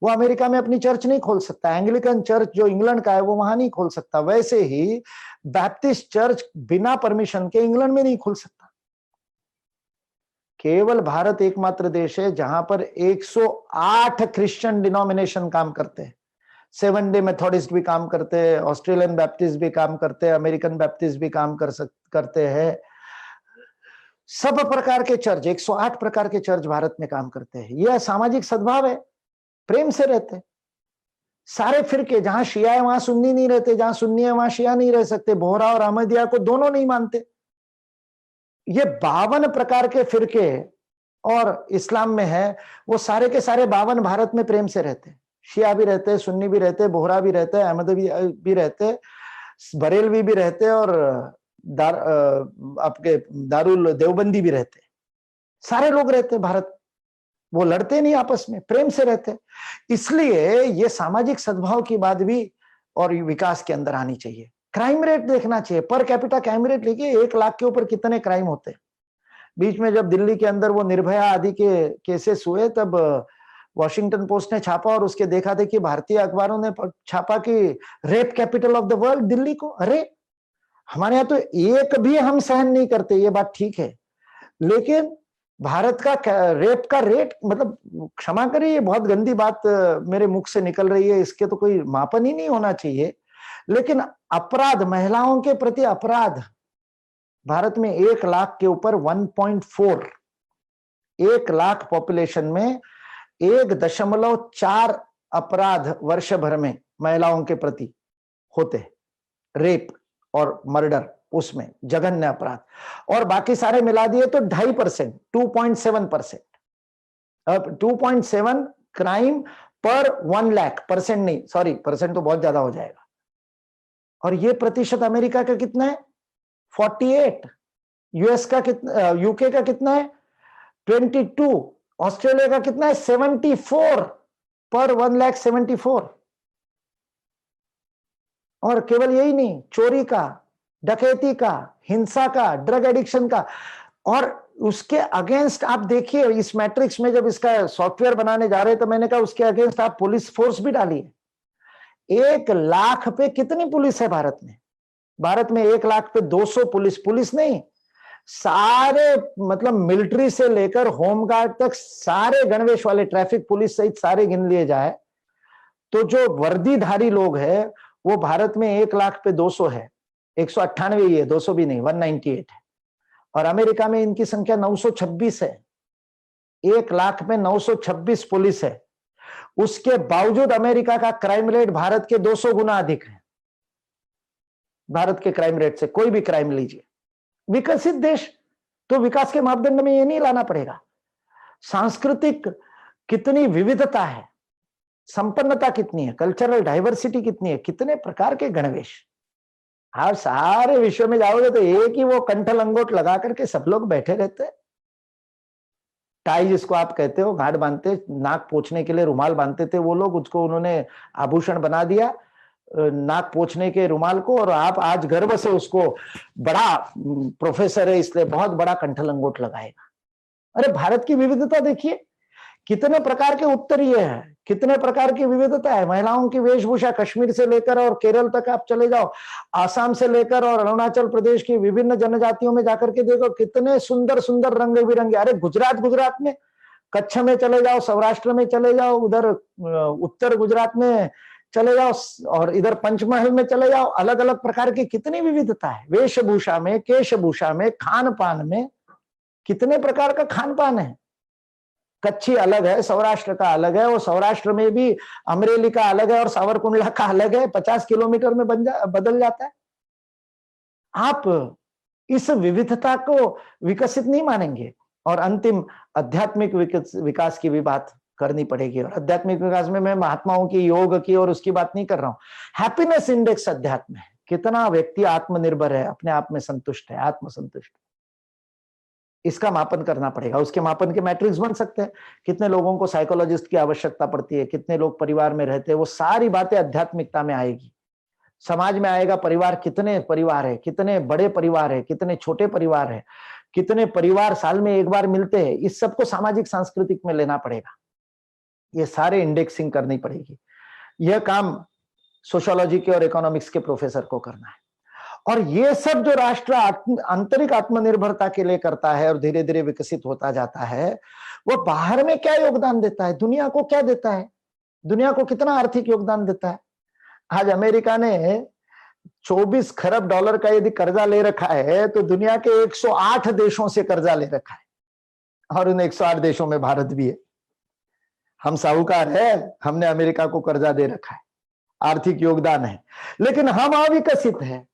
वो अमेरिका में अपनी चर्च नहीं खोल सकता। एंग्लिकन चर्च जो इंग्लैंड का है वो वहां नहीं खोल सकता। वैसे ही बैप्टिस्ट चर्च बिना परमिशन के इंग्लैंड में नहीं खोल सकता। केवल भारत एकमात्र देश है जहां पर 108 क्रिश्चियन डिनोमिनेशन काम करते हैं। 7 डे मेथोडिस्ट भी काम करते हैं, ऑस्ट्रेलियन बैप्टिस्ट भी काम करते हैं, अमेरिकन बैप्टिस्ट भी काम करते हैं। सब प्रकार के चर्च, 108 प्रकार के चर्च भारत में काम करते हैं। यह सामाजिक सद्भाव है, प्रेम से रहते। सारे फिरके, जहां शिया है वहां सुन्नी नहीं रहते, जहां सुन्नी है वहां शिया नहीं रह सकते। बोहरा और अहमदिया को दोनों नहीं मानते। ये 52 प्रकार के फिरके और इस्लाम में है, वो सारे के सारे 52 भारत में प्रेम से रहते। शिया भी रहते, सुन्नी भी रहते, बोहरा भी रहते, अहमदी भी रहते, बरेलवी भी रहते और आपके दारुल देवबंदी भी रहते। सारे लोग रहते भारत। वो लड़ते नहीं आपस में, प्रेम से रहते। इसलिए ये सामाजिक सद्भाव की बात भी और विकास के अंदर आनी चाहिए। क्राइम रेट देखना चाहिए, पर कैपिटा क्राइम रेट। देखिए 1 लाख के ऊपर कितने क्राइम होते हैं। बीच में जब दिल्ली के अंदर वो निर्भया आदि के केसेस हुए, तब वॉशिंगटन पोस्ट ने छापा और उसके देखा देखी भारतीय अखबारों ने छापा कि rape capital of the world Delhi को। अरे हमारे यहाँ तो एक भी हम सहन नहीं करते, ये बात ठीक है, लेकिन भारत का रेप का रेट, मतलब क्षमा करिए, ये बहुत गंदी बात मेरे मुख से निकल रही है, इसके तो कोई मापन ही नहीं होना चाहिए। लेकिन अपराध, महिलाओं के प्रति अपराध भारत में 1 लाख के ऊपर 1.4, 1 लाख पॉपुलेशन में 1.4 अपराध वर्ष भर में महिलाओं के प्रति होते, रेप और मर्डर, उसमें जघन्य अपराध। और बाकी सारे मिला दिए तो 2.5%, 2.7%। अब 2.7 क्राइम पर 1 लाख, परसेंट नहीं, सॉरी, परसेंट तो बहुत ज्यादा हो जाएगा। और ये प्रतिशत अमेरिका का कितना है? 48। यूएस का कितना, यूके का कितना है? 22। ऑस्ट्रेलिया का कितना है? 74 पर 1,74,000। और केवल यही नहीं, चोरी का, डकैती का, हिंसा का, ड्रग एडिक्शन का। और उसके अगेंस्ट आप देखिए, इस मैट्रिक्स में जब इसका सॉफ्टवेयर बनाने जा रहे तो मैंने कहा उसके अगेंस्ट आप पुलिस फोर्स भी डालिए। 1 लाख पे कितनी पुलिस है भारत में? भारत में 1 लाख पे 200 पुलिस नहीं, सारे मतलब मिलिट्री से लेकर होमगार्ड तक सारे गणवेश वाले, ट्रैफिक पुलिस सहित सारे गिन लिए जाए तो जो वर्दीधारी लोग हैं वो भारत में 1 लाख पे 200 है। 198 ही है, 200 भी नहीं, 198 है। और अमेरिका में इनकी संख्या 926 है। 1 लाख में 926 पुलिस है। उसके बावजूद अमेरिका का क्राइम रेट भारत के 200 गुना अधिक है। भारत के क्राइम रेट से कोई भी क्राइम लीजिए। विकसित देश तो विकास के मापदंड में ये नहीं लाना पड़ेगा। सांस्कृतिक कितनी विविधता है, संपन्नता कितनी है, कल्चरल डाइवर्सिटी कितनी है, कितने प्रकार के गणवेश। आप सारे विश्व में जाओगे तो एक ही वो कंठ लंगोट लगा करके सब लोग बैठे रहते हैं। टाई जिसको आप कहते हो, घाट बांधते, नाक पोंछने के लिए रुमाल बांधते थे वो लोग, उसको उन्होंने आभूषण बना दिया नाक पोंछने के रुमाल को। और आप आज गर्व से उसको, बड़ा प्रोफेसर है इसलिए बहुत बड़ा कंठ लंगोट लगाएगा। अरे भारत की विविधता देखिए, कितने प्रकार के उत्तरीय है, कितने प्रकार की विविधता है। महिलाओं की वेशभूषा कश्मीर से लेकर और केरल तक आप चले जाओ, आसाम से लेकर और अरुणाचल प्रदेश की विभिन्न जनजातियों में जाकर के देखो कितने सुंदर सुंदर रंग बिरंगे। अरे गुजरात में, कच्छ में चले जाओ, सौराष्ट्र में चले जाओ, उधर उत्तर गुजरात में चले जाओ और इधर पंचमहल में चले जाओ, अलग अलग प्रकार की कितनी विविधता है। वेशभूषा में, केशभूषा में, खान पान में, कितने प्रकार का खान पान है। कच्छी अलग है, सौराष्ट्र का अलग है, और सौराष्ट्र में भी अमरेली का अलग है और सावरकुंडला का अलग है, 50 किलोमीटर में बदल जाता है। आप इस विविधता को विकसित नहीं मानेंगे। और अंतिम आध्यात्मिक विकास की भी बात करनी पड़ेगी। और आध्यात्मिक विकास में मैं महात्माओं की, योग की और उसकी बात नहीं कर रहा हूं। हैप्पीनेस इंडेक्स अध्यात्म है, कितना व्यक्ति आत्मनिर्भर है, अपने आप में संतुष्ट है, आत्मसंतुष्ट। इसका मापन करना पड़ेगा। उसके मापन के मैट्रिक्स बन सकते हैं। कितने लोगों को साइकोलॉजिस्ट की आवश्यकता पड़ती है, कितने लोग परिवार में रहते हैं, वो सारी बातें आध्यात्मिकता में आएगी। समाज में आएगा, परिवार, कितने परिवार है, कितने बड़े परिवार है, कितने छोटे परिवार है, कितने परिवार साल में एक बार मिलते हैं, इस सबको सामाजिक सांस्कृतिक में लेना पड़ेगा। ये सारे इंडेक्सिंग करनी पड़ेगी। यह काम सोशियोलॉजी के और इकोनॉमिक्स के प्रोफेसर को करना है। और ये सब जो राष्ट्र आंतरिक आत्मनिर्भरता के लिए करता है और धीरे धीरे विकसित होता जाता है, वो बाहर में क्या योगदान देता है, दुनिया को क्या देता है, दुनिया को कितना आर्थिक योगदान देता है। आज अमेरिका ने 24 खरब डॉलर का यदि कर्जा ले रखा है, तो दुनिया के 108 देशों से कर्जा ले रखा है, और उन 108 देशों में भारत भी है। हम साहूकार है, हमने अमेरिका को कर्जा दे रखा है, आर्थिक योगदान है, लेकिन हम अविकसित है,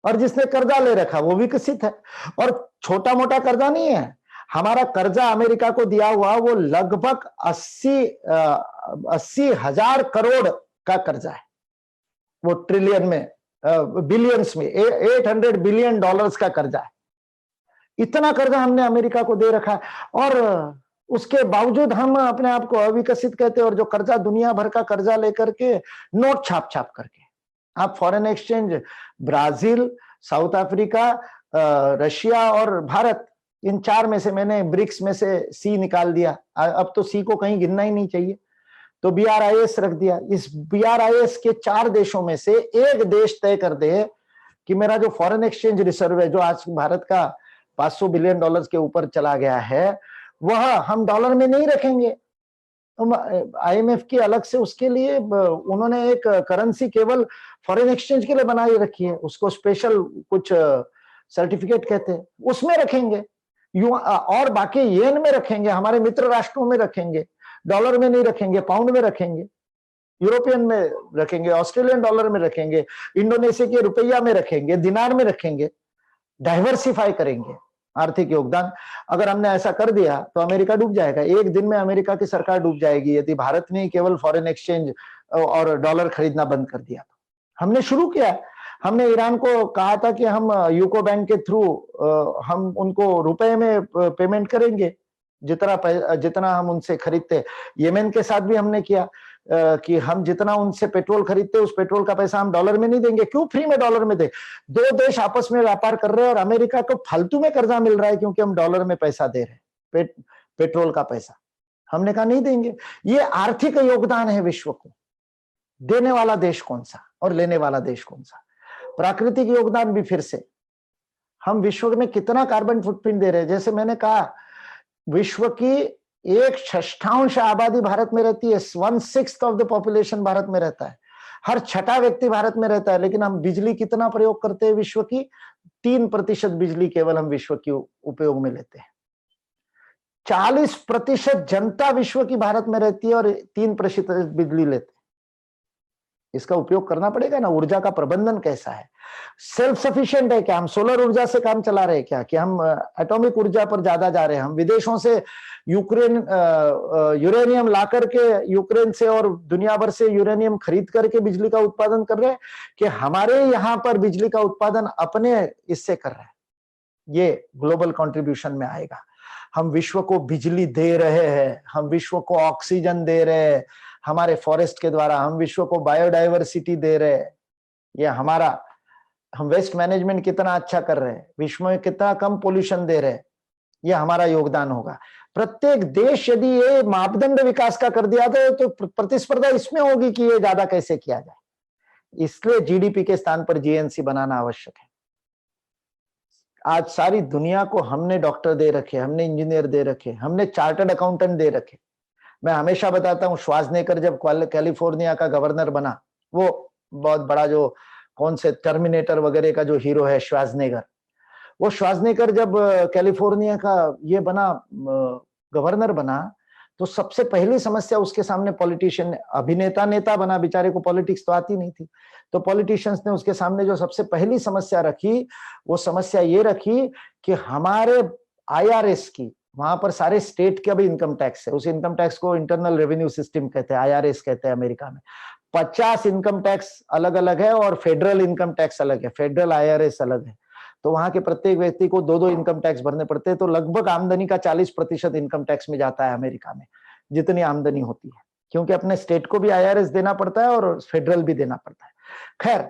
और जिसने कर्जा ले रखा वो विकसित है। और छोटा मोटा कर्जा नहीं है, हमारा कर्जा अमेरिका को दिया हुआ वो लगभग 80,000 करोड़ का कर्जा है। वो ट्रिलियन में, बिलियंस में, 800 बिलियन डॉलर्स का कर्जा है। इतना कर्जा हमने अमेरिका को दे रखा है, और उसके बावजूद हम अपने आप को अविकसित कहते हैं। और जो कर्जा, दुनिया भर का कर्जा लेकर के, नोट छाप छाप करके, आप foreign exchange, Brazil, south Africa, Russia और भारत, इन 4 में से मैंने ब्रिक्स में से सी निकाल दिया। अब तो सी को कहीं गिनना ही नहीं चाहिए, तो BRIS रख दिया। इस BRIS के 4 देशों में से एक देश तय कर दे कि मेरा जो फॉरेन एक्सचेंज रिजर्व है, जो आज भारत का 500 बिलियन डॉलर्स के ऊपर चला गया है, वह हम डॉलर में नहीं रखेंगे। IMF की अलग से उसके लिए उन्होंने एक करेंसी केवल फॉरेन एक्सचेंज के लिए बनाई रखी है, उसको स्पेशल कुछ सर्टिफिकेट कहते हैं, उसमें रखेंगे। और बाकी येन में रखेंगे, हमारे मित्र राष्ट्रों में रखेंगे, डॉलर में नहीं रखेंगे, पाउंड में रखेंगे, यूरोपियन में रखेंगे, ऑस्ट्रेलियन डॉलर में रखेंगे, इंडोनेशिया के रुपया में रखेंगे, दिनार में रखेंगे। डाइवर्सिफाई करेंगे आर्थिक योगदान। अगर हमने ऐसा कर दिया तो अमेरिका डूब जाएगा। एक दिन में अमेरिका की सरकार डूब जाएगी यदि भारत ने केवल फॉरेन एक्सचेंज और डॉलर खरीदना बंद कर दिया। तो हमने शुरू किया, हमने ईरान को कहा था कि हम यूको बैंक के थ्रू हम उनको रुपए में पेमेंट करेंगे, जितना हम उनसे खरीदते। येमेन के साथ भी हमने किया कि हम जितना उनसे पेट्रोल खरीदते, उस पेट्रोल का पैसा हम डॉलर में नहीं देंगे। क्यों फ्री में डॉलर में दे? 2 देश आपस में व्यापार कर रहे हैं और अमेरिका को फालतू में कर्जा मिल रहा है क्योंकि हम डॉलर में पैसा दे रहे हैं, पेट्रोल का पैसा। हमने कहा नहीं देंगे। ये आर्थिक योगदान है विश्व को। देने वाला देश कौन सा और लेने वाला देश कौन सा? प्राकृतिक योगदान भी फिर से, हम विश्व में कितना कार्बन फुटप्रिंट दे रहे हैं। जैसे मैंने कहा, विश्व की 1/6 आबादी भारत में रहती है, 1/6 ऑफ द पॉपुलेशन भारत में रहता है, हर 6ठा व्यक्ति भारत में रहता है। लेकिन हम बिजली कितना प्रयोग करते हैं विश्व की? 3% बिजली केवल हम विश्व की उपयोग में लेते हैं। 40% जनता विश्व की भारत में रहती है और 3% बिजली लेते हैं। इसका उपयोग करना पड़ेगा ना। ऊर्जा का प्रबंधन कैसा है? सेल्फ सफिशिएंट है क्या? हम सोलर ऊर्जा से काम चला रहे हैं क्या? कि हम एटॉमिक ऊर्जा पर ज्यादा जा रहे हैं? हम विदेशों से यूरेनियम ला करके, यूक्रेन से और दुनिया भर से यूरेनियम खरीद करके बिजली का उत्पादन कर रहे हैं कि हमारे यहाँ पर बिजली का उत्पादन अपने इससे कर रहे हैं? ये ग्लोबल कंट्रीब्यूशन में आएगा। हम विश्व को बिजली दे रहे हैं, हम विश्व को ऑक्सीजन दे रहे हैं हमारे फॉरेस्ट के द्वारा, हम विश्व को बायोडाइवर्सिटी दे रहे हैं। ये हमारा, हम वेस्ट मैनेजमेंट कितना अच्छा कर रहे हैं, विश्व में कितना कम पोल्यूशन दे रहे हैं, ये हमारा योगदान होगा। प्रत्येक देश यदि ये मापदंड विकास का कर दिया तो प्रतिस्पर्धा इसमें होगी कि ये ज्यादा कैसे किया जाए। इसलिए जीडीपी के स्थान पर जीएनसी बनाना आवश्यक है। आज सारी दुनिया को हमने डॉक्टर दे रखे, हमने इंजीनियर दे रखे, हमने चार्टर्ड अकाउंटेंट दे रखे। मैं हमेशा बताता हूँ, श्वार्ज़नेगर जब कैलिफोर्निया का गवर्नर बना, वो बहुत बड़ा जो कौन से टर्मिनेटर वगैरह का जो हीरो है श्वार्ज़नेगर, वो श्वार्ज़नेगर जब कैलिफोर्निया का ये बना, गवर्नर बना, तो सबसे पहली समस्या उसके सामने पॉलिटिशियन ने, अभिनेता नेता बना, बेचारे को पॉलिटिक्स तो आती नहीं थी, तो पॉलिटिशियंस ने उसके सामने जो सबसे पहली समस्या रखी, वो समस्या ये रखी कि हमारे IRS की, वहां पर सारे स्टेट के अभी इनकम टैक्स है, उस इनकम टैक्स को इंटरनल रेवेन्यू सिस्टम कहते हैं, IRS कहते हैं अमेरिका में। 50 इनकम टैक्स अलग अलग है और फेडरल इनकम टैक्स अलग है, फेडरल IRS अलग है। तो वहां के प्रत्येक व्यक्ति को 2-2 इनकम टैक्स भरने पड़ते हैं, तो लगभग आमदनी का 40% इनकम टैक्स में जाता है अमेरिका में, जितनी आमदनी होती है, क्योंकि अपने स्टेट को भी IRS देना पड़ता है और फेडरल भी देना पड़ता है। खैर,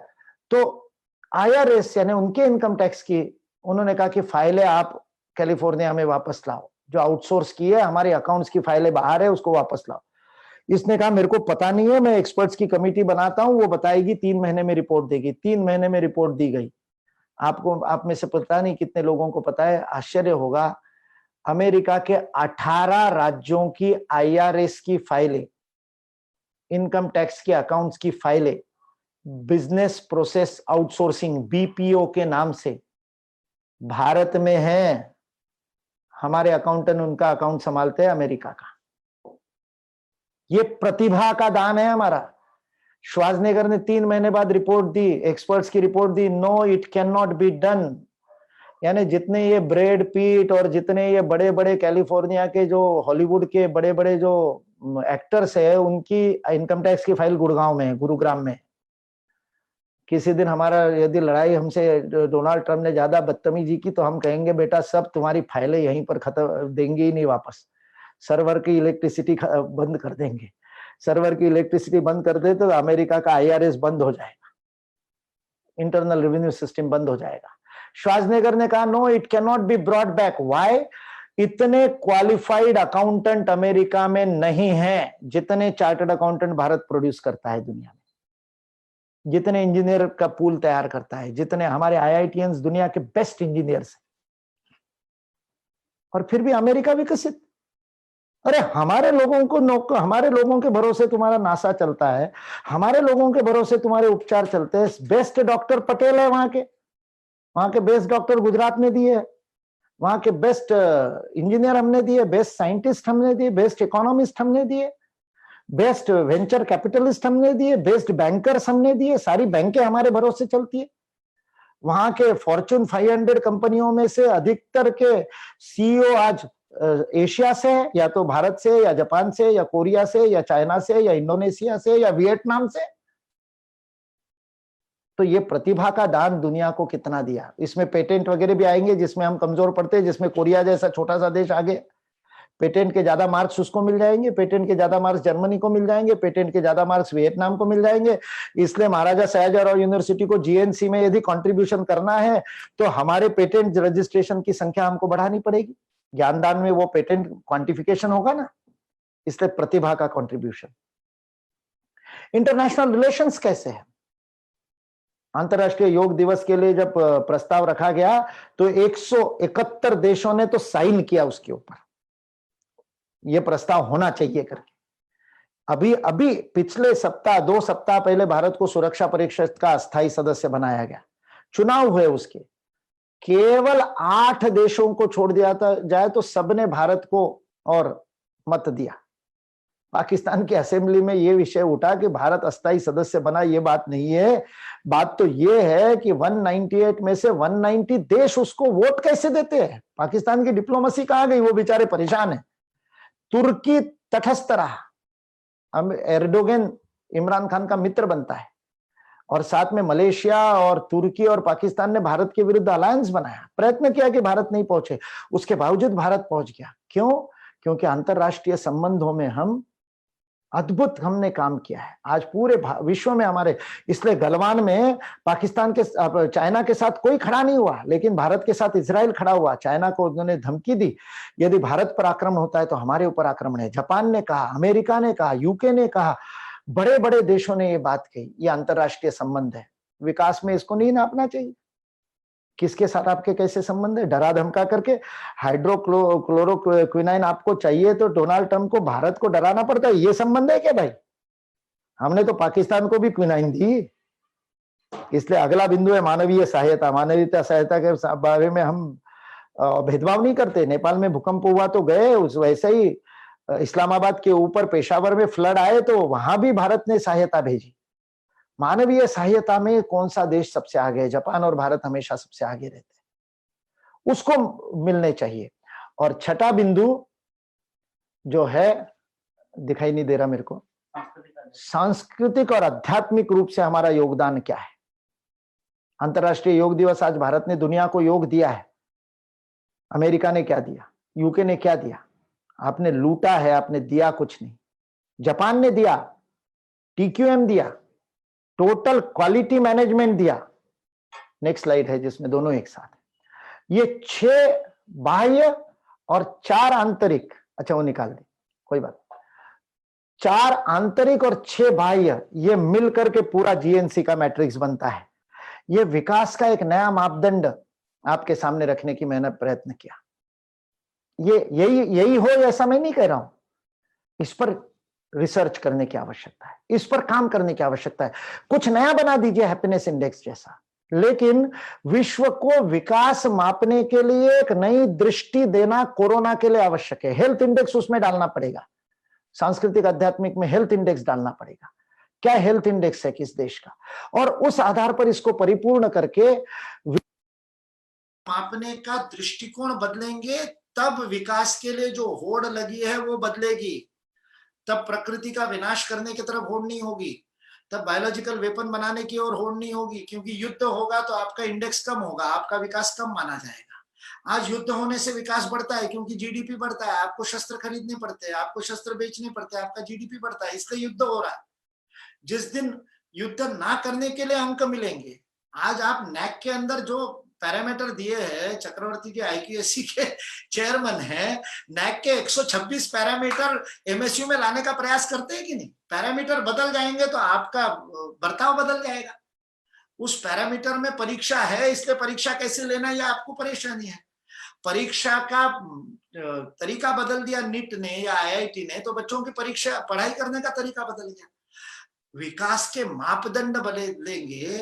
तो IRS यानी उनके इनकम टैक्स की, उन्होंने कहा कि फाइलें आप कैलिफोर्निया में वापस लाओ, जो आउटसोर्स की है, हमारे अकाउंट्स की फाइलें बाहर है, उसको वापस लाओ। इसने कहा मेरे को पता नहीं है, मैं एक्सपर्ट्स की कमेटी बनाता हूं, वो बताएगी, 3 महीने में रिपोर्ट देगी। 3 महीने में रिपोर्ट दी गई। आप में से पता नहीं कितने लोगों को पता है, आश्चर्य होगा, अमेरिका के 18 राज्यों की IRS की फाइलें, इनकम टैक्स के अकाउंट्स की फाइलें बिजनेस प्रोसेस आउटसोर्सिंग BPO के नाम से भारत में है। हमारे अकाउंटेंट उनका अकाउंट संभालते हैं अमेरिका का। ये प्रतिभा का दान है हमारा। श्वार्ज़नेगर ने 3 महीने बाद रिपोर्ट दी, एक्सपर्ट्स की रिपोर्ट दी, no it can not be done. यानी जितने ये ब्रैड पीट और जितने ये बड़े बड़े कैलिफोर्निया के जो हॉलीवुड के बड़े बड़े जो एक्टर्स है, उनकी इनकम टैक्स की फाइल गुड़गांव में है, गुरुग्राम में। किसी दिन हमारा यदि लड़ाई हमसे डोनाल्ड ट्रम्प ने ज्यादा बदतमीजी की तो हम कहेंगे बेटा सब तुम्हारी फाइलें यहीं पर खत्म, देंगे ही नहीं वापस, सर्वर की इलेक्ट्रिसिटी बंद कर देंगे। सर्वर की इलेक्ट्रिसिटी बंद कर दे तो अमेरिका का IRS बंद हो जाएगा, इंटरनल रेवेन्यू सिस्टम बंद हो जाएगा। श्वार्ज़नेगर ने कहा no it can not be brought back. Why? इतने क्वालिफाइड अकाउंटेंट अमेरिका में नहीं है जितने चार्टर्ड अकाउंटेंट भारत प्रोड्यूस करता है दुनिया में, जितने इंजीनियर का पूल तैयार करता है, जितने हमारे IITians दुनिया के बेस्ट इंजीनियर्स हैं। और फिर भी अमेरिका विकसित। अरे हमारे लोगों के भरोसे तुम्हारा नासा चलता है, हमारे लोगों के भरोसे तुम्हारे उपचार चलते हैं। बेस्ट डॉक्टर पटेल है वहां के बेस्ट डॉक्टर गुजरात ने दिए, वहां के बेस्ट इंजीनियर हमने दिए, बेस्ट साइंटिस्ट हमने दिए, बेस्ट इकोनॉमिस्ट हमने दिए, बेस्ट वेंचर कैपिटलिस्ट हमने दिए, बेस्ट बैंकर्स हमने दिए। सारी बैंकें हमारे भरोसे चलती है। वहां के फॉर्च्यून 500 कंपनियों में से अधिकतर के CEO आज एशिया से, या तो भारत से, या जापान से, या कोरिया से, या चाइना से, या इंडोनेशिया से, या वियतनाम से। तो ये प्रतिभा का दान दुनिया को कितना दिया। इसमें पेटेंट वगैरह भी आएंगे जिसमें हम कमजोर पड़ते हैं, जिसमें कोरिया जैसा छोटा सा देश आगे, पेटेंट के ज्यादा मार्क्स उसको मिल जाएंगे, पेटेंट के ज्यादा मार्क्स जर्मनी को मिल जाएंगे, पेटेंट के ज्यादा मार्क्स वियतनाम को मिल जाएंगे। इसलिए महाराजा सयाजीराव यूनिवर्सिटी को GNC में यदि कंट्रीब्यूशन करना है तो हमारे पेटेंट रजिस्ट्रेशन की संख्या हमको बढ़ानी पड़ेगी। ज्ञानदान में वो पेटेंट क्वांटिफिकेशन होगा ना, इसलिए प्रतिभा का कंट्रीब्यूशन। इंटरनेशनल रिलेशंस कैसे है? अंतरराष्ट्रीय योग दिवस के लिए जब प्रस्ताव रखा गया तो 171 देशों ने तो साइन किया उसके ऊपर, यह प्रस्ताव होना चाहिए करके। अभी पिछले सप्ताह 2 सप्ताह पहले भारत को सुरक्षा परिषद का अस्थायी सदस्य बनाया गया, चुनाव हुए उसके, केवल 8 देशों को छोड़ दिया जाए तो सबने भारत को और मत दिया। पाकिस्तान की असेंबली में यह विषय उठा कि भारत अस्थायी सदस्य बना, यह बात नहीं है। बात तो यह है कि 198 में से 190 देश उसको वोट कैसे देते हैं। पाकिस्तान की डिप्लोमेसी कहां गई, वो बेचारे परेशान है। तुर्की तटस्थ रहा, एर्डोगन इमरान खान का मित्र बनता है, और साथ में मलेशिया और तुर्की और पाकिस्तान ने भारत के विरुद्ध अलायंस बनाया, प्रयत्न किया कि भारत नहीं पहुंचे, उसके बावजूद भारत पहुंच गया। क्यों? क्योंकि अंतरराष्ट्रीय संबंधों में हम अद्भुत हमने काम किया है आज पूरे विश्व में हमारे। इसलिए गलवान में पाकिस्तान के चाइना के साथ कोई खड़ा नहीं हुआ, लेकिन भारत के साथ इजराइल खड़ा हुआ। चाइना को उन्होंने धमकी दी, यदि भारत पर आक्रमण होता है तो हमारे ऊपर आक्रमण है। जापान ने कहा, अमेरिका ने कहा, यूके ने कहा, बड़े बड़े देशों ने ये बात कही। ये अंतरराष्ट्रीय संबंध है, विकास में इसको नहीं नापना चाहिए। किसके साथ आपके कैसे संबंध है, डरा धमका करके। हाइड्रोक्लोरोक्विनाइन आपको चाहिए तो डोनाल्ड ट्रम्प को भारत को डराना पड़ता है, ये संबंध है क्या भाई? हमने तो पाकिस्तान को भी क्विनाइन दी। इसलिए अगला बिंदु है मानवीय सहायता। मानवीय सहायता के बारे में हम भेदभाव नहीं करते। नेपाल में भूकंप हुआ तो गए, उस वैसे ही इस्लामाबाद के ऊपर पेशावर में फ्लड आए तो वहां भी भारत ने सहायता भेजी। मानवीय सहायता में कौन सा देश सबसे आगे है? जापान और भारत हमेशा सबसे आगे रहते हैं, उसको मिलने चाहिए। और छठा बिंदु जो है, दिखाई नहीं दे रहा मेरे को, सांस्कृतिक और आध्यात्मिक रूप से हमारा योगदान क्या है। अंतर्राष्ट्रीय योग दिवस, आज भारत ने दुनिया को योग दिया है। अमेरिका ने क्या दिया? यूके ने क्या दिया? आपने लूटा है, आपने दिया कुछ नहीं। जापान ने दिया, टीक्यूएम दिया, टोटल क्वालिटी मैनेजमेंट दिया। नेक्स्ट स्लाइड है जिसमें दोनों एक साथ है। ये 6 बाह्य और 4 आंतरिक, अच्छा वो निकाल दे, कोई बात। 4 आंतरिक और 6 बाह्य, ये मिलकर के पूरा जीएनसी का मैट्रिक्स बनता है। ये विकास का एक नया मापदंड आपके सामने रखने की मैंने प्रयत्न किया। ये यही हो ऐसा मैं नहीं कह रहा हूं। इस पर रिसर्च करने की आवश्यकता है, इस पर काम करने की आवश्यकता है। कुछ नया बना दीजिए हैप्पीनेस इंडेक्स जैसा, लेकिन विश्व को विकास मापने के लिए एक नई दृष्टि देना कोरोना के लिए आवश्यक है। हेल्थ इंडेक्स उसमें डालना पड़ेगा, सांस्कृतिक आध्यात्मिक में हेल्थ इंडेक्स डालना पड़ेगा। क्या हेल्थ इंडेक्स है किस देश का, और उस आधार पर इसको परिपूर्ण करके मापने का दृष्टिकोण बदलेंगे, तब विकास के लिए जो होड़ लगी है वो बदलेगी। तब प्रकृति का विनाश करने की तरफ होड़ नहीं होगी, तब बायोलॉजिकल वेपन बनाने की ओर होड़ नहीं होगी। क्योंकि युद्ध होगा तो आपका इंडेक्स कम होगा, आपका विकास कम माना जाएगा। आज युद्ध होने से विकास बढ़ता है क्योंकि जीडीपी बढ़ता है, आपको शस्त्र खरीदने पड़ते हैं, आपको शस्त्र बेचने पड़ते हैं, आपका जीडीपी बढ़ता है, इसलिए युद्ध हो रहा है। जिस दिन युद्ध ना करने के लिए अंक मिलेंगे, आज आप नैक के अंदर जो पैरामीटर दिए हैं, चक्रवर्ती के आईक्यूएससी के चेयरमैन हैं, नैक के 126 पैरामीटर एमएसयू में लाने का प्रयास करते हैं कि नहीं? पैरामीटर बदल जाएंगे तो आपका बर्ताव बदल जाएगा। उस पैरामीटर में परीक्षा है, इसलिए परीक्षा कैसे लेना यह आपको परेशानी है। परीक्षा का तरीका बदल दिया नीट ने या आईआईटी ने, तो बच्चों की परीक्षा पढ़ाई करने का तरीका बदल गया। विकास के मापदंड बदलेंगे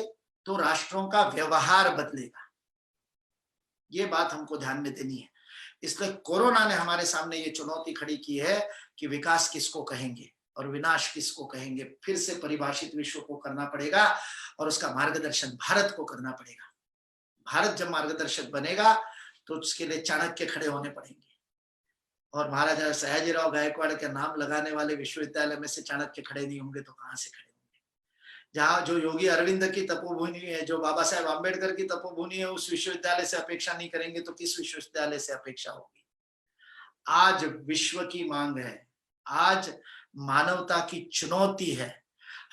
तो राष्ट्रों का व्यवहार बदलेगा। ये बात हमको ध्यान में देनी है। इसलिए कोरोना ने हमारे सामने ये चुनौती खड़ी की है कि विकास किसको कहेंगे और विनाश किसको कहेंगे। फिर से परिभाषित विश्व को करना पड़ेगा और उसका मार्गदर्शन भारत को करना पड़ेगा। भारत जब मार्गदर्शक बनेगा तो उसके लिए चाणक्य खड़े होने पड़ेंगे, और महाराजा सयाजीराव गायकवाड़ के नाम लगाने वाले विश्वविद्यालय में से चाणक्य खड़े नहीं होंगे तो कहां से खड़े होंगे? जहां जो योगी अरविंद की तपोभूमि है, जो बाबा साहेब आम्बेडकर की तपोभूमि है, उस विश्वविद्यालय से अपेक्षा नहीं करेंगे तो किस विश्वविद्यालय से अपेक्षा होगी? आज विश्व की मांग है, आज मानवता की चुनौती है।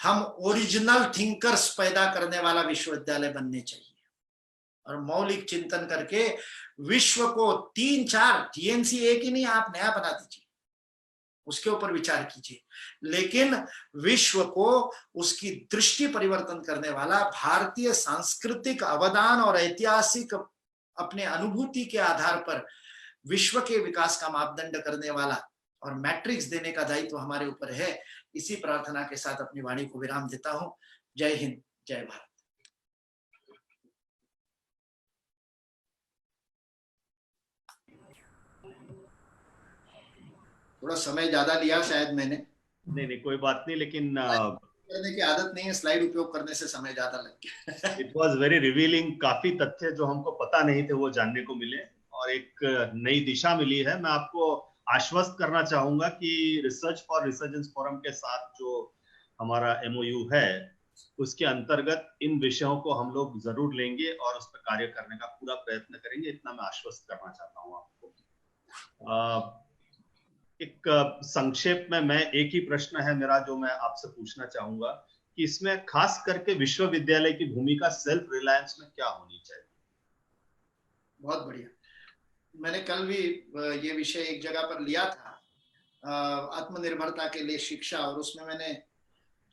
हम ओरिजिनल थिंकर्स पैदा करने वाला विश्वविद्यालय बनने चाहिए और मौलिक चिंतन करके विश्व को 3-4 जीएनसी एक ही नहीं, आप नया बना दीजिए, उसके ऊपर विचार कीजिए, लेकिन विश्व को उसकी दृष्टि परिवर्तन करने वाला, भारतीय सांस्कृतिक अवदान और ऐतिहासिक अपने अनुभूति के आधार पर विश्व के विकास का मापदंड करने वाला और मैट्रिक्स देने का दायित्व हमारे ऊपर है। इसी प्रार्थना के साथ अपनी वाणी को विराम देता हूं। जय हिंद, जय भारत। थोड़ा समय ज्यादा लिया शायद मैंने। नहीं, कोई बात नहीं, लेकिन करने की आदत नहीं है, स्लाइड उपयोग करने से समय ज्यादा लग गया। It was very revealing. काफी तथ्य जो हमको पता नहीं थे वो जानने को मिले और एक नई दिशा मिली है। मैं आपको आश्वस्त करना चाहूंगा कि रिसर्च फॉर रिसर्जेंस फोरम के साथ जो हमारा एमओयू है उसके अंतर्गत इन विषयों को हम लोग जरूर लेंगे और उस पर कार्य करने का पूरा प्रयत्न करेंगे। इतना मैं आश्वस्त करना चाहता हूँ आपको। एक संक्षेप में मैं एक ही प्रश्न है मेरा जो मैं आपसे पूछना चाहूंगा कि इसमें खास करके विश्वविद्यालय की भूमिका सेल्फ रिलायंस में क्या होनी चाहिए? बहुत बढ़िया। मैंने कल भी ये विषय एक जगह पर लिया था, आत्मनिर्भरता के लिए शिक्षा, और उसमें मैंने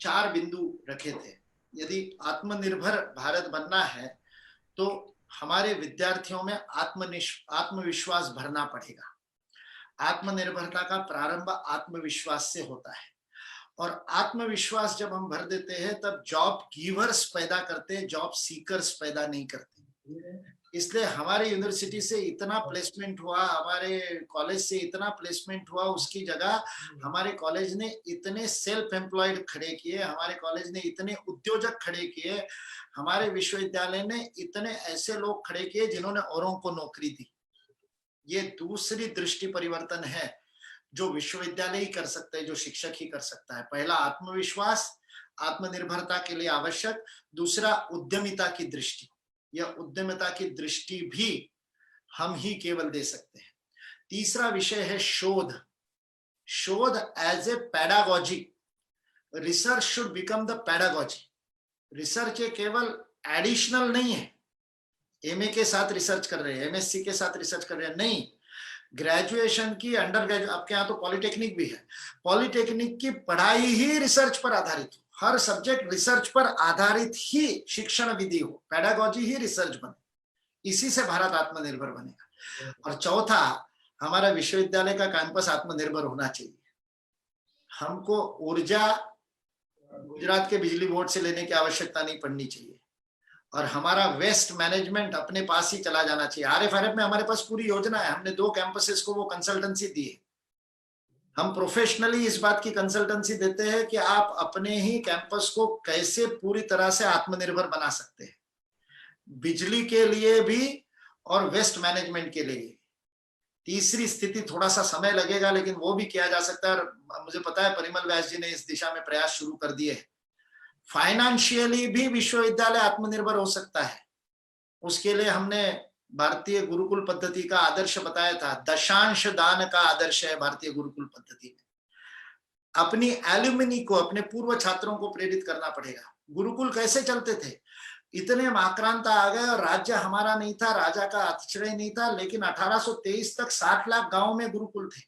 4 बिंदु रखे थे। यदि आत्मनिर्भर भारत बनना है तो हमारे विद्यार्थियों में आत्मविश्वास भरना पड़ेगा। आत्मनिर्भरता का प्रारंभ आत्मविश्वास से होता है, और आत्मविश्वास जब हम भर देते हैं तब जॉब गिवर्स पैदा करते हैं, जॉब सीकर्स पैदा नहीं करते। इसलिए हमारे यूनिवर्सिटी से इतना प्लेसमेंट हुआ, हमारे कॉलेज से इतना प्लेसमेंट हुआ, उसकी जगह हमारे कॉलेज ने इतने सेल्फ एम्प्लॉयड खड़े किए, हमारे कॉलेज ने इतने उद्योजक खड़े किए, हमारे विश्वविद्यालय ने इतने ऐसे लोग खड़े किए जिन्होंने औरों को नौकरी दी। ये दूसरी दृष्टि परिवर्तन है जो विश्वविद्यालय ही कर सकते हैं, जो शिक्षक ही कर सकता है। पहला आत्मविश्वास, आत्मनिर्भरता के लिए आवश्यक, दूसरा उद्यमिता की दृष्टि। यह उद्यमिता की दृष्टि भी हम ही केवल दे सकते हैं। तीसरा विषय है शोध। शोध as a pedagogy. Research should become the pedagogy. Research ये केवल एडिशनल नहीं है, एमए के साथ रिसर्च कर रहे हैं, एमएससी के साथ रिसर्च कर रहे हैं, नहीं। ग्रेजुएशन की, अंडर ग्रेजुएट, आपके यहाँ तो पॉलिटेक्निक भी है, पॉलिटेक्निक की पढ़ाई ही रिसर्च पर आधारित हो, हर सब्जेक्ट रिसर्च पर आधारित ही शिक्षण विधि हो, पैडागॉजी ही रिसर्च बने। इसी से भारत आत्मनिर्भर बनेगा। और चौथा, हमारा विश्वविद्यालय का कैंपस आत्मनिर्भर होना चाहिए। हमको ऊर्जा गुजरात के बिजली बोर्ड से लेने की आवश्यकता नहीं पड़नी चाहिए, और हमारा वेस्ट मैनेजमेंट अपने पास ही चला जाना चाहिए। RFRF में हमारे पास पूरी योजना है, हमने 2 कैंपसेस को वो कंसल्टेंसी दी है। हम प्रोफेशनली इस बात की कंसल्टेंसी देते हैं कि आप अपने ही कैंपस को कैसे पूरी तरह से आत्मनिर्भर बना सकते हैं, बिजली के लिए भी और वेस्ट मैनेजमेंट के लिए। तीसरी स्थिति थोड़ा सा समय लगेगा, लेकिन वो भी किया जा सकता है, और मुझे पता है परिमल व्यास जी ने इस दिशा में प्रयास शुरू कर दिए हैं। फाइनेंशियली भी विश्वविद्यालय आत्मनिर्भर हो सकता है। उसके लिए हमने भारतीय गुरुकुल पद्धति का आदर्श बताया था। दशांश दान का आदर्श है भारतीय गुरुकुल पद्धति में। अपनी एल्यूमिनी को, अपने पूर्व छात्रों को प्रेरित करना पड़ेगा। गुरुकुल कैसे चलते थे? इतने आक्रांत आ गए और राज्य हमारा नहीं था, राजा का आश्रय नहीं था, लेकिन 1823 तक 60 लाख गांव में गुरुकुल थे।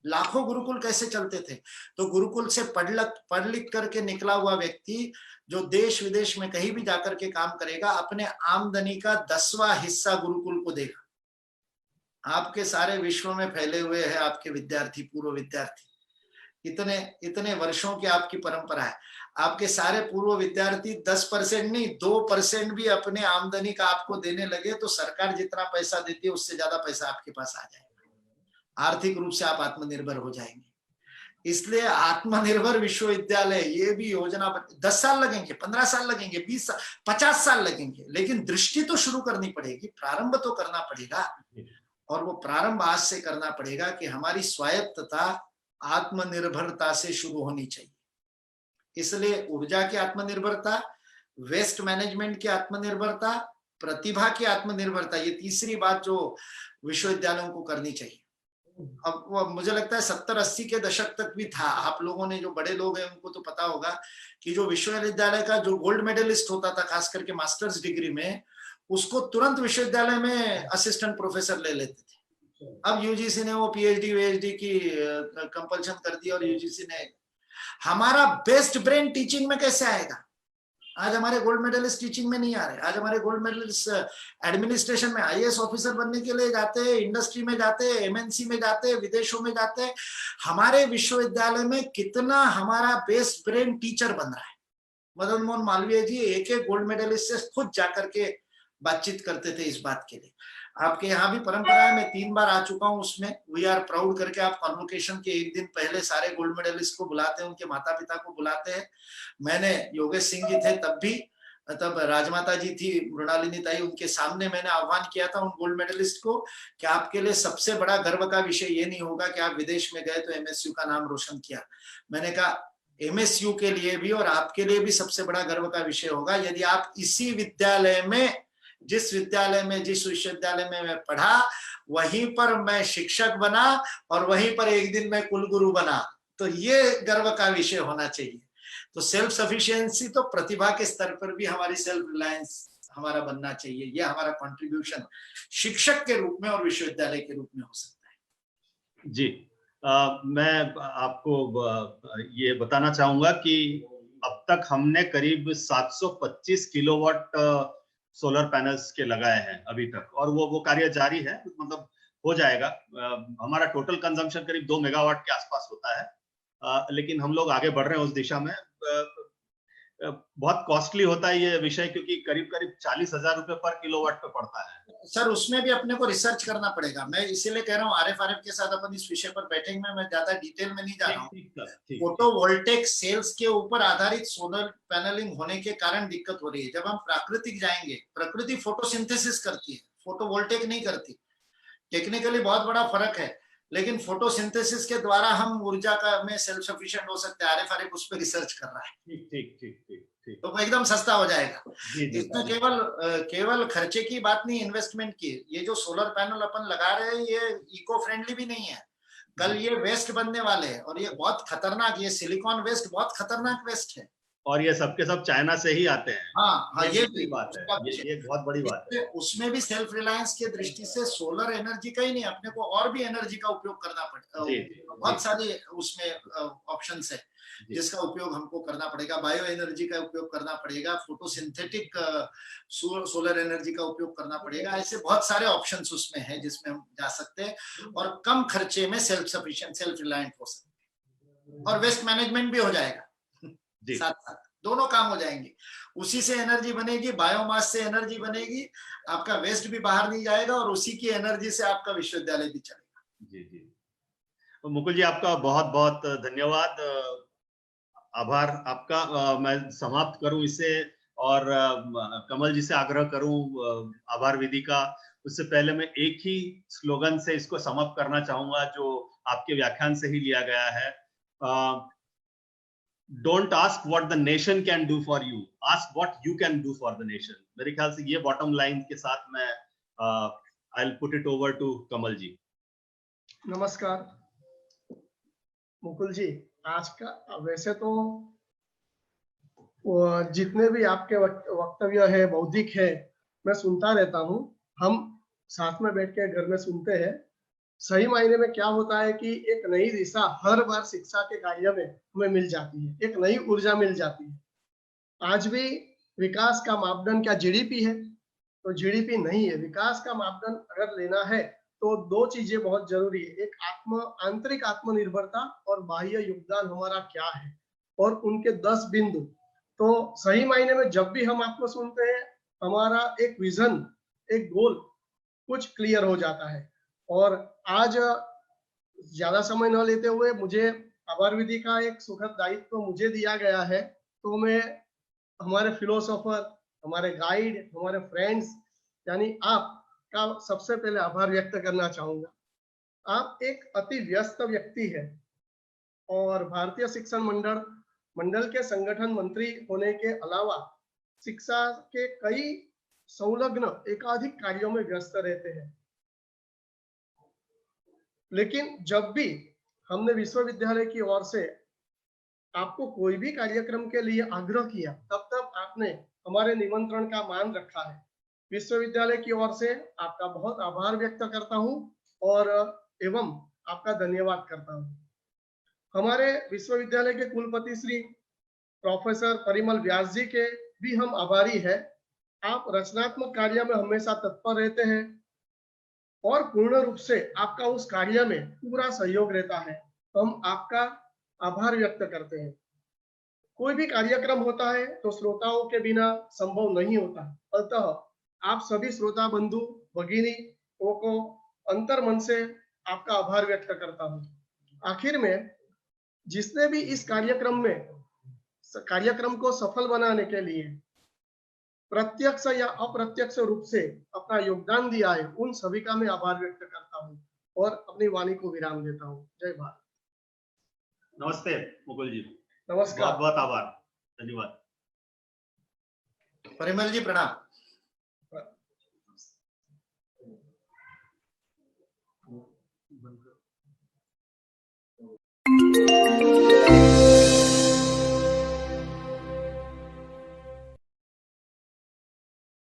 लाखों गुरुकुल कैसे चलते थे? तो गुरुकुल से पढ़ लिख करके निकला हुआ व्यक्ति जो देश विदेश में कहीं भी जाकर के काम करेगा, अपने आमदनी का 10वां हिस्सा गुरुकुल को देगा। आपके सारे विश्व में फैले हुए हैं आपके विद्यार्थी, पूर्व विद्यार्थी, इतने वर्षों की आपकी परंपरा है। आपके सारे पूर्व विद्यार्थी 10% नहीं, 2% भी अपने आमदनी का आपको देने लगे तो सरकार जितना पैसा देती है उससे ज्यादा पैसा आपके पास आ जाएगा। आर्थिक रूप से आप आत्मनिर्भर हो जाएंगे। इसलिए आत्मनिर्भर विश्वविद्यालय, ये भी योजना 10 साल लगेंगे, 15 साल लगेंगे, 20 साल, 50 साल लगेंगे, लेकिन दृष्टि तो शुरू करनी पड़ेगी, प्रारंभ तो करना पड़ेगा। और वो प्रारंभ आज से करना पड़ेगा कि हमारी स्वायत्तता आत्मनिर्भरता से शुरू होनी चाहिए। इसलिए ऊर्जा की आत्मनिर्भरता, वेस्ट मैनेजमेंट की आत्मनिर्भरता, प्रतिभा की आत्मनिर्भरता, ये तीसरी बात जो विश्वविद्यालयों को करनी चाहिए। अब वो मुझे लगता है 70-80 के दशक तक भी था। आप लोगों ने, जो बड़े लोग हैं उनको तो पता होगा कि जो विश्वविद्यालय का जो गोल्ड मेडलिस्ट होता था, खास करके मास्टर्स डिग्री में, उसको तुरंत विश्वविद्यालय में असिस्टेंट प्रोफेसर ले लेते थे। अब यूजीसी ने वो PhD की कंपल्शन कर दी, और यूजीसी ने, हमारा बेस्ट ब्रेन टीचिंग में कैसे आएगा? आज हमारे गोल्ड मेडलिस्ट टीचिंग में नहीं आ रहे। आज हमारे गोल्ड मेडलिस्ट एडमिनिस्ट्रेशन में, IAS ऑफिसर बनने के लिए जाते हैं, इंडस्ट्री में जाते हैं, MNC में जाते हैं, विदेशों में जाते हैं। हमारे विश्वविद्यालय में कितना हमारा बेस्ट ब्रेन टीचर बन रहा है। मदन मोहन मालवीय जी एक गोल्ड मेडलिस्ट से खुद जाकर के बातचीत करते थे इस बात के लिए। आपके यहाँ भी परंपरा है, मैं 3 बार आ चुका हूँ उसमें। वी आर प्राउड करके आप कॉन्वोकेशन के एक दिन पहले सारे गोल्ड मेडलिस्ट को बुलाते हैं, उनके माता पिता को बुलाते हैं। मैंने, योगेश सिंह जी थे तब भी, तब राजमाता जी थी, मृणालिनी ताई, उनके सामने मैंने आह्वान किया था उन गोल्ड मेडलिस्ट को कि आपके लिए सबसे बड़ा गर्व का विषय ये नहीं होगा कि आप विदेश में गए तो MSU का नाम रोशन किया। मैंने कहा MSU के लिए भी और आपके लिए भी सबसे बड़ा गर्व का विषय होगा यदि आप इसी विद्यालय में, जिस विश्वविद्यालय में मैं पढ़ा, वहीं पर मैं शिक्षक बना और वहीं पर एक दिन मैं कुलगुरु बना। तो ये गर्व का विषय होना चाहिए। तो सेल्फ सफिशिएंसी तो प्रतिभा के स्तर पर भी हमारी सेल्फ रिलायंस हमारा बनना चाहिए। ये हमारा कंट्रीब्यूशन शिक्षक के रूप में और विश्वविद्यालय के रूप में हो सकता है। जी, मैं आपको ये बताना चाहूंगा कि अब तक हमने करीब 725 किलोवाट सोलर पैनल्स के लगाए हैं अभी तक, और वो कार्य जारी है, मतलब हो जाएगा। हमारा टोटल कंजम्पशन करीब 2 मेगावाट के आसपास होता है, लेकिन हम लोग आगे बढ़ रहे हैं उस दिशा में। बहुत कॉस्टली होता है ये विषय, क्योंकि करीब करीब 40,000 रुपए पर किलोवाट पे पड़ता है। सर उसमें भी अपने को रिसर्च करना पड़ेगा। मैं इसीलिए कह रहा हूँ RFRF के साथ अपन इस विषय पर बैठेंगे। मैं ज्यादा डिटेल में नहीं जा रहा हूँ। फोटोवोल्टेक सेल्स के ऊपर आधारित सोलर पैनलिंग होने के कारण दिक्कत हो रही है। जब हम प्राकृतिक जाएंगे, प्रकृति फोटोसिंथेसिस करती है, फोटोवोल्टेक नहीं करती। टेक्निकली बहुत बड़ा फर्क है, लेकिन फोटोसिंथेसिस के द्वारा हम ऊर्जा का में सेल्फ सफिशिएंट हो सकते हैं। RFRF उस पर रिसर्च कर रहा है। ठीक ठीक ठीक ठीक ठीक। तो एकदम सस्ता हो जाएगा। जी जी। इसमें केवल खर्चे की बात नहीं, इन्वेस्टमेंट की। ये जो सोलर पैनल अपन लगा रहे हैं ये इको फ्रेंडली भी नहीं है। कल ये वेस्ट बनने वाले हैं और ये बहुत खतरनाक, ये सिलिकॉन वेस्ट बहुत खतरनाक वेस्ट है। और ये सबके सब चाइना से ही आते हैं। हाँ, ये भी बात है, ये बहुत बड़ी बात है। उसमें भी सेल्फ रिलायंस के दृष्टि से सोलर एनर्जी का ही नहीं, अपने को और भी एनर्जी का उपयोग करना पड़ेगा। बहुत सारी उसमें ऑप्शंस है जिसका उपयोग हमको करना पड़ेगा। बायो एनर्जी का उपयोग करना पड़ेगा, फोटोसिंथेटिक सोलर एनर्जी का उपयोग करना पड़ेगा। ऐसे बहुत सारे ऑप्शंस उसमें हैं जिसमें हम जा सकते हैं और कम खर्चे में सेल्फ सफिशिएंट, सेल्फ रिलायंट हो सकते हैं। और वेस्ट मैनेजमेंट भी हो जाएगा साथ साथ, दोनों काम हो जाएंगे। उसी से एनर्जी बनेगी, बायोमास से एनर्जी बनेगी, आपका वेस्ट भी बाहर नहीं जाएगा और उसी की एनर्जी से आपका विश्वविद्यालय भी चलेगा। जी जी। तो मुकुल जी आपका बहुत बहुत धन्यवाद, आभार आपका। मैं समाप्त करूं इसे और कमल जी से आग्रह करूं आभार विधि का। उससे पहले मैं एक ही स्लोगन से इसको समाप्त करना चाहूंगा जो आपके व्याख्यान से ही लिया गया है। Don't ask what the nation can do for you, ask what you can do for the nation। मेरे ख्याल से ये बॉटम लाइन के साथ मैं I'll put it over to कमल जी। नमस्कार मुकुल जी। आज का वैसे तो जितने भी आपके वक्तव्य है, बौद्धिक है, मैं सुनता रहता हूँ। हम साथ में बैठ के घर में सुनते हैं। सही मायने में क्या होता है कि एक नई दिशा हर बार शिक्षा के कार्य में हमें मिल जाती है, एक नई ऊर्जा मिल जाती है। आज भी विकास का मापदंड क्या जीडीपी है? तो जीडीपी नहीं है। विकास का मापदंड अगर लेना है तो दो चीजें बहुत जरूरी है, एक आंतरिक आत्मनिर्भरता और बाह्य योगदान हमारा क्या है, और उनके 10 बिंदु। तो सही मायने में जब भी हम आपको सुनते हैं, हमारा एक विजन, एक गोल कुछ क्लियर हो जाता है। और आज ज्यादा समय न लेते हुए मुझे आभार विधि का एक सुखद दायित्व मुझे दिया गया है, तो मैं हमारे फिलोसोफर, हमारे गाइड, हमारे फ्रेंड्स यानी आप का सबसे पहले आभार व्यक्त करना चाहूंगा। आप एक अति व्यस्त व्यक्ति है और भारतीय शिक्षण मंडल के संगठन मंत्री होने के अलावा शिक्षा के कई संलग्न एकाधिक कार्यों में व्यस्त रहते हैं। लेकिन जब भी हमने विश्वविद्यालय की ओर से आपको कोई भी कार्यक्रम के लिए आग्रह किया, तब आपने हमारे निमंत्रण का मान रखा है। विश्वविद्यालय की ओर से आपका बहुत आभार व्यक्त करता हूं और एवं आपका धन्यवाद करता हूं। हमारे विश्वविद्यालय के कुलपति श्री प्रोफेसर परिमल व्यास जी के भी हम आभारी हैं। आप रचनात्मक कार्य में हमेशा तत्पर रहते हैं और पूर्ण रूप से आपका उस कार्य में पूरा सहयोग रहता है। हम आपका आभार व्यक्त करते हैं। कोई भी कार्यक्रम होता है तो श्रोताओं के बिना संभव नहीं होता, अतः आप सभी श्रोता बंधु भगिनी को अंतर मन से आपका आभार व्यक्त करता हूं। आखिर में जिसने भी इस कार्यक्रम को सफल बनाने के लिए प्रत्यक्ष या अप्रत्यक्ष रूप से अपना योगदान दिया है, उन सभी का मैं आभार व्यक्त करता हूं और अपनी वाणी को विराम देता हूं। जय भारत। नमस्ते मुकुल जी। नमस्कार। बहुत बहुत आभार, धन्यवाद। परिमल जी प्रणाम। बंद कर।